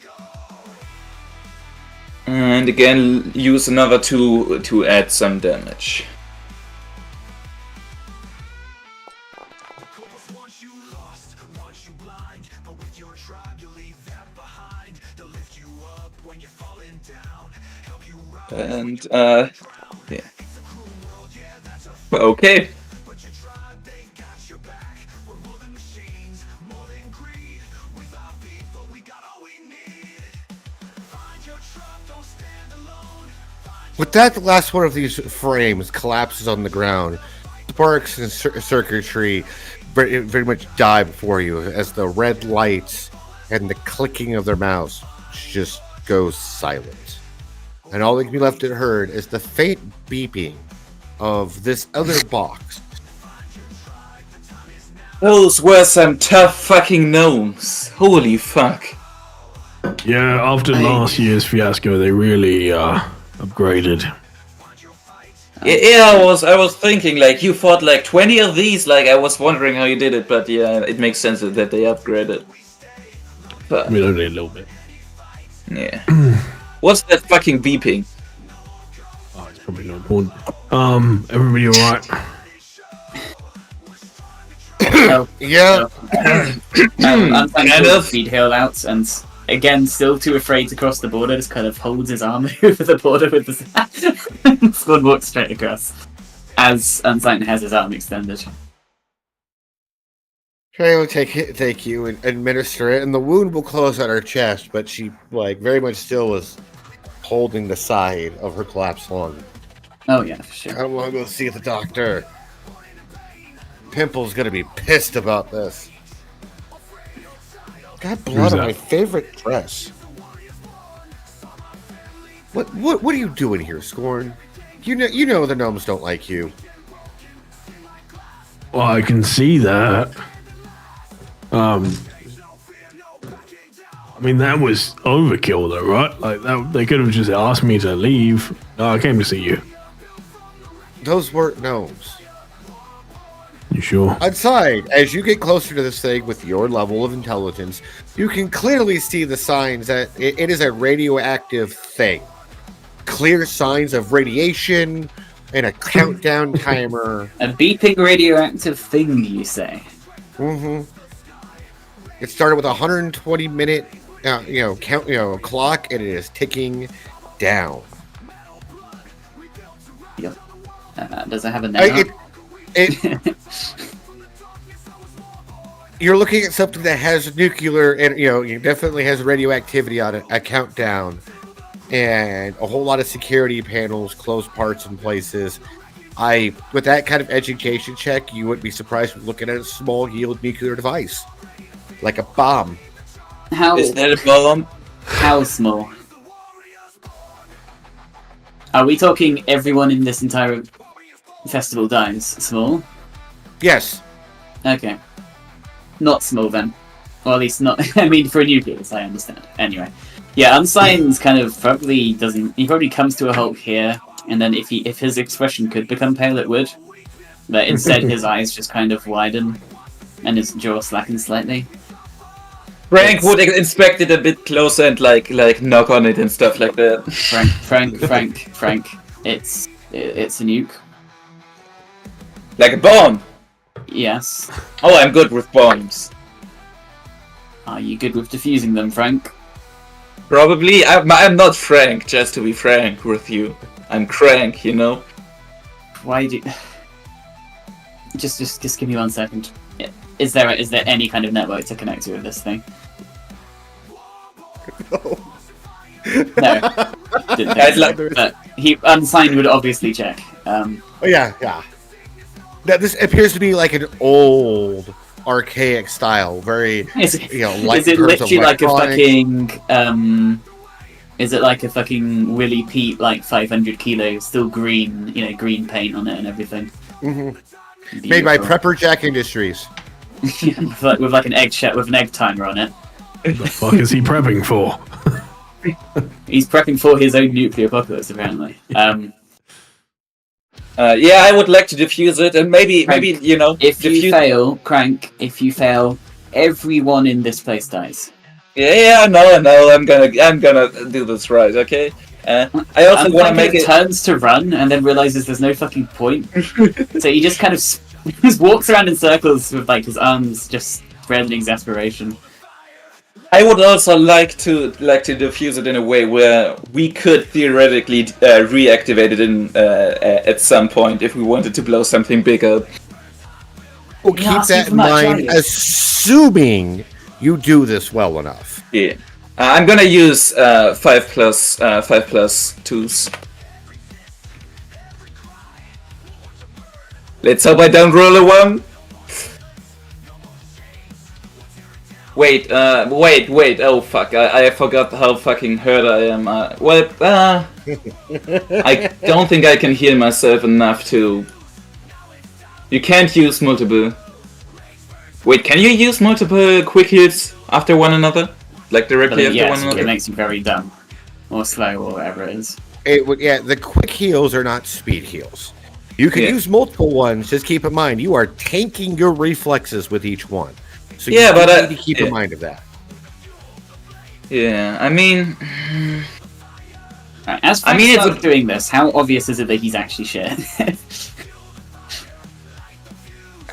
And again, use another 2 to add some damage. And, yeah. Okay. With that, the last one of these frames collapses on the ground. Sparks and circuitry very much die before you as the red lights and the clicking of their mouse just goes silent. And all that can be left unheard is the faint beeping of this other box. Those were some tough fucking gnomes. Holy fuck. Yeah, after last year's fiasco, they really upgraded. Yeah, I was thinking, like, you fought like 20 of these, like, I was wondering how you did it, but yeah, it makes sense that they upgraded. But, I mean, only a little bit. yeah. What's that fucking beeping? Oh, it's probably not important. Everybody alright? Yeah. I'm Kind trying of. to feed Hill out, and again, still too afraid to cross the border, just kind of holds his arm over the border with the Squad walks straight across, as Unsighted has his arm extended. Trey will take you and administer it, and the wound will close on her chest, but she, like, very much still is holding the side of her collapsed lung. Oh yeah, for sure. I don't want to go see the doctor. Pimple's gonna be pissed about this. Got blood on my favorite dress. What are you doing here, Scorn? You know the gnomes don't like you. Well, I can see that. I mean, that was overkill, though, right? Like that, they could have just asked me to leave. No, I came to see you. Those weren't gnomes. You sure? Outside, as you get closer to this thing with your level of intelligence, you can clearly see the signs that it is a radioactive thing. Clear signs of radiation and a countdown timer. A beeping radioactive thing, you say? Mm-hmm. It started with a 120-minute, clock, and it is ticking down. Yep. Does it have a name? You're looking at something that has nuclear, and it definitely has radioactivity on it. A countdown, and a whole lot of security panels, closed parts in places. With that kind of education check, you wouldn't be surprised when looking at a small-yield nuclear device, like a bomb. How Is that a bomb? How small? Are we talking everyone in this entire festival dies small? Yes. Okay. Not small then. Or at least not... I mean, for a nucleus, I understand. Anyway. Yeah, Unsign's kind of probably doesn't... He probably comes to a halt here, and then if his expression could become pale, it would. But instead, his eyes just kind of widen, and his jaw slackens slightly. Frank would inspect it a bit closer and like knock on it and stuff like that. Frank. It's a nuke. Like a bomb. Yes. Oh, I'm good with bombs. Are you good with defusing them, Frank? Probably. I'm not Frank, just to be frank with you. I'm Crank, you know. Why do? Just give me 1 second. Is there any kind of network to connect to with this thing? No. Didn't think so. But Unsigned would obviously check. Yeah. Now, this appears to be like an old, archaic style. Very, Is like it literally like a electronics. fucking? Is it like a fucking Willy Pete, like 500 kilos, still green, green paint on it and everything? Mm-hmm. Made by Prepper Jack Industries. with like an egg with an egg timer on it. What the fuck is he prepping for? He's prepping for his own nuclear apocalypse, apparently. Yeah, I would like to defuse it, and maybe If you fail, Crank, everyone in this place dies. Yeah, I know. I'm gonna do this right, okay? I also want to make it. Turns to run and then realizes there's no fucking point. So he just kind of just walks around in circles with like his arms just spread in exasperation. I would also like to defuse it in a way where we could theoretically reactivate it at some point if we wanted to blow something big up. Well, keep that in mind, assuming you do this well enough. Yeah, I'm gonna use 5 plus 2s. Let's hope I don't roll a 1. Wait, oh fuck, I forgot how fucking hurt I am. I don't think I can heal myself enough to... You can't use multiple... Wait, can you use multiple quick heals after one another? Like directly after one another? It makes you very dumb. Or slow, or whatever it is. The quick heals are not speed heals. You can use multiple ones, just keep in mind, you are tanking your reflexes with each one. So you need to keep in mind of that. Yeah, I mean... As Frank's doing this, how obvious is it that he's actually shit?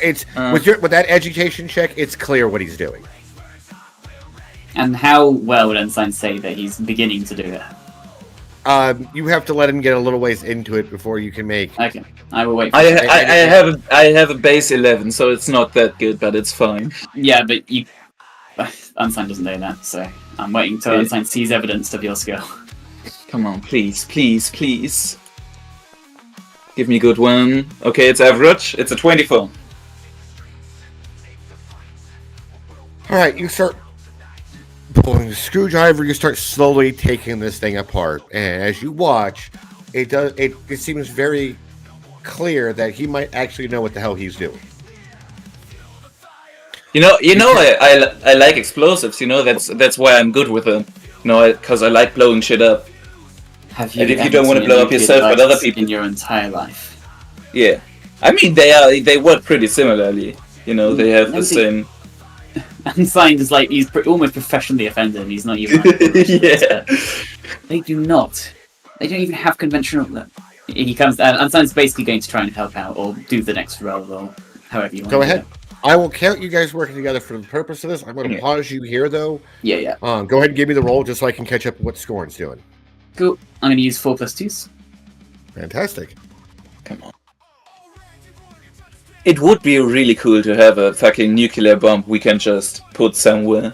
It's with that education check, it's clear what he's doing. And how well would Ensign say that he's beginning to do it? You have to let him get a little ways into it before you can make... Okay, I will wait. I have a base 11, so it's not that good, but it's fine. Yeah, but Unsigned doesn't know that, so I'm waiting till Unsigned sees evidence of your skill. Come on, please. Give me a good one. Okay, it's average. It's a 24. Alright, you start pulling the screwdriver, you start slowly taking this thing apart, and as you watch, it seems very clear that he might actually know what the hell he's doing. I like explosives. That's why I'm good with them. Because I like blowing shit up. Have you And if you ever don't want to seen blow a up nuclear yourself, but other device people- in your entire life? Yeah, I mean they work pretty similarly. They have the Maybe- same. And signed is like he's almost professionally offended. He's not even. Like, Yeah. They do not. They don't even have conventional. He comes. And Sign's basically going to try and help out or do the next roll or however you want. Go to do ahead. it. I will count you guys working together for the purpose of this. I'm going to pause you here, though. Yeah. Go ahead and give me the roll just so I can catch up with what Scorn's doing. Cool. I'm going to use 4 + 2s. Fantastic. Come on. It would be really cool to have a fucking nuclear bomb we can just put somewhere.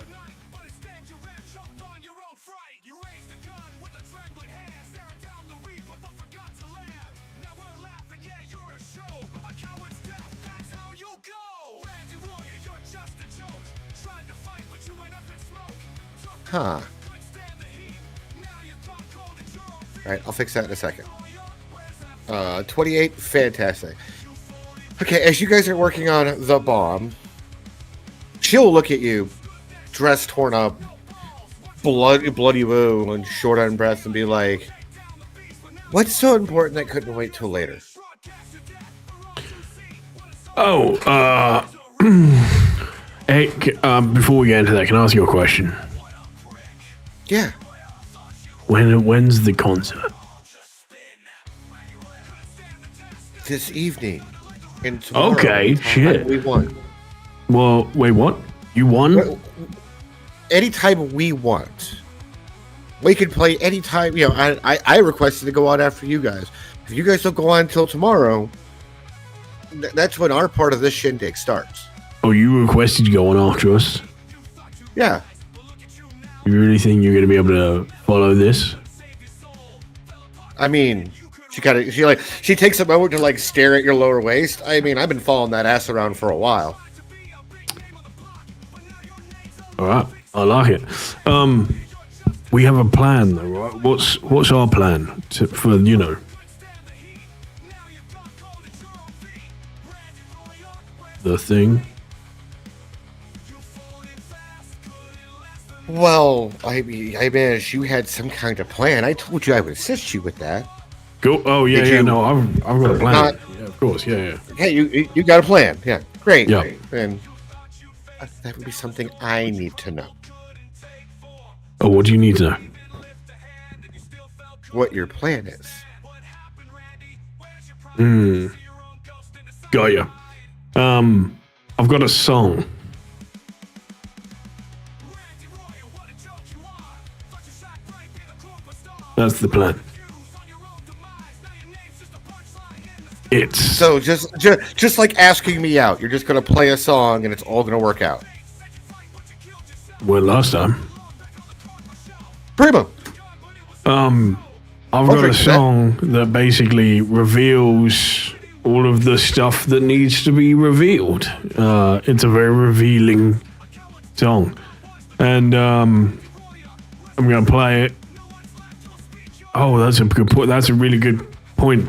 Huh. Alright, I'll fix that in a second. 28, fantastic. Okay, as you guys are working on the bomb, she'll look at you, dress torn up, bloody wound, and short on breath, and be like, "What's so important that couldn't wait till later?" Oh, hey, before we get into that, can I ask you a question? Yeah. When's the concert? This evening. And tomorrow. Okay, shit. We won. Well, wait, what? You won? Anytime we want. We can play anytime. I requested to go on after you guys. If you guys don't go on until tomorrow, that's when our part of this shindig starts. Oh, you requested to go on after us? Yeah. You really think you're going to be able to follow this? I mean, she takes a moment to stare at your lower waist. I mean, I've been following that ass around for a while. All right, I like it. We have a plan, though, right? What's our plan for the thing? Well, I mean, you had some kind of plan. I told you I would assist you with that. Go. Oh yeah, Did yeah. you No, I've got a plan. not- Yeah, of course. Yeah. Hey, you got a plan. Yeah, great. Yeah. And that would be something I need to know. Oh, what do you need to know? What your plan is. Got ya. I've got a song. That's the plan. It's So just like asking me out, you're just gonna play a song and it's all gonna work out. well last time. Primo. I've got a Perfect. song that basically reveals all of the stuff that needs to be revealed. It's a very revealing song, and I'm gonna play it. Oh, that's a good point. That's a really good point.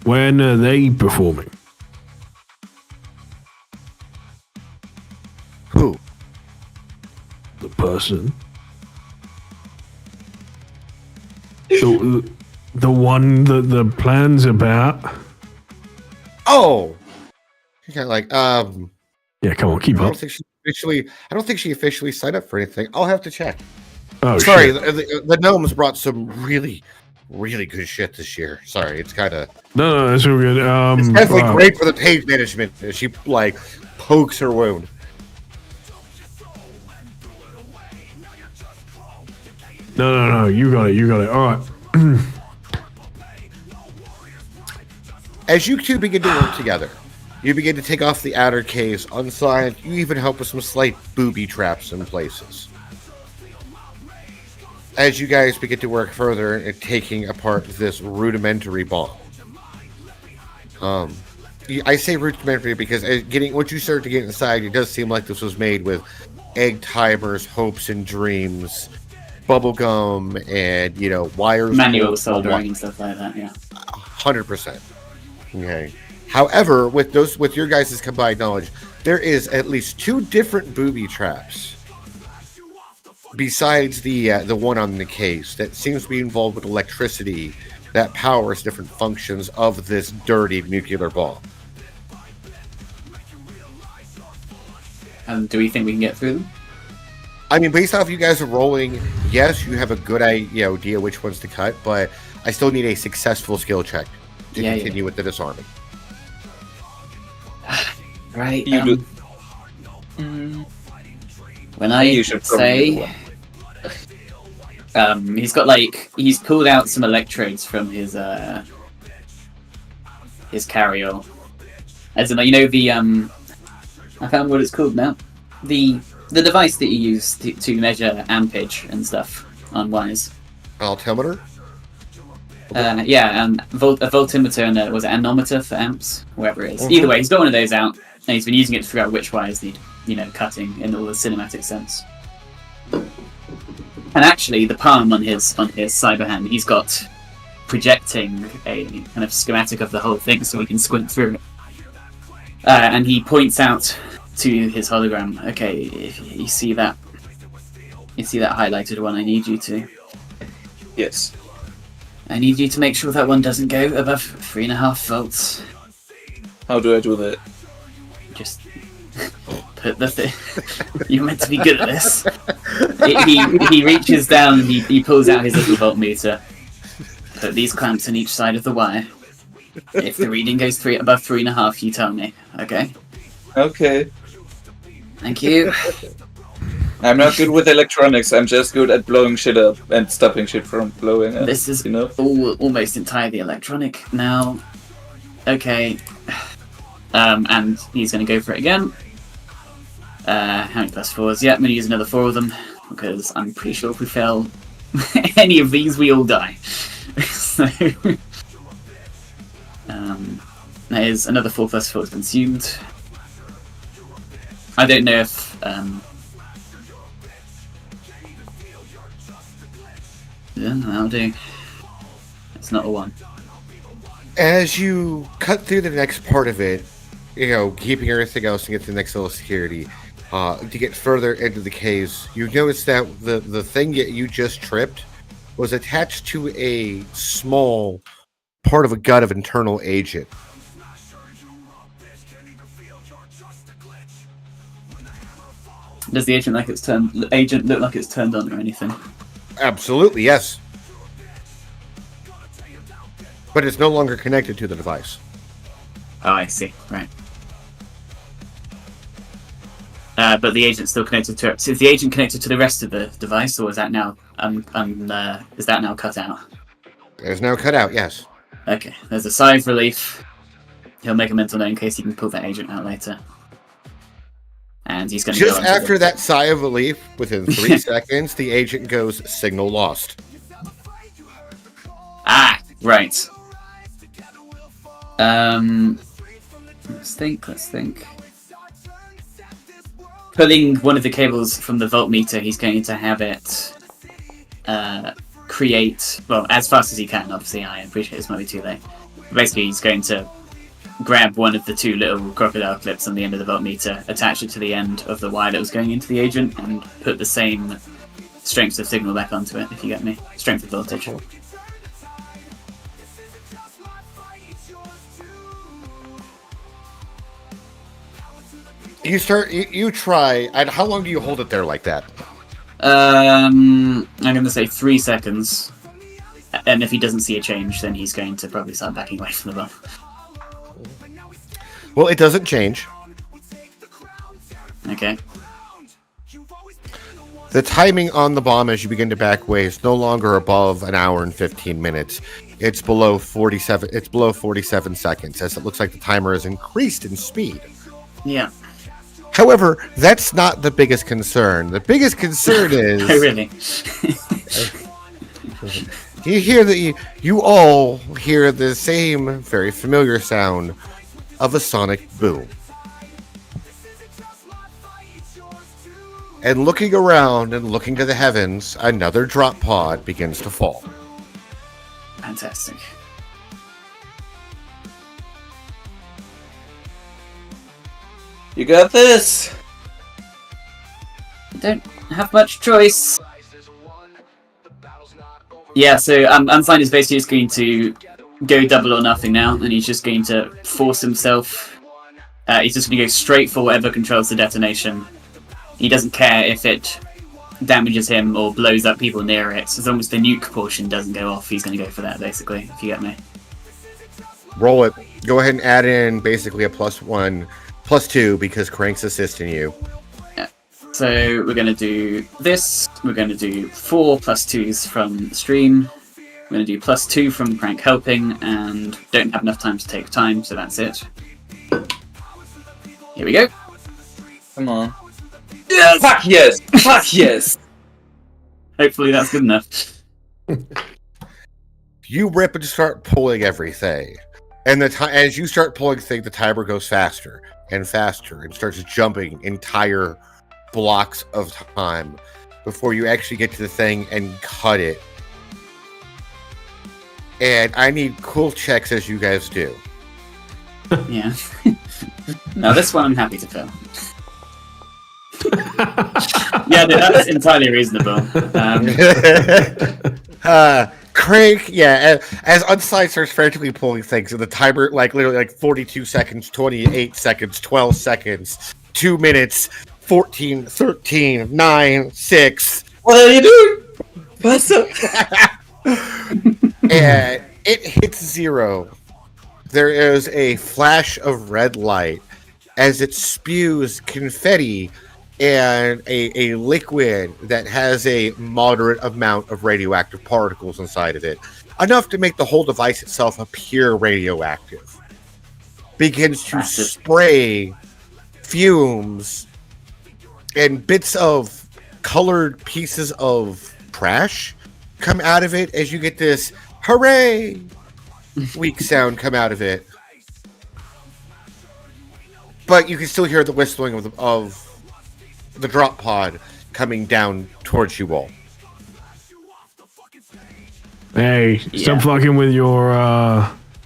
When are they performing? Who? The person. The one that the plan's about. Oh. Yeah, Yeah, come on, keep I up. don't think she officially signed up for anything. I'll have to check. Oh, Sorry, shit. the gnomes brought some really, really good shit this year. Sorry, it's kind of No, that's all good. it's definitely wow. great for the page management. She pokes her wound. No, you got it. All right. As you two begin to work together, you begin to take off the outer case, unsigned. You even help with some slight booby traps in places. As you guys begin to work further at taking apart this rudimentary bomb. I say rudimentary because once you start to get inside, it does seem like this was made with egg timers, hopes and dreams, bubblegum, and wires. Manual soldering and stuff like that, yeah. 100%. Okay. However, with your guys' combined knowledge, there is at least 2 different booby traps besides the one on the case that seems to be involved with electricity that powers different functions of this dirty nuclear bomb. And do we think we can get through them? I mean, based off you guys are rolling, yes, you have a good idea which ones to cut, but I still need a successful skill check to continue with the disarming. Right. You do. When I say, he's got he's pulled out some electrodes from his carry-all. As in, I found what it's called now. The device that you use to measure ampage and stuff on wires. Altimeter? A voltimeter and was it anemometer for amps? Wherever it is. Either way, he's got one of those out, and he's been using it to figure out which wires need, cutting in all the cinematic sense. And actually, the palm on his cyber hand, he's got projecting a kind of schematic of the whole thing, so we can squint through it. And he points out to his hologram, okay, if you see that highlighted one, I need you to make sure that one doesn't go above 3.5 volts. How do I do that? Just put the thing. You're meant to be good at this. He reaches down and he pulls out his little voltmeter. Put these clamps on each side of the wire. If the reading goes above 3.5, you tell me. Okay. Okay. Thank you. I'm not good with electronics. I'm just good at blowing shit up and stopping shit from blowing up. This is almost entirely electronic now. Okay. And he's going to go for it again. How many +4s? Yeah, I'm going to use another 4 of them because I'm pretty sure if we fail any of these, we all die. So, there's another 4 +4 is consumed. I don't know if yeah, that'll do. It's not a 1. As you cut through the next part of it, keeping everything else to get to the next level of security, to get further into the case, you notice that the thing that you just tripped was attached to a small part of a gut of internal agent. Does the agent look like it's turned on or anything? Absolutely, yes. But it's no longer connected to the device. Oh, I see. Right. But the agent's still connected to it. So is the agent connected to the rest of the device, or is that now cut out? It's now cut out, yes. Okay. There's a sigh of relief. He'll make a mental note in case he can pull that agent out later. And he's going to just after that sigh of relief, within 3 seconds, the agent goes signal lost. Ah, right. Let's think. Pulling one of the cables from the voltmeter, he's going to have it create, well, as fast as he can. Obviously, I appreciate this might be too late. Basically, he's going to grab one of the 2 little crocodile clips on the end of the voltmeter, attach it to the end of the wire that was going into the agent, and put the same strength of signal back onto it, if you get me. Strength of voltage. You try, and how long do you hold it there like that? I'm going to say 3 seconds. And if he doesn't see a change, then he's going to probably start backing away from the bomb. Well, it doesn't change. Okay. The timing on the bomb as you begin to back away is no longer above an hour and 15 minutes. It's below 47. It's below 47 seconds, as it looks like the timer has increased in speed. Yeah. However, that's not the biggest concern. The biggest concern is. Oh, really? You all hear the same very familiar sound of a sonic boom. And looking around and looking to the heavens, another drop pod begins to fall. Fantastic. You got this. Don't have much choice. Yeah, so Unsigned is basically just going to go double or nothing now, and he's just going to force himself. He's just going to go straight for whatever controls the detonation. He doesn't care if it damages him or blows up people near it. As long as the nuke portion doesn't go off, he's going to go for that, basically, if you get me. Roll it. Go ahead and add in basically a +1, +2 because Crank's assisting you. So we're going to do this. We're going to do 4 +2s from the stream. We're going to do +2 from Crank helping, and don't have enough time to take time, so that's it. Here we go. Come on. Yes! Fuck yes! Fuck yes! Hopefully that's good enough. You rip and start pulling everything. And as you start pulling things, the timer goes faster and faster and starts jumping entire blocks of time before you actually get to the thing and cut it. And I need cool checks as you guys do. Yeah. Now this one I'm happy to film. Yeah, no, that's entirely reasonable. Crank, yeah, as Unsigned starts frantically pulling things, and the timer, literally 42 seconds, 28 seconds, 12 seconds, 2 minutes, 14, 13, 9, 6. What are you doing? What's up? And it hits 0. There is a flash of red light as it spews confetti and a liquid that has a moderate amount of radioactive particles inside of it. Enough to make the whole device itself appear radioactive. Begins to spray fumes and bits of colored pieces of trash come out of it as you get this hooray weak sound come out of it. But you can still hear the whistling of the drop pod coming down towards you all. Hey, stop fucking with your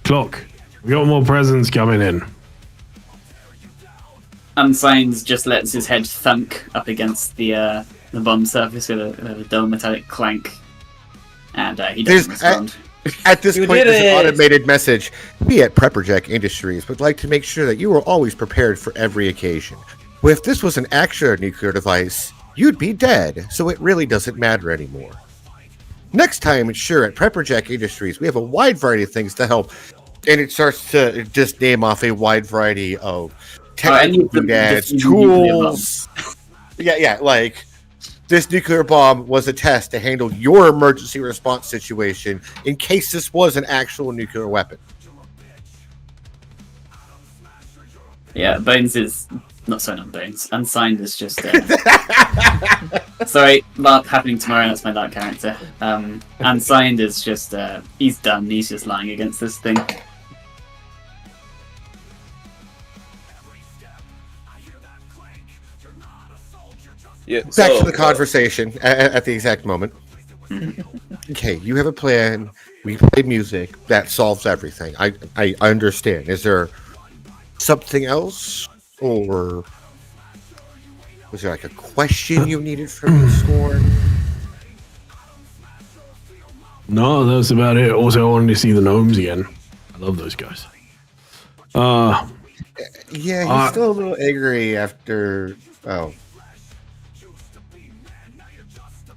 clock. We got more presents coming in. Unsigned just lets his head thunk up against the bomb surface with a dull metallic clank, and he doesn't respond. At this You point, did there's an it! automated message. We at Prepperjack Industries would like to make sure that you are always prepared for every occasion. Well, if this was an actual nuclear device, you'd be dead, so it really doesn't matter anymore. Next time, sure, at Prepperjack Industries, we have a wide variety of things to help. And it starts to just name off a wide variety of technical doodads, tools. Yeah, like this nuclear bomb was a test to handle your emergency response situation in case this was an actual nuclear weapon. Yeah, Bones is not Bones. Unsigned is just. Sorry, LARP happening tomorrow. That's my LARP character. Unsigned is just. He's done. He's just lying against this thing. Yeah, Back to the conversation at the exact moment. Okay, you have a plan. We play music. That solves everything. I understand. Is there something else? Or was there like a question you needed from the score? No, that's about it. Also, I wanted to see the gnomes again. I love those guys. Yeah, he's still a little angry after... Oh.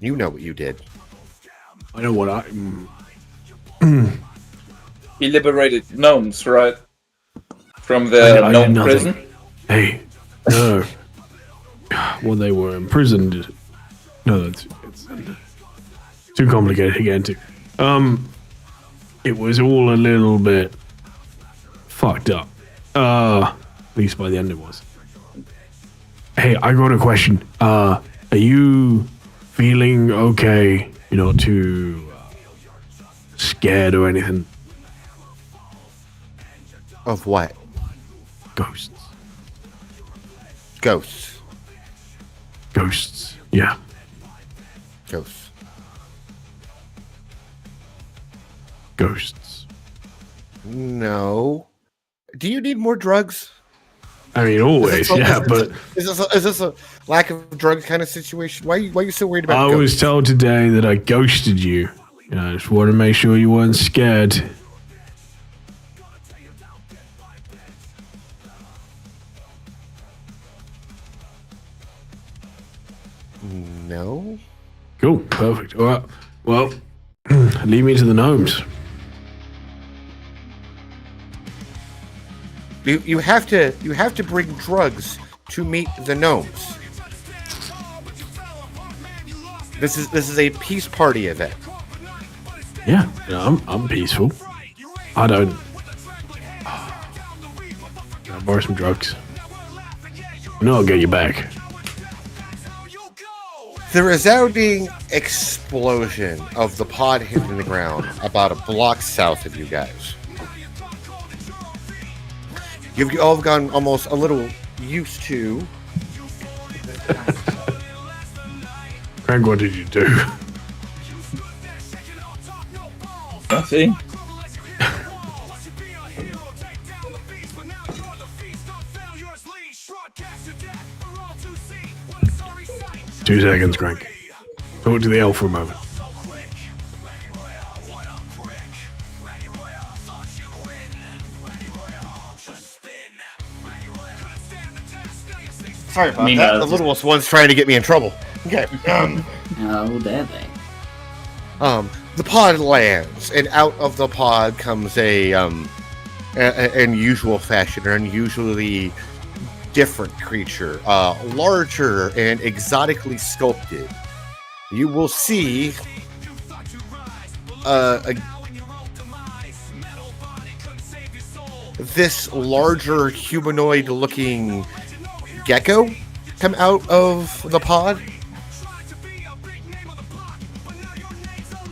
You know what you did. I know what He liberated gnomes, right? From the I gnome did nothing. prison? Hey, no. Well, they were imprisoned. No, it's too complicated to get into. It was all a little bit fucked up. At least by the end it was. Hey, I got a question. Are you feeling okay? You're not too scared or anything? Of what? Ghosts. Ghosts. Ghosts. Yeah. Ghosts. Ghosts. No. Do you need more drugs? I mean, always, yeah, but is this a lack of drug kind of situation? Why are you so worried about I ghosts? was told today that I ghosted you. I just wanted to make sure you weren't scared. No. Cool, perfect. All right, well, lead me to the gnomes. You have to bring drugs to meet the gnomes. This is a peace party event. Yeah, I'm peaceful. I don't. Can I borrow some drugs? No, I'll get you back. The resounding explosion of the pod hitting the ground about a block south of you guys. You've all gotten almost a little used to. Craig, what did you do? Nothing. Two seconds, Craig. Talk to the elf for a moment. Sorry about Meanwhile, that. The littlest one's trying to get me in trouble. Okay. Oh, dare they? The pod lands, and out of the pod comes a unusual fashion, or unusually different creature, larger and exotically sculpted. You will see this larger humanoid-looking gecko come out of the pod.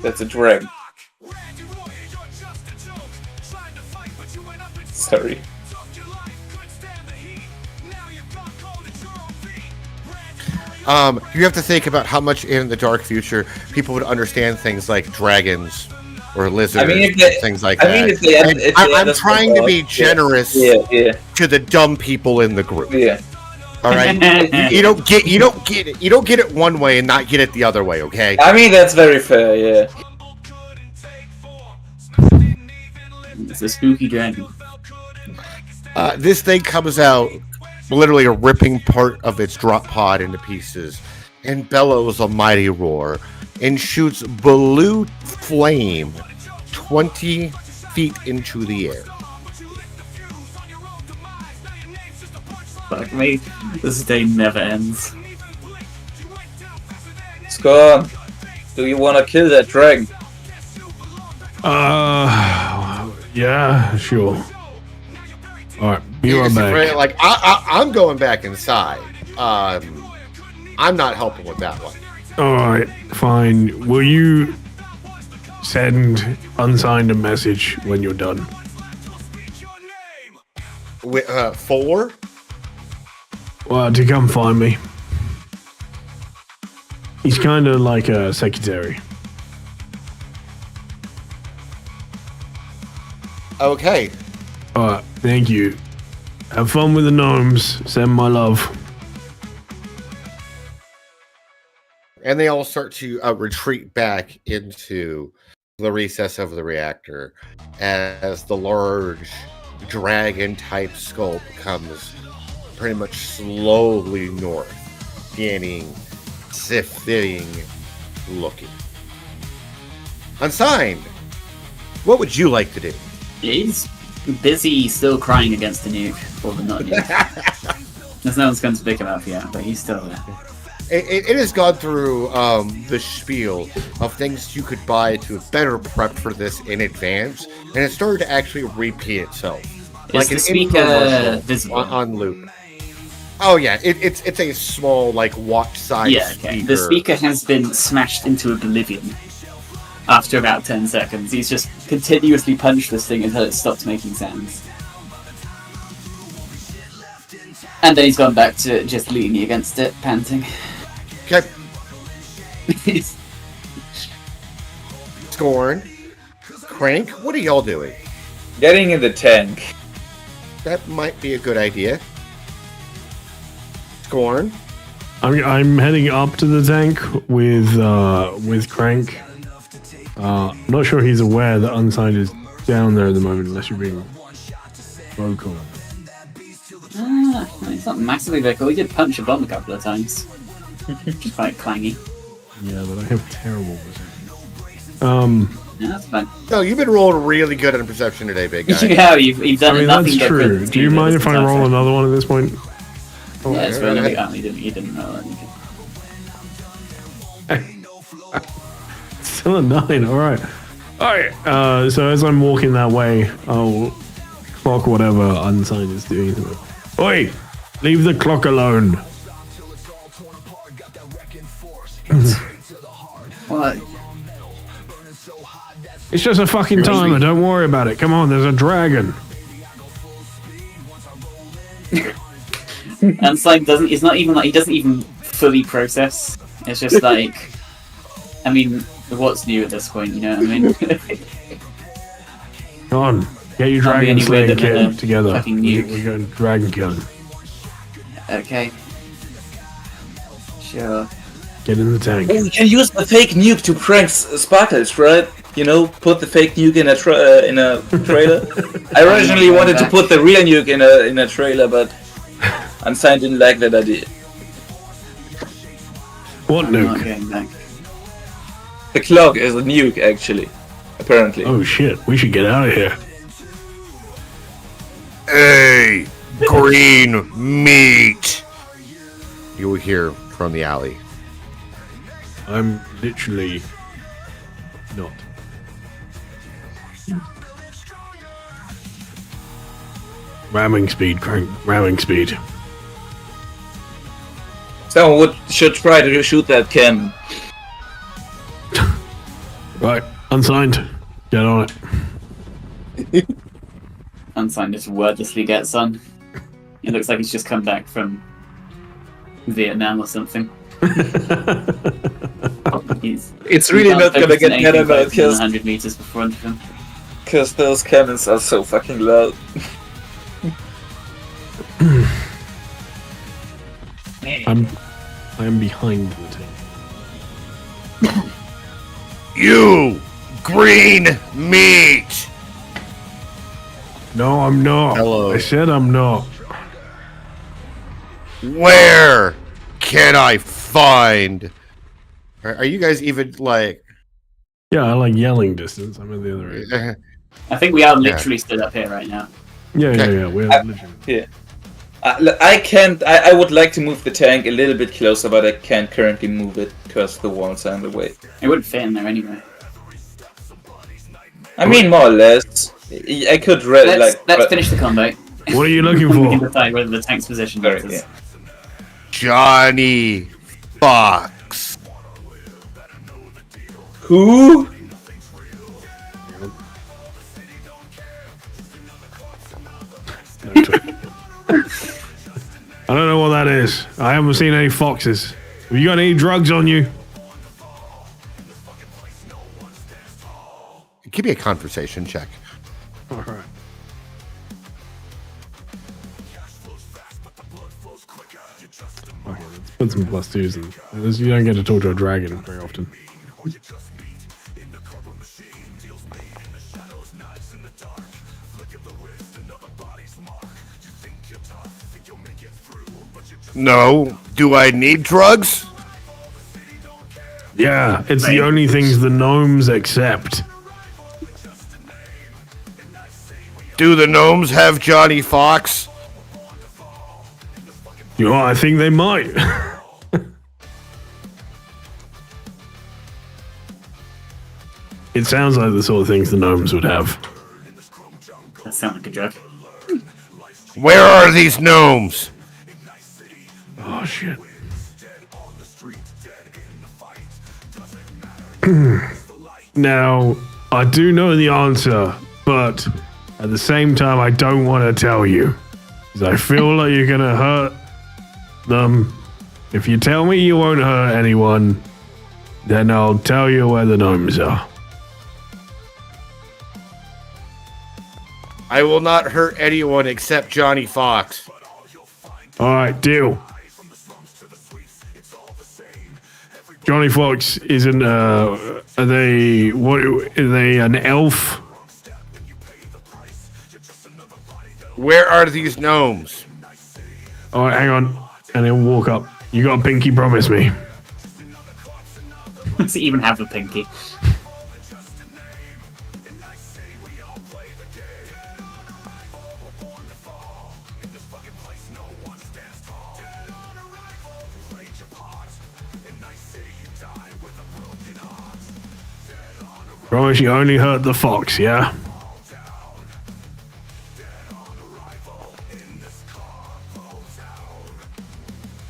That's a dragon. Sorry. You have to think about how much in the dark future people would understand things like dragons or lizards, things like that. I'm trying to be generous to the dumb people in the group. Yeah. All right, you don't get it. You don't get it one way and not get it the other way. Okay. I mean, that's very fair. Yeah. It's a spooky dragon. This thing comes out, literally ripping part of its drop pod into pieces, and bellows a mighty roar, and shoots blue flame 20 feet into the air. Fuck me, this day never ends. Scorn, do you want to kill that dragon? Yeah, sure. All right, be right back. Like I'm going back inside. I'm not helping with that one. All right, fine. Will you send unsigned a message when you're done? With, 4? Well, to come find me. He's kind of like a secretary. Okay. All right, thank you. Have fun with the gnomes. Send my love. And they all start to retreat back into the recess of the reactor as the large dragon-type sculpt comes pretty much slowly north, scanning, sifting, looking. Unsigned, what would you like to do? He's busy still crying against the nuke, or the not nuke. There's no one's come to pick him up yet, but he's still there. It has gone through the spiel of things you could buy to better prep for this in advance, and it started to actually repeat itself. Is the speaker visible? On loop. Oh yeah, it's a small watch-sized speaker. The speaker has been smashed into oblivion after about 10 seconds. He's just continuously punched this thing until it stops making sounds. And then he's gone back to just leaning against it, panting. Okay. Scorn. Crank, what are y'all doing? Getting in the tank. That might be a good idea. Scorn. I'm heading up to the tank with Crank. I'm not sure he's aware that Unsigned is down there at the moment, unless you're being vocal. It's not massively vocal. We did punch a bomb a couple of times. Which is quite clangy. Yeah, but I have terrible perception. Yeah, that's fine. No, you've been rolling really good on perception today, big guy. Yeah, you've done I mean, nothing that's but true. good Do you to mind this if I entire roll time. another one at this point? Yeah, it's fine. yeah. You didn't roll anything. Still a 9, alright. Alright, so as I'm walking that way, I'll clock whatever Unsigned is doing. Oi! Leave the clock alone. What? It's just a fucking timer, don't worry about it. Come on, there's a dragon. Unsigned doesn't. It's not even like he doesn't even fully process. It's just like, I mean, what's new at this point? You know what I mean? Come on, get your Can't be dragon any slaying weirder than a kit together. fucking We're nuke. going dragon killing. Okay. Sure. Get in the tank. Oh, you can use the fake nuke to prank Sparkles, right? You know, put the fake nuke in a trailer. I originally wanted to put the real nuke in a trailer, but Unsigned didn't like that idea. What I'm not nuke? going back. The clock is a nuke, actually. Apparently. Oh shit, we should get out of here. Hey, green meat. You will hear from the alley. I'm literally not. Ramming speed, Crank. Ramming speed. Someone should try to shoot that cannon. Right, Unsigned. Get on it. Unsigned just wordlessly gets on. It looks like he's just come back from Vietnam or something. It's really not gonna get better about it, 100 meters before of him. because those cannons are so fucking loud. I am behind the tank. You green meat. No, I'm not. Hello. I said I'm not. Where can I find? Are you guys even like? Yeah, I like yelling distance. I'm at the other end. I think we are literally stood up here right now. Yeah. We're literally. Yeah. I can't. I would like to move the tank a little bit closer, but I can't currently move it because the walls are in the way. It wouldn't fit in there anyway. I mean, more or less. I could read Let's finish the combo. What are you looking We can for? decide whether the tank's position Sorry, matters. yeah. Johnny Fox. Who? I don't know what that is. I haven't seen any foxes. Have you got any drugs on you? Give me a conversation check. All right. Okay, let's put some plus twos in. You don't get to talk to a dragon very often. No. Do I need drugs? Yeah, it's the only things the gnomes accept. Do the gnomes have Johnny Fox? You know, I think they might. It sounds like the sort of things the gnomes would have. That sounds like a joke. Where are these gnomes? Oh shit. Now, I do know the answer, but at the same time, I don't want to tell you. Because I feel like you're going to hurt them. If you tell me you won't hurt anyone, then I'll tell you where the gnomes are. I will not hurt anyone except Johnny Fox. Alright, deal. Johnny Fox isn't. Are they? What? Are they an elf? Where are these gnomes? Oh, hang on. And he'll walk up. You got a pinky, promise me. Does he even have a pinky? Promise you only hurt the fox, yeah?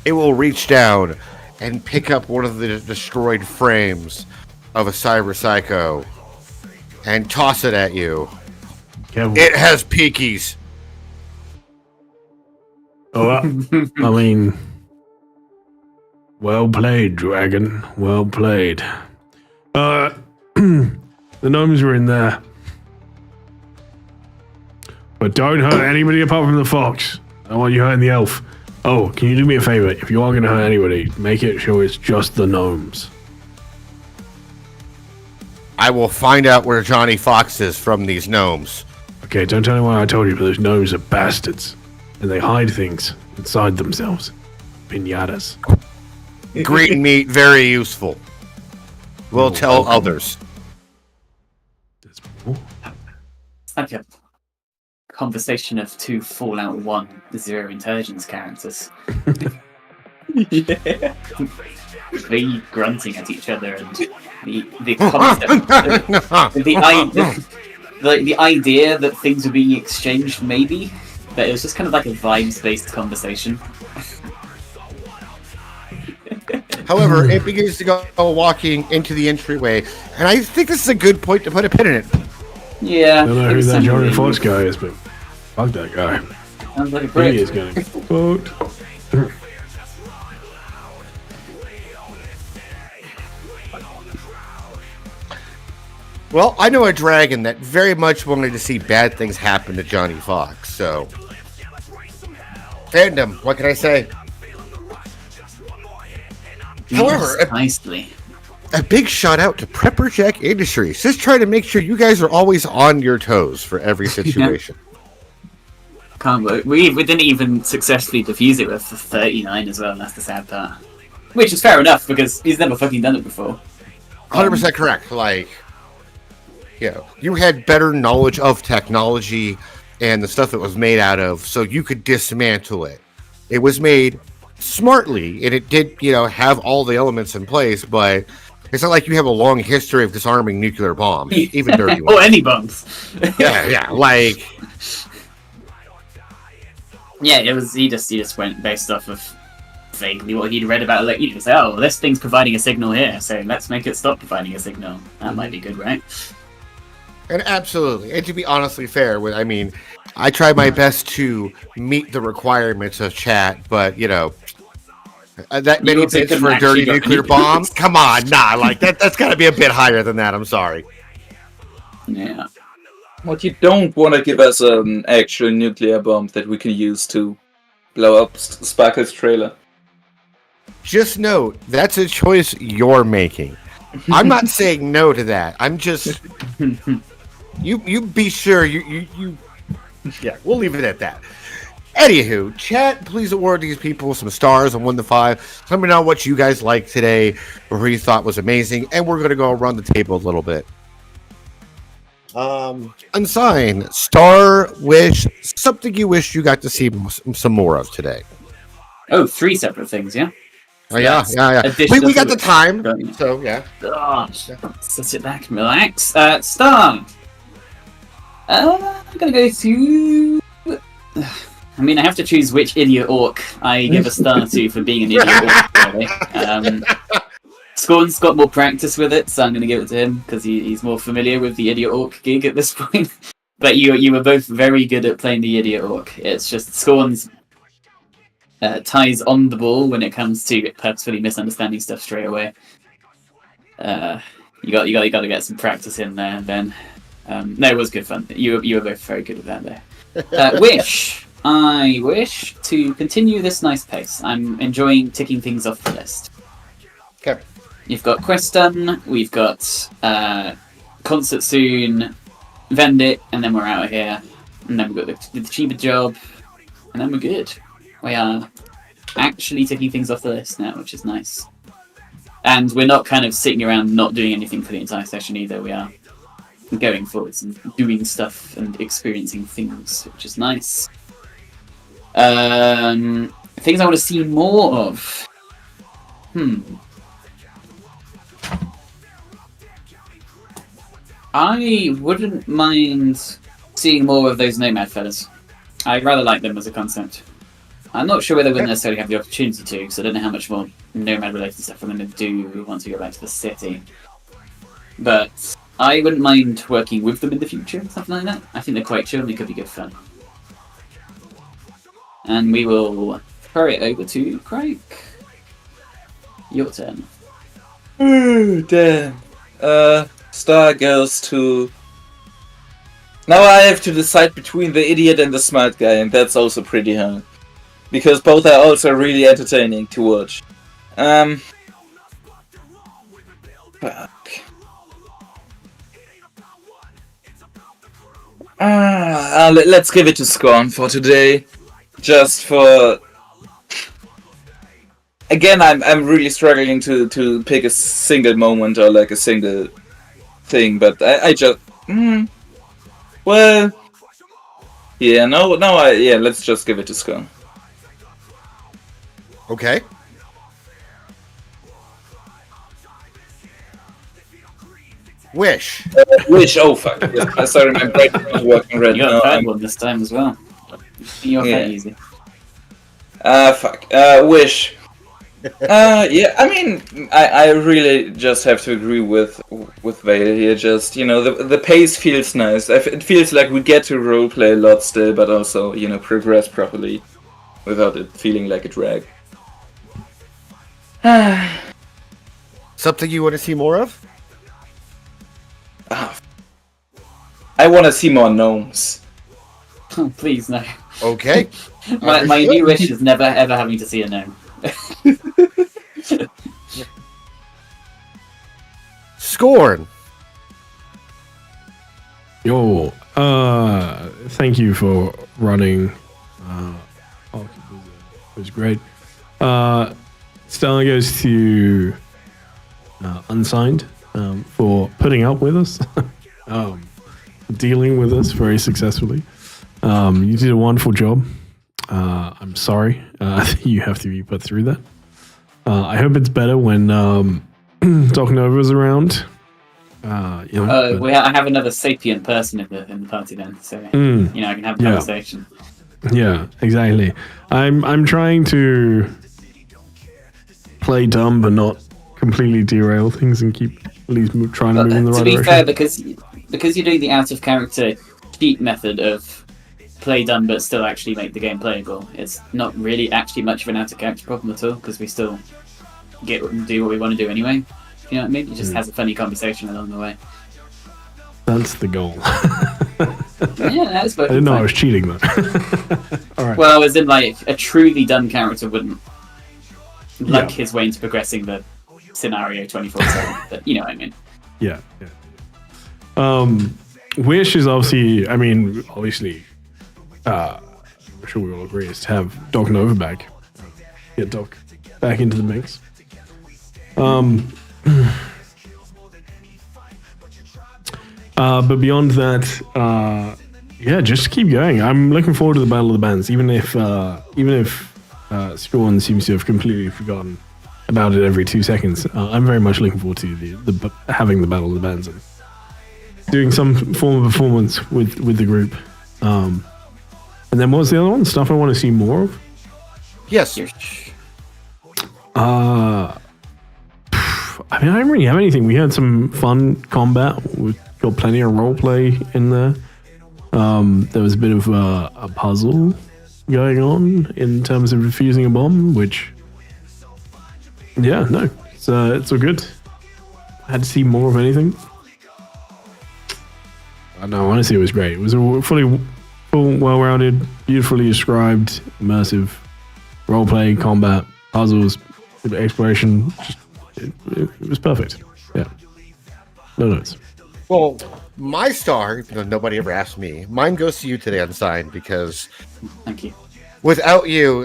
It will reach down and pick up one of the destroyed frames of a cyber psycho and toss it at you. Careful. It has peakies. Oh, I mean, well played, dragon. Well played. The gnomes are in there. But don't hurt anybody apart from the fox. I don't want you hurting the elf. Oh, can you do me a favor? If you are going to hurt anybody, make it sure it's just the gnomes. I will find out where Johnny Fox is from these gnomes. Okay, don't tell anyone I told you, but those gnomes are bastards. And they hide things inside themselves. Pinatas. Green meat, very useful. We'll tell others. There's more. It's like a conversation of two Fallout 1 Zero Intelligence characters. Yeah. They grunting at each other and the concept, the idea that things were being exchanged, maybe, but it was just kind of like a vibes-based conversation. However, it begins to go walking into the entryway, and I think this is a good point to put a pin in it. Yeah. I don't know who that Johnny Fox guy is, but fuck that guy. Sounds like a prick. He is going to get fucked. Well, I know a dragon that very much wanted to see bad things happen to Johnny Fox, so... Fandom, what can I say? However, nicely. a big shout out to Prepper Jack Industries. Just trying to make sure you guys are always on your toes for every situation. Can't work. We didn't even successfully defuse it with 39 as well, and that's the sad part. Which is fair enough, because he's never fucking done it before. 100% correct. Like, you know, you had better knowledge of technology and the stuff it was made out of, so you could dismantle it. It was made smartly, and it did, you know, have all the elements in place, but it's not like you have a long history of disarming nuclear bombs, even dirty ones. Or any bombs. yeah, like... Yeah, it was. He just went based off of vaguely what he'd read about. Like, you just say, "Oh, well, this thing's providing a signal here, so let's make it stop providing a signal." That might be good, right? And absolutely, and to be honestly fair, I mean, I try my best to meet the requirements of chat, but you know, that many bits for dirty nuclear bombs. Come on, nah, like that's got to be a bit higher than that. I'm sorry. Yeah. What you don't want to give us an actual nuclear bomb that we can use to blow up Sparkle's trailer. Just note, that's a choice you're making. I'm not saying no to that. I'm just... You be sure you... Yeah, we'll leave it at that. Anywho, chat, please award these people some stars on 1 to 5. Let me know what you guys liked today, or who you thought was amazing, and we're going to go around the table a little bit. Unsigned, star, wish, something you wish you got to see some more of today. Oh, 3 separate things, yeah? Oh, yeah. We got the time, so yeah. Gosh, so sit back and relax. Star! I'm gonna go to... I mean, I have to choose which idiot orc I give a star to for being an idiot orc, really. Scorn's got more practice with it, so I'm going to give it to him because he's more familiar with the Idiot Orc gig at this point. But you were both very good at playing the Idiot Orc. It's just Scorn's ties on the ball when it comes to purposefully misunderstanding stuff straight away. You got to get some practice in there, Ben. No, it was good fun. You were both very good with that there. Wish. I wish to continue this nice pace. I'm enjoying ticking things off the list. Okay. You've got Quest done, we've got Concert soon, Vendit, and then we're out of here. And then we've got the Chiba job, and then we're good. We are actually taking things off the list now, which is nice. And we're not kind of sitting around not doing anything for the entire session either. We are going forwards and doing stuff and experiencing things, which is nice. Things I want to see more of. I wouldn't mind seeing more of those Nomad fellas. I rather like them as a concept. I'm not sure whether we'll necessarily have the opportunity to, because I don't know how much more Nomad-related stuff we're going to do once we go back to the city. But I wouldn't mind working with them in the future, something like that. I think they're quite chill and it could be good fun. And we will throw it over to Craig. Your turn. Ooh, damn. Star goes to... Now I have to decide between the idiot and the smart guy, and that's also pretty hard. Because both are also really entertaining to watch. Fuck. Let's give it to Scorn for today. Just for... Again, I'm really struggling to pick a single moment or like a single thing, but I just... Well... Yeah, let's just give it to Scorn. Okay. Wish. Wish, oh fuck. Yes, sorry, my brain is working right You now. got a third one this time as well. You're quite easy. Fuck. Wish. Yeah, I mean, I really just have to agree with Vale here. Just, the pace feels nice. It feels like we get to roleplay a lot still, but also, progress properly without it feeling like a drag. Something you want to see more of? I want to see more gnomes. Oh, please, no. Okay. my new wish is never ever having to see a gnome. Scorn. Yo, thank you for running. It was great. Star goes to Unsigned for putting up with us, dealing with us very successfully. You did a wonderful job. I'm sorry you have to be put through that. I hope it's better when Doc Nova's around. I have another sapient person in the party then, so I can have a conversation. Yeah, exactly. I'm trying to play dumb but not completely derail things and keep at least trying to move in the right direction. To be fair, because you're doing the out of character cheat method of play dumb but still actually make the game playable, it's not really actually much of an out of character problem at all, because we still do what we want to do anyway. You know what I mean? It just has a funny conversation along the way. That's the goal. Yeah, that's I didn't know I was cheating though. All right. Well, as in, like, a truly dumb character wouldn't luck his way into progressing the scenario 24/7, but you know what I mean. Yeah. Wish is obviously, I'm sure we all agree, is to have Doc Nova back. Get Doc back into the mix. But beyond that, just keep going. I'm looking forward to the Battle of the Bands, even if Scorn seems to have completely forgotten about it every 2 seconds. I'm very much looking forward to the having the Battle of the Bands and doing some form of performance with the group. And then what was the other one? Stuff I want to see more of? Yes. I don't really have anything. We had some fun combat. We've got plenty of roleplay in there. There was a bit of a puzzle going on in terms of defusing a bomb, which... it's all good. I had to see more of anything. No, honestly, it was great. It was a full, well-rounded, beautifully described, immersive roleplay, combat, puzzles, exploration. Just it was perfect. Yeah. No notes. Well, my star, nobody ever asked me. Mine goes to you today, Unsigned, because Thank you. without you,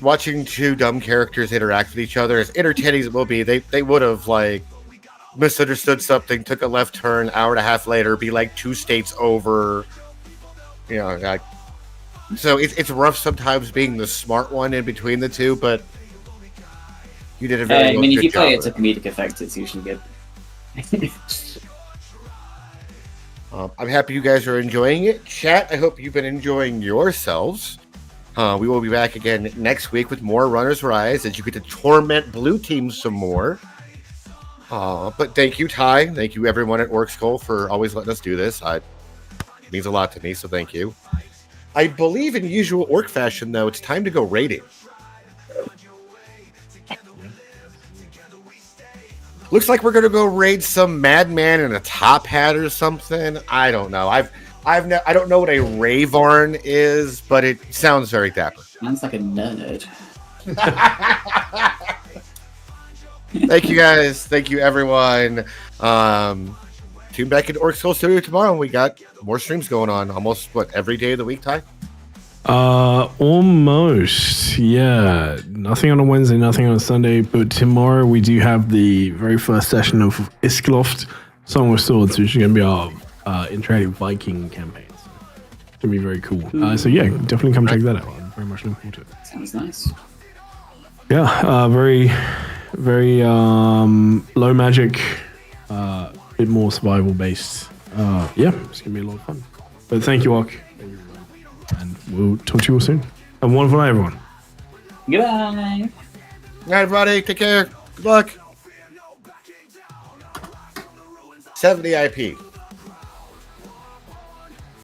watching two dumb characters interact with each other, as entertaining as it will be, they would have like misunderstood something, took a left turn, hour and a half later, be like 2 states over. So it's rough sometimes being the smart one in between the two, but you did a very I mean, if good you play job it to comedic effect, it's usually good. I'm happy you guys are enjoying it. Chat, I hope you've been enjoying yourselves. We will be back again next week with more Runners Rise as you get to torment blue team some more. But thank you, Ty. Thank you, everyone at Orc Skull, for always letting us do this. It means a lot to me, so thank you. I believe in usual Orc fashion, though, it's time to go raiding. Looks like we're gonna go raid some madman in a top hat or something. I don't know. I don't know what a Ravarn is, but it sounds very dapper. Sounds like a nerd. Thank you guys. Thank you everyone. Tune back into Orc Soul Studio tomorrow, and we got more streams going on. Almost every day of the week, Ty? Almost. Yeah. Nothing on a Wednesday, nothing on a Sunday, but tomorrow we do have the very first session of Iskloft, Song of Swords, which is going to be our interactive Viking campaign. So it's going to be very cool. So yeah, definitely come check that out. I'm very much looking forward to it. Sounds nice. Yeah, very, very low magic, bit more survival based. Yeah, it's gonna be a lot of fun. But thank you, Ark, and we'll talk to you all soon. Have a wonderful night, everyone. Goodbye. Good night, everybody. Take care. Good luck. 70 IP.